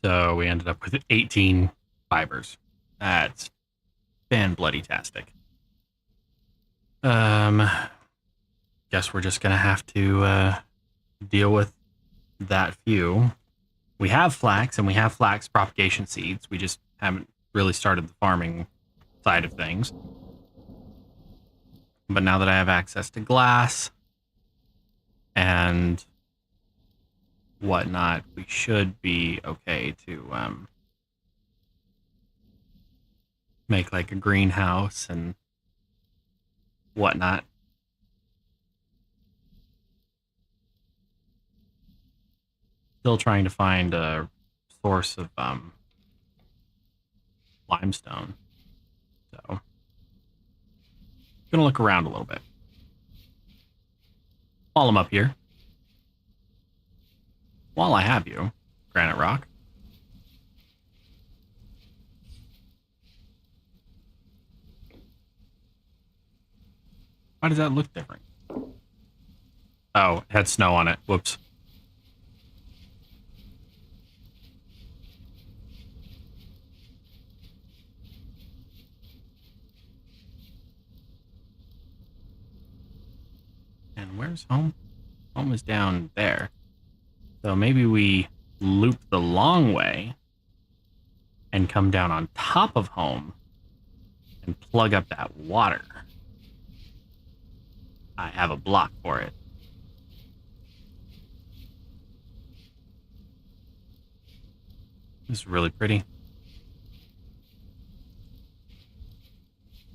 So we ended up with 18 fibers. That's fan-bloody-tastic. Guess we're just going to have to deal with that few. We have flax, and we have flax propagation seeds. We just haven't really started the farming side of things. But now that I have access to glass and whatnot, we should be okay to make like a greenhouse and whatnot. Still trying to find a source of limestone. So gonna look around a little bit while I'm up here. While I have you, granite rock. Why does that look different? Oh, it had snow on it. Whoops. And where's home? Home is down there. So maybe we loop the long way and come down on top of home and plug up that water. I have a block for it. This is really pretty.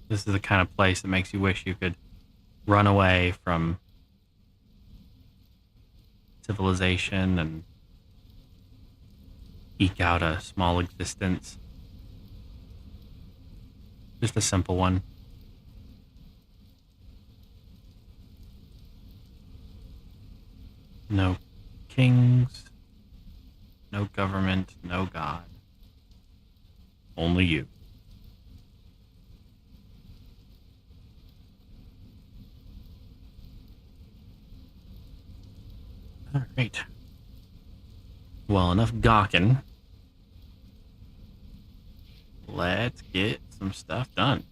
This is the kind of place that makes you wish you could run away from civilization and eke out a small existence. Just a simple one. No kings, no government, no God. Only you. All right. Well, enough gawking. Let's get some stuff done.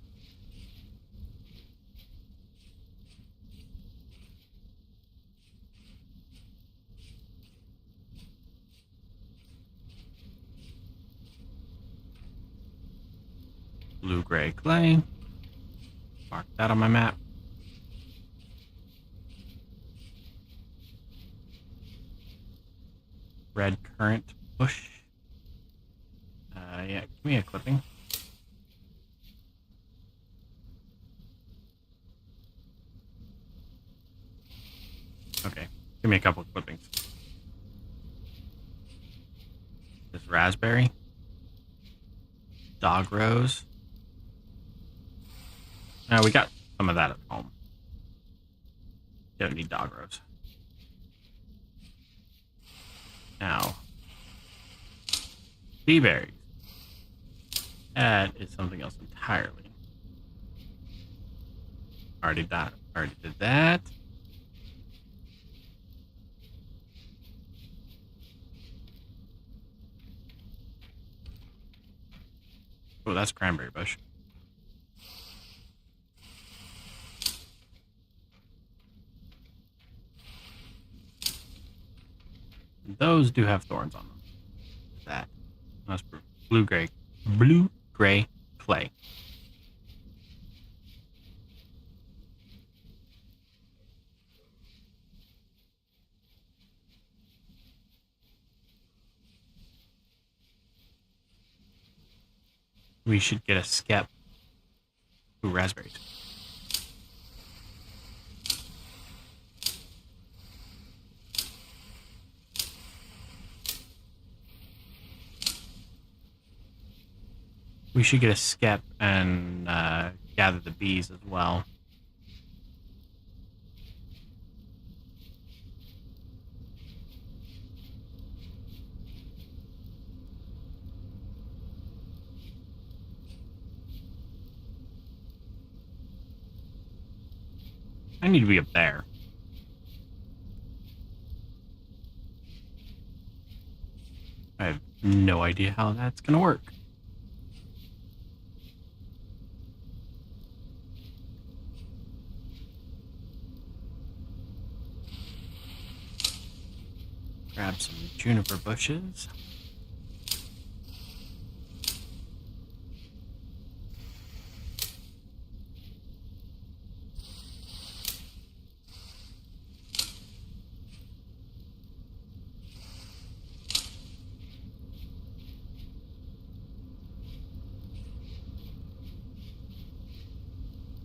Blue-gray clay. Mark that on my map. Red currant bush. Yeah, give me a clipping. Okay, give me a couple of clippings. This raspberry. Dog rose. We got some of that at home. Don't need dog rose. Now, sea berries. That is something else entirely. Already did that. Oh, that's cranberry bush. Those do have thorns on them. That's blue-gray clay. We should get a skep. Ooh, raspberries. We should get a skep and gather the bees as well. I need to be up there. I have no idea how that's going to work. Grab some juniper bushes.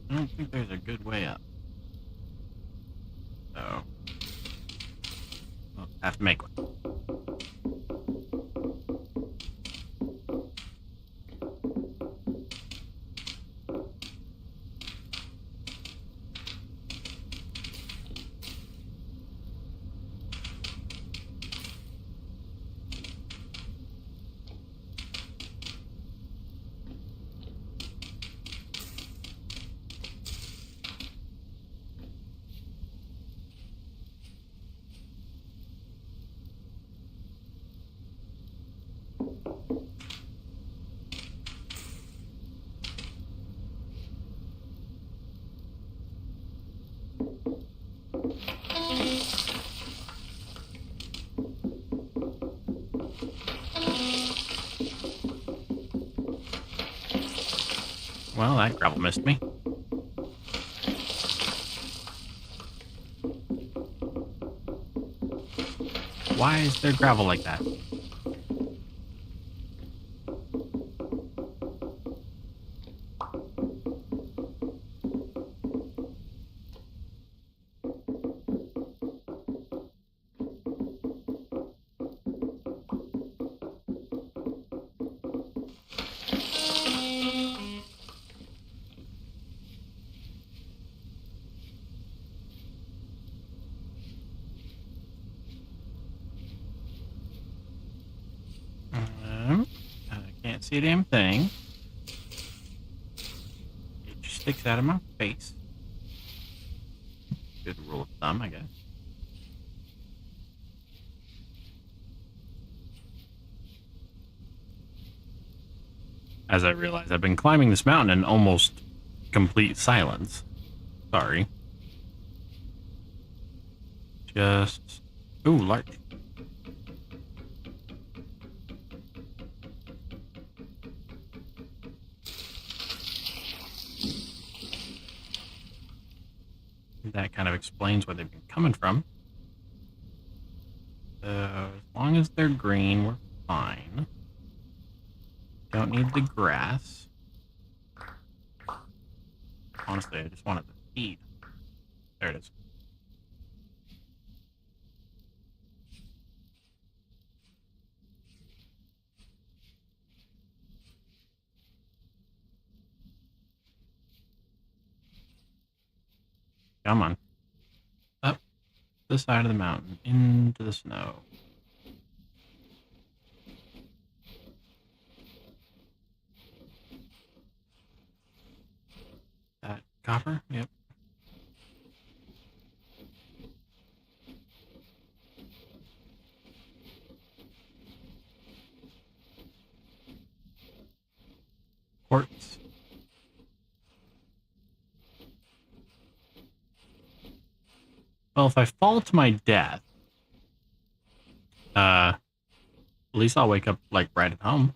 I don't think there's a good way up. So, we'll have to make one. Well, that gravel missed me. Why is there gravel like that? see a damn thing. It just sticks out of my face. Good rule of thumb, I guess. As I realize, I've been climbing this mountain in almost complete silence. Sorry. Just... Ooh, larch. That kind of explains where they've been coming from. So, as long as they're green, we're fine. Don't need the grass. Honestly, I just wanted the feed. There it is. Come on. Up the side of the mountain, into the snow. That copper? Yep. Quartz. Well, if I fall to my death, at least I'll wake up, like, right at home.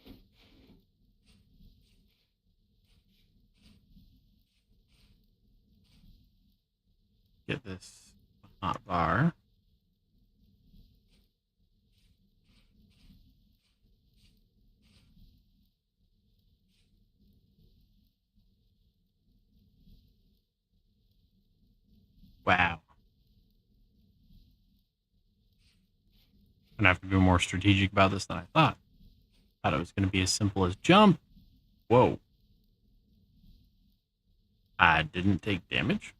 Get this hot bar. Wow. I'm gonna have to be more strategic about this than I thought. Thought it was gonna be as simple as jump. Whoa. I didn't take damage.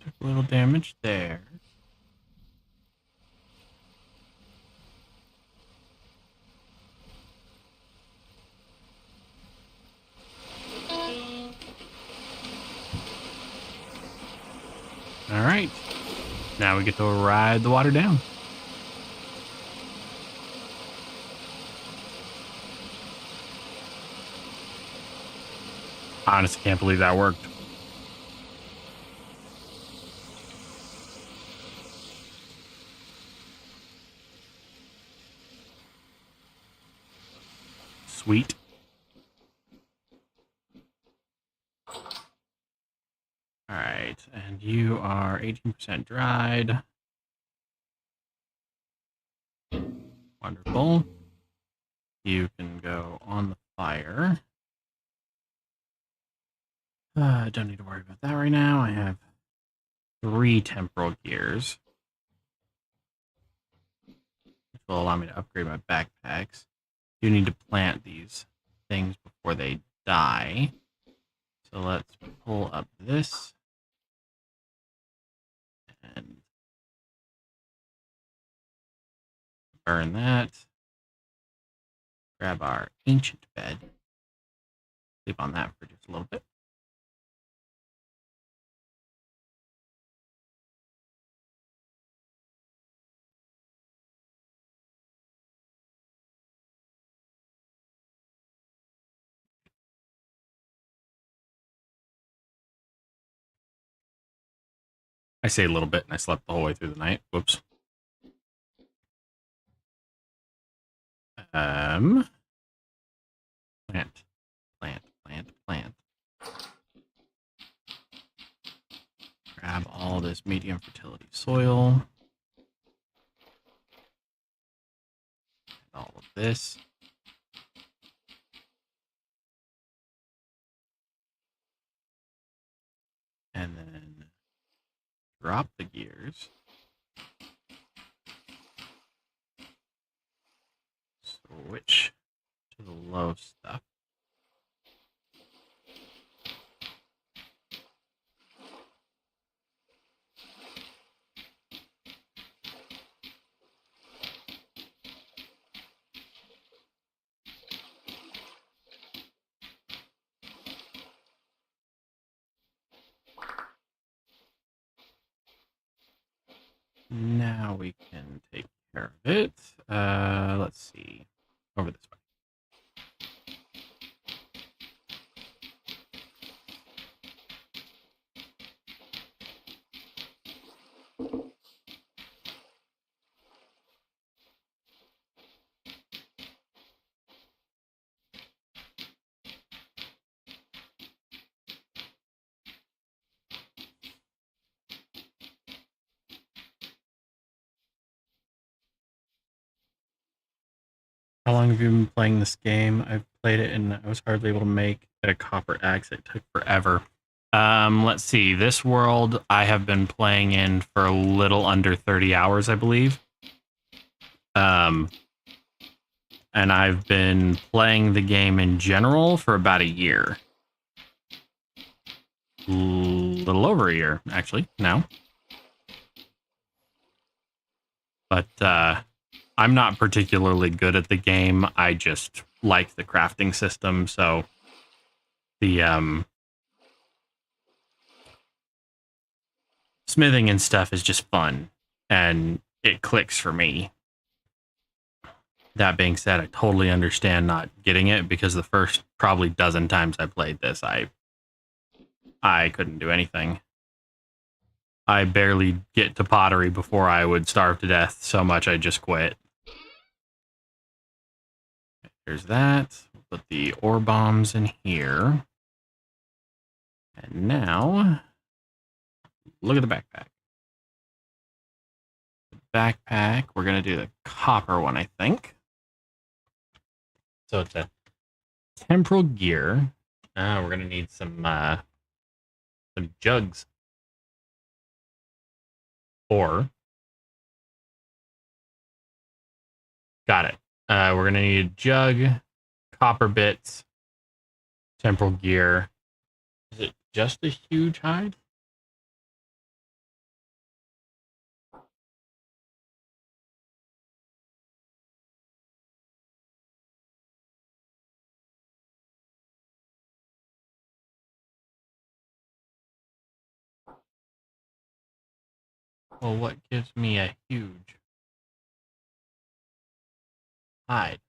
Took a little damage there. All right. Now we get to ride the water down. I honestly can't believe that worked. Sweet. All right, and you are 18% dried. Wonderful. You can go on the fire. I don't need to worry about that right now. I have 3 temporal gears, which will allow me to upgrade my backpacks. You need to plant these things before they die. So let's pull up this and burn that. Grab our ancient bed. Sleep on that for just a little bit. I say a little bit, and I slept the whole way through the night. Whoops. Plant, plant, plant, plant. Grab all this medium fertility soil. All of this. drop the gears. Switch to the low stuff. Now we can take care of it. Let's see. Over this way. How long have you been playing this game? I've played it and I was hardly able to make a copper axe. It took forever. Let's see. This world I have been playing in for a little under 30 hours, I believe. And I've been playing the game in general for about a year. A little over a year, actually, now. But I'm not particularly good at the game. I just like the crafting system, so the smithing and stuff is just fun, and it clicks for me. That being said, I totally understand not getting it, because the first probably dozen times I played this, I couldn't do anything. I barely get to pottery before I would starve to death so much I just quit. There's that. We'll put the ore bombs in here. And now, look at the backpack. The backpack, we're going to do the copper one, I think. So it's a temporal gear. We're going to need some jugs. Or, got it. We're going to need a jug, copper bits, temporal gear. Is it just a huge hide? Well, what gives me a huge hide?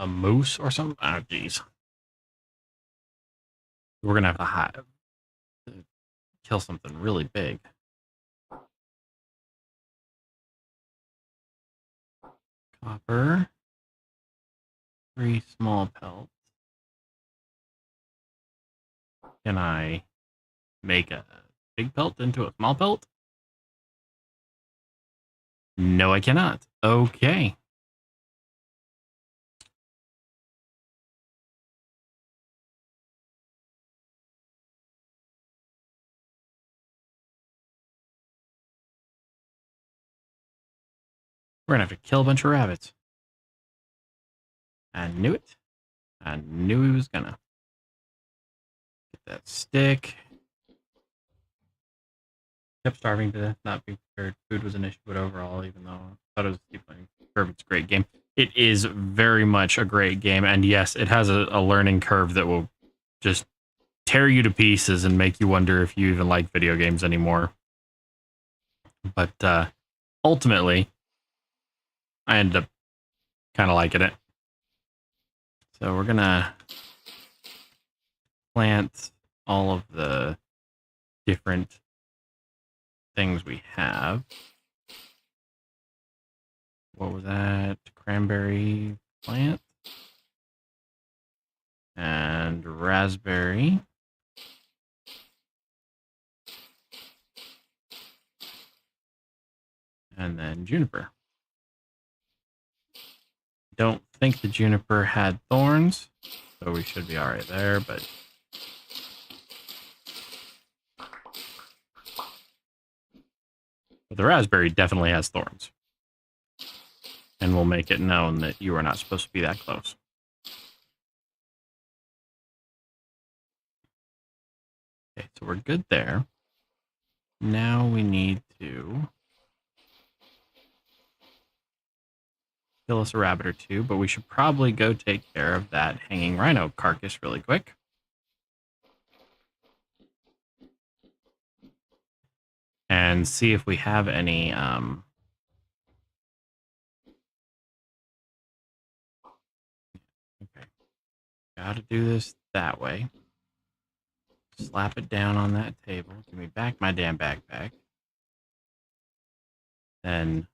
A moose or something? Oh, geez. We're going to have to hide. Kill something really big. Copper. 3 small pelts. Can I make a big pelt into a small pelt? No, I cannot. Okay. We're going to have to kill a bunch of rabbits. I knew it. I knew he was gonna. Get that stick. Kept starving to death, not being prepared. Food was an issue, but overall, even though I thought it was keep playing curve, it's a great game. It is very much a great game, and yes, it has a learning curve that will just tear you to pieces and make you wonder if you even like video games anymore. But ultimately, I ended up kind of liking it. So we're gonna plant all of the different things we have. What was that? Cranberry plant and raspberry. and then juniper. Don't think the juniper had thorns, so we should be all right there, but the raspberry definitely has thorns. And we'll make it known that you are not supposed to be that close. Okay, so we're good there. Now we need to kill us a rabbit or two, but we should probably go take care of that hanging rhino carcass really quick. And see if we have any okay. Gotta do this that way. Slap it down on that table. Give me back my damn backpack. Then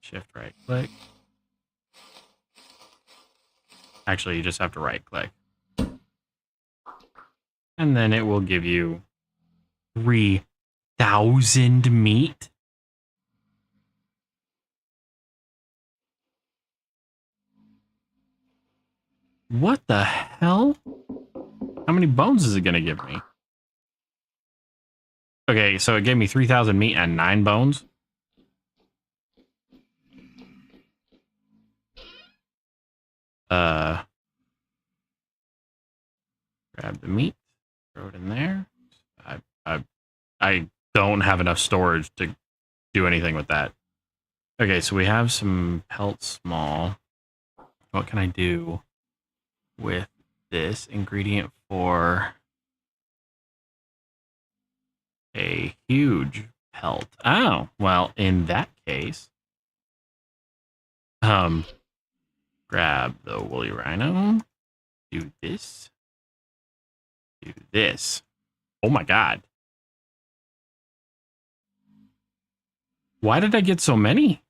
shift right click. Actually, you just have to right click. And then it will give you 3,000 meat. What the hell? How many bones is it going to give me? Okay, so it gave me 3,000 meat and 9 bones. Grab the meat, throw it in there. I don't have enough storage to do anything with that. Okay, so we have some pelt small. What can I do with this ingredient for a huge pelt? Oh, well, in that case, grab the woolly rhino, do this, do this. Oh my god. Why did I get so many?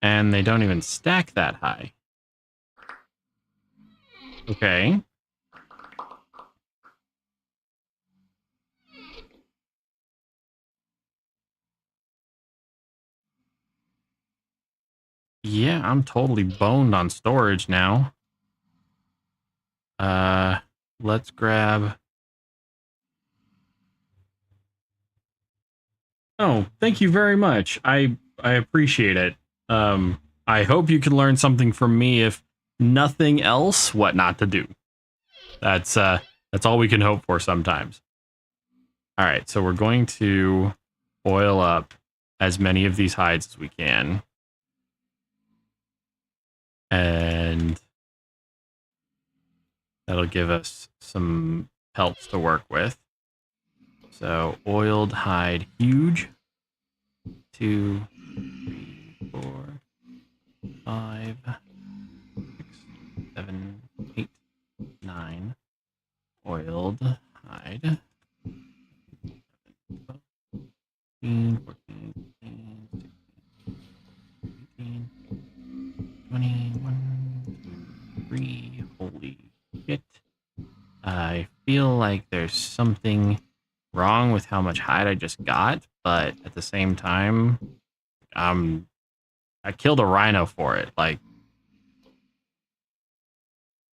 And they don't even stack that high. Okay. Yeah, I'm totally boned on storage now. Let's grab... Oh, thank you very much. I appreciate it. I hope you can learn something from me, if nothing else, what not to do. That's all we can hope for sometimes. All right, so we're going to oil up as many of these hides as we can. And that'll give us some pelts to work with. So oiled hide huge. 2, 3, 4, 5, 6, 7, 8, 9. Oiled hide. 14, 15, 16, 18, 21, 3. Holy shit. I feel like there's something wrong with how much hide I just got, but at the same time, I killed a rhino for it. Like,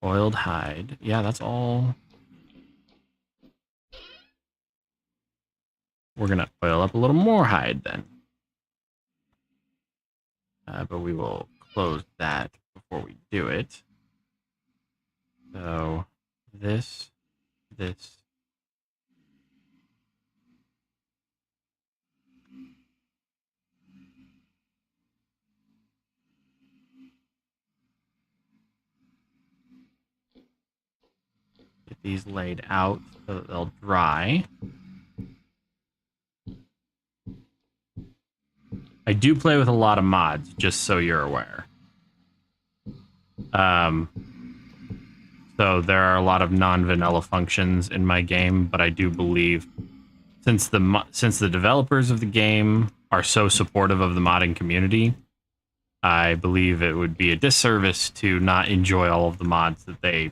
oiled hide. Yeah, that's all. We're going to oil up a little more hide then. But we will close that before we do it. So this. Get these laid out so that they'll dry. I do play with a lot of mods, just so you're aware. So there are a lot of non-vanilla functions in my game, but I do believe since the developers of the game are so supportive of the modding community, I believe it would be a disservice to not enjoy all of the mods that they.